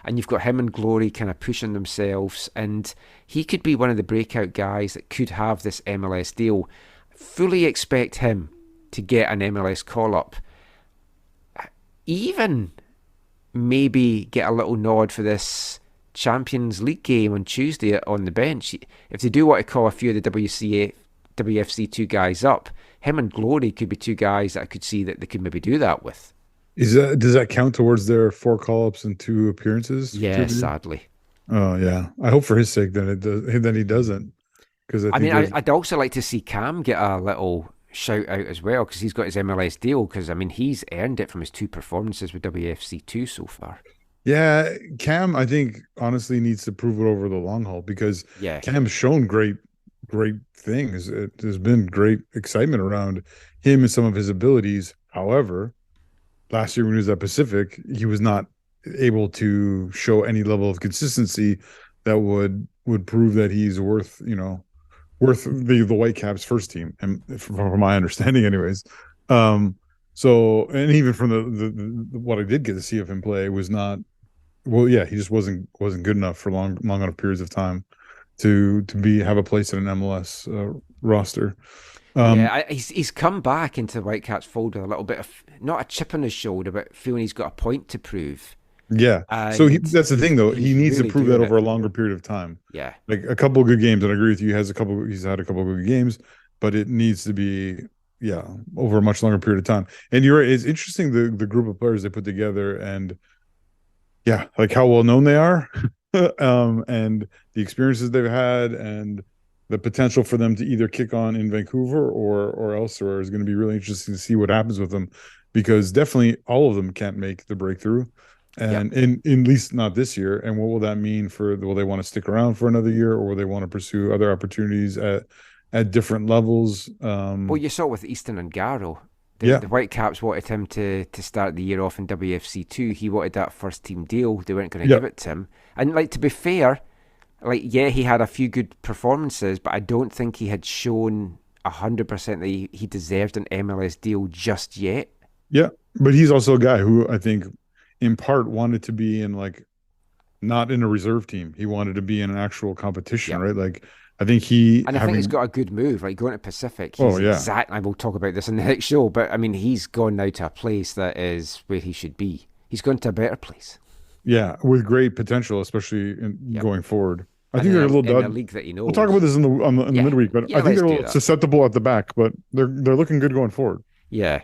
And you've got him and Glory kind of pushing themselves, and he could be one of the breakout guys that could have this MLS deal. Fully expect him to get an MLS call-up. Even maybe get a little nod for this Champions League game on Tuesday on the bench. If they do want to call a few of the WFC2 guys up, him and Glory could be two guys that I could see that they could maybe do that with. Does that count towards their 4 call-ups and 2 appearances? Yeah, sadly. Oh yeah, I hope for his sake that it does. Then he doesn't, because I'd also like to see Cam get a little shout out as well, because he's got his MLS deal. Because he's earned it from his 2 performances with WFC2 so far. Yeah, Cam, I think honestly needs to prove it over the long haul, because Cam's shown great things. There's been great excitement around him and some of his abilities. However, last year when he was at Pacific, he was not able to show any level of consistency that would prove that he's worth the Whitecaps first team, and from my understanding anyways. So, and even from the what I did get to see of him play was not, he just wasn't good enough for long enough periods of time to have a place in an MLS roster. He's come back into the Whitecaps fold with a little bit of, not a chip on his shoulder, but feeling he's got a point to prove. Yeah. So that's the thing, though. He needs really to prove that over a longer period of time. Yeah. Like a couple of good games, and I agree with you. He's had a couple of good games, but it needs to be, over a much longer period of time. And you're right. It's interesting the group of players they put together, and like how well known they are, and the experiences they've had, and the potential for them to either kick on in Vancouver or elsewhere is going to be really interesting to see what happens with them, because definitely all of them can't make the breakthrough, and in at least not this year. And what will that mean will they want to stick around for another year, or will they want to pursue other opportunities at different levels? Well, you saw with Easton and Garrow. The Whitecaps wanted him to start the year off in WFC2. He wanted that first team deal. They weren't going to give it to him. And to be fair, he had a few good performances, but I don't think he had shown 100% that he deserved an MLS deal just yet. Yeah, but he's also a guy who I think, in part, wanted to be in like not in a reserve team. He wanted to be in an actual competition, right? Like I think I think he's got a good move. Like going to Pacific, Oh, he's yeah. exactly. We'll talk about this in the next show, but I mean, he's gone now to a place that is where he should be. He's gone to a better place. Yeah, with great potential, especially going forward. I think in they're a little in a dud. league that he knows. We'll talk about this in the midweek, but I think they're a little susceptible at the back, but they're looking good going forward. Yeah.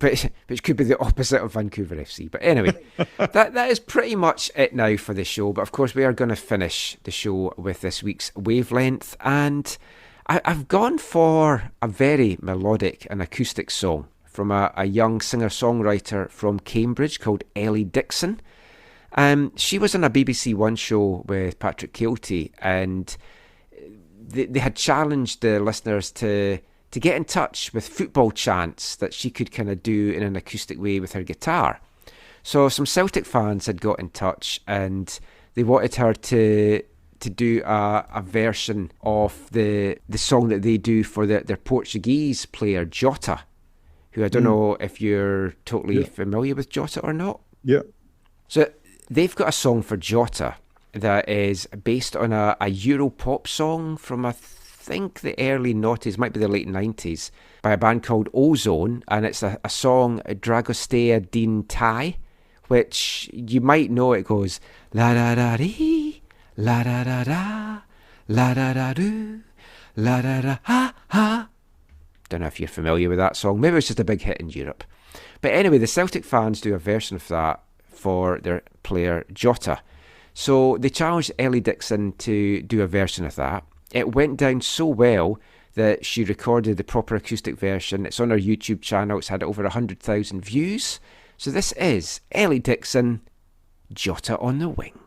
But which could be the opposite of Vancouver FC. But anyway, that is pretty much it now for the show. But of course, we are going to finish the show with this week's wavelength. And I've gone for a very melodic and acoustic song from a young singer-songwriter from Cambridge called Ellie Dixon. She was on a BBC One show with Patrick Keelty, and they had challenged the listeners to get in touch with football chants that she could kind of do in an acoustic way with her guitar. So some Celtic fans had got in touch and they wanted her to do a version of the song that they do for their Portuguese player Jota, who I don't know if you're totally familiar with Jota or not. Yeah. So they've got a song for Jota that is based on a Euro pop song from I think the early noughties, might be the late 90s, by a band called Ozone, and it's a song Dragostea Din Tai, which you might know. It goes la da da dee, la da da da, la da da do, la da da ha ha. Don't know if you're familiar with that song. Maybe it's just a big hit in Europe. But anyway, the Celtic fans do a version of that for their player Jota. So they challenged Ellie Dixon to do a version of that. It went down so well that she recorded the proper acoustic version. It's on her YouTube channel. It's had over 100,000 views. So this is Ellie Dixon, Jota on the Wing.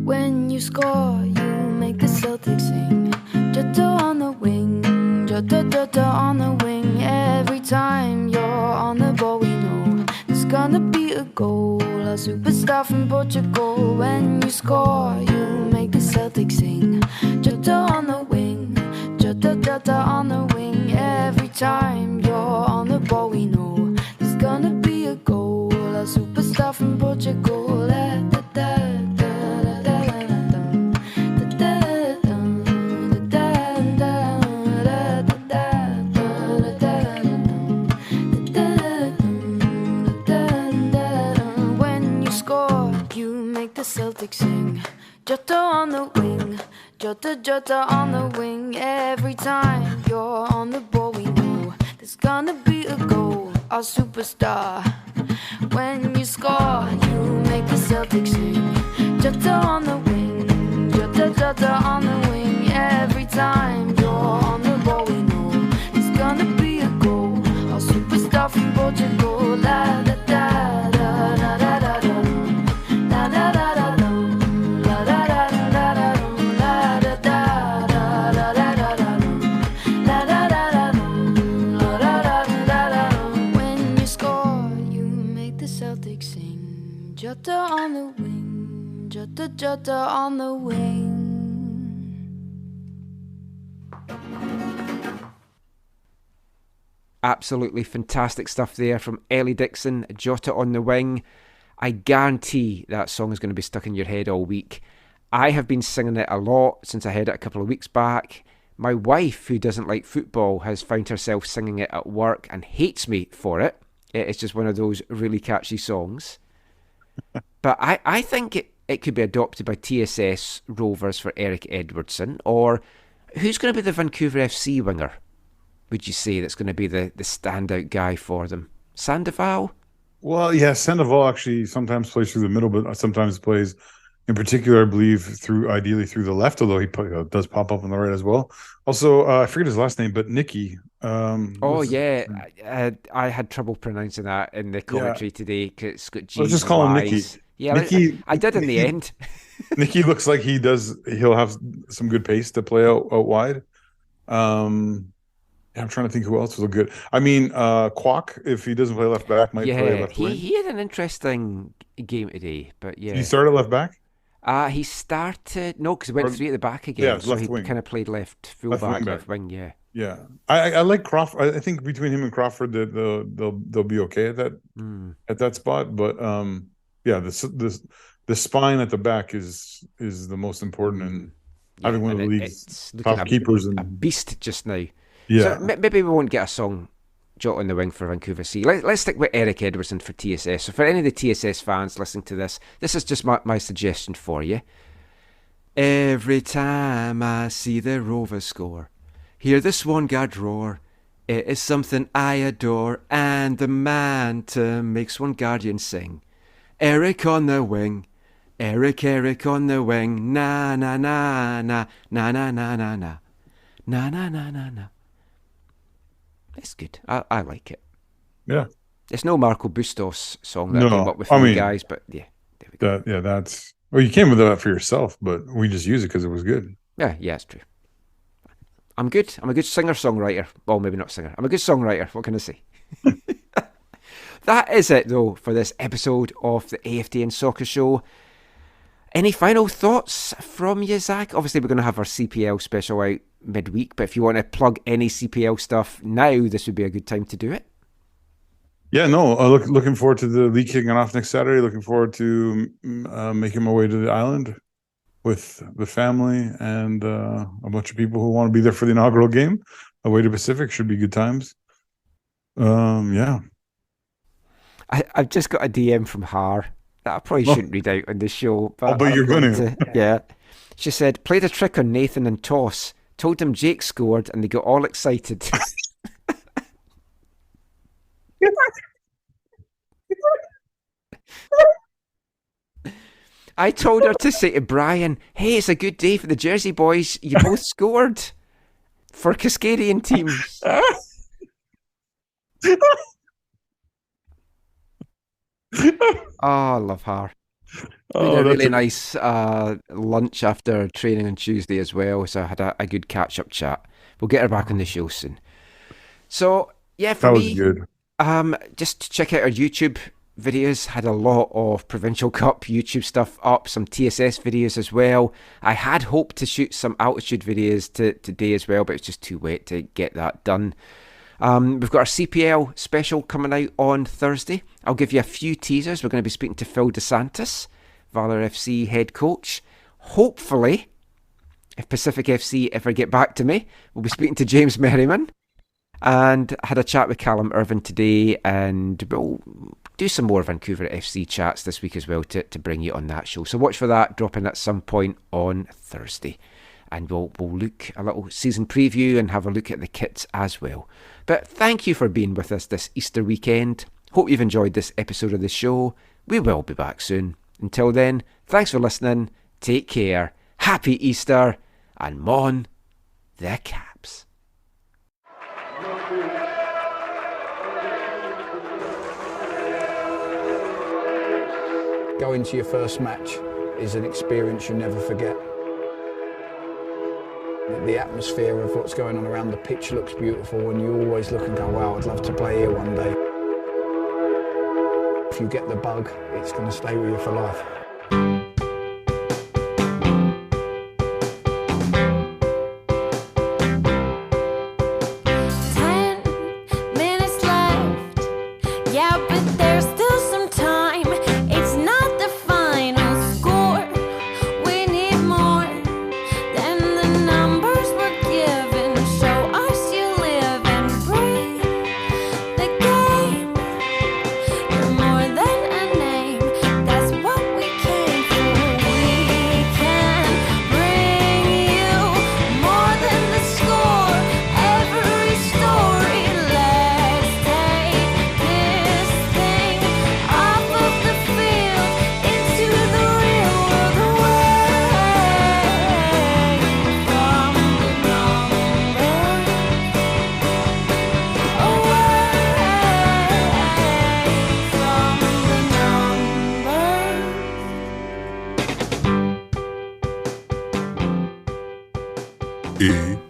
When you score, you make the Celtics sing. Jota on the wing, Jota, Jota on the wing. Every time you're on the ball, we know there's gonna be a goal. A superstar from Portugal. When you score, you make the Celtics sing. Jota on the wing, Jota, Jota on the wing. Every time you're on the ball, we know there's gonna be a goal. A superstar from Portugal. Celtics sing. Jota on the wing, Jota, Jota on the wing. Every time you're on the ball, we know there's gonna be a goal. Our superstar. When you score, you make the Celtics sing. Jota on the wing, Jota, Jota on the wing. Every time you're on the ball, we know there's gonna be a goal. Our superstar from Portugal. La da da da da da da da. La da da. Jota on the wing, Jota, Jota on the wing. Absolutely fantastic stuff there from Ellie Dixon, Jota on the wing. I guarantee that song is going to be stuck in your head all week. I have been singing it a lot since I heard it a couple of weeks back. My wife, who doesn't like football, has found herself singing it at work and hates me for it. It's just one of those really catchy songs. But I think it could be adopted by TSS Rovers for Eric Edwardson. Or who's going to be the Vancouver FC winger, would you say, that's going to be the standout guy for them? Sandoval? Well, yeah, Sandoval actually sometimes plays through the middle, but sometimes plays, in particular, I believe, ideally through the left, although he does pop up on the right as well. Also, I forget his last name, but Nicky. I had trouble pronouncing that in the commentary today because it's got G's. Let's just call him Nicky. Yeah, Nicky, I did in the end. Nicky looks like he'll have some good pace to play out wide. I'm trying to think who else will look good. I mean, Kwok, if he doesn't play left back, might play left wing. He had an interesting game today, but yeah. He started left back? He started, no, because he went three at the back again. Yeah, so left he wing. kind of played left full back, left wing, yeah. Yeah, I like Crawford. I think between him and Crawford, that they'll be okay at that spot. But yeah, the spine at the back is the most important, and having one of the league's top keepers and a beast just now. Yeah, so maybe we won't get a song jot on the wing for Vancouver C. Let's stick with Eric Edwardson for TSS. So for any of the TSS fans listening to this is just my suggestion for you. Every time I see the Rovers score, hear the Swan Guard roar, it is something I adore, and the man to make Swan Guardian sing. Eric on the wing, Eric on the wing, na na na na na na na na na na na na na na. It's good. I like it. Yeah. It's no Marco Bustos song that I came up with for you guys, but yeah, there we go. That's well, you came with that for yourself, but we just use it because it was good. Yeah, it's true. I'm good. I'm a good singer-songwriter. Well, maybe not singer. I'm a good songwriter. What can I say? That is it, though, for this episode of the AFTN Soccer Show. Any final thoughts from you, Zach? Obviously, we're going to have our CPL special out midweek, but if you want to plug any CPL stuff now, this would be a good time to do it. Yeah, no, looking forward to the league kicking off next Saturday. Looking forward to making my way to the island with the family and a bunch of people who want to be there for the inaugural game. Away to Pacific should be good times. Yeah. I've just got a DM from Har that I probably shouldn't read out on the show. But you're going to. Yeah. She said, played a trick on Nathan and Toss. Told them Jake scored and they got all excited. I told her to say to Brian, hey, it's a good day for the Jersey boys. You both scored for Cascadian teams. I love her. We had a really nice lunch after training on Tuesday as well, so I had a good catch-up chat. We'll get her back on the show soon. So, yeah, for me, good. Just check out our YouTube videos. Had a lot of Provincial Cup YouTube stuff up, some TSS videos as well. I had hoped to shoot some altitude videos today as well, but it's just too wet to get that done. We've got our CPL special coming out on Thursday. I'll give you a few teasers. We're going to be speaking to Phil DeSantis, Valor FC head coach. Hopefully, if Pacific FC ever get back to me, we'll be speaking to James Merriman. And I had a chat with Callum Irvin today, and we'll do some more Vancouver FC chats this week as well to bring you on that show. So watch for that dropping at some point on Thursday. And we'll look a little season preview and have a look at the kits as well. But thank you for being with us this Easter weekend. Hope you've enjoyed this episode of the show. We will be back soon. Until then, thanks for listening. Take care. Happy Easter. And Mon the Caps. Going to your first match is an experience you never forget. The atmosphere of what's going on around the pitch looks beautiful, and you always look and go, wow, I'd love to play here one day. If you get the bug, it's going to stay with you for life. AFTN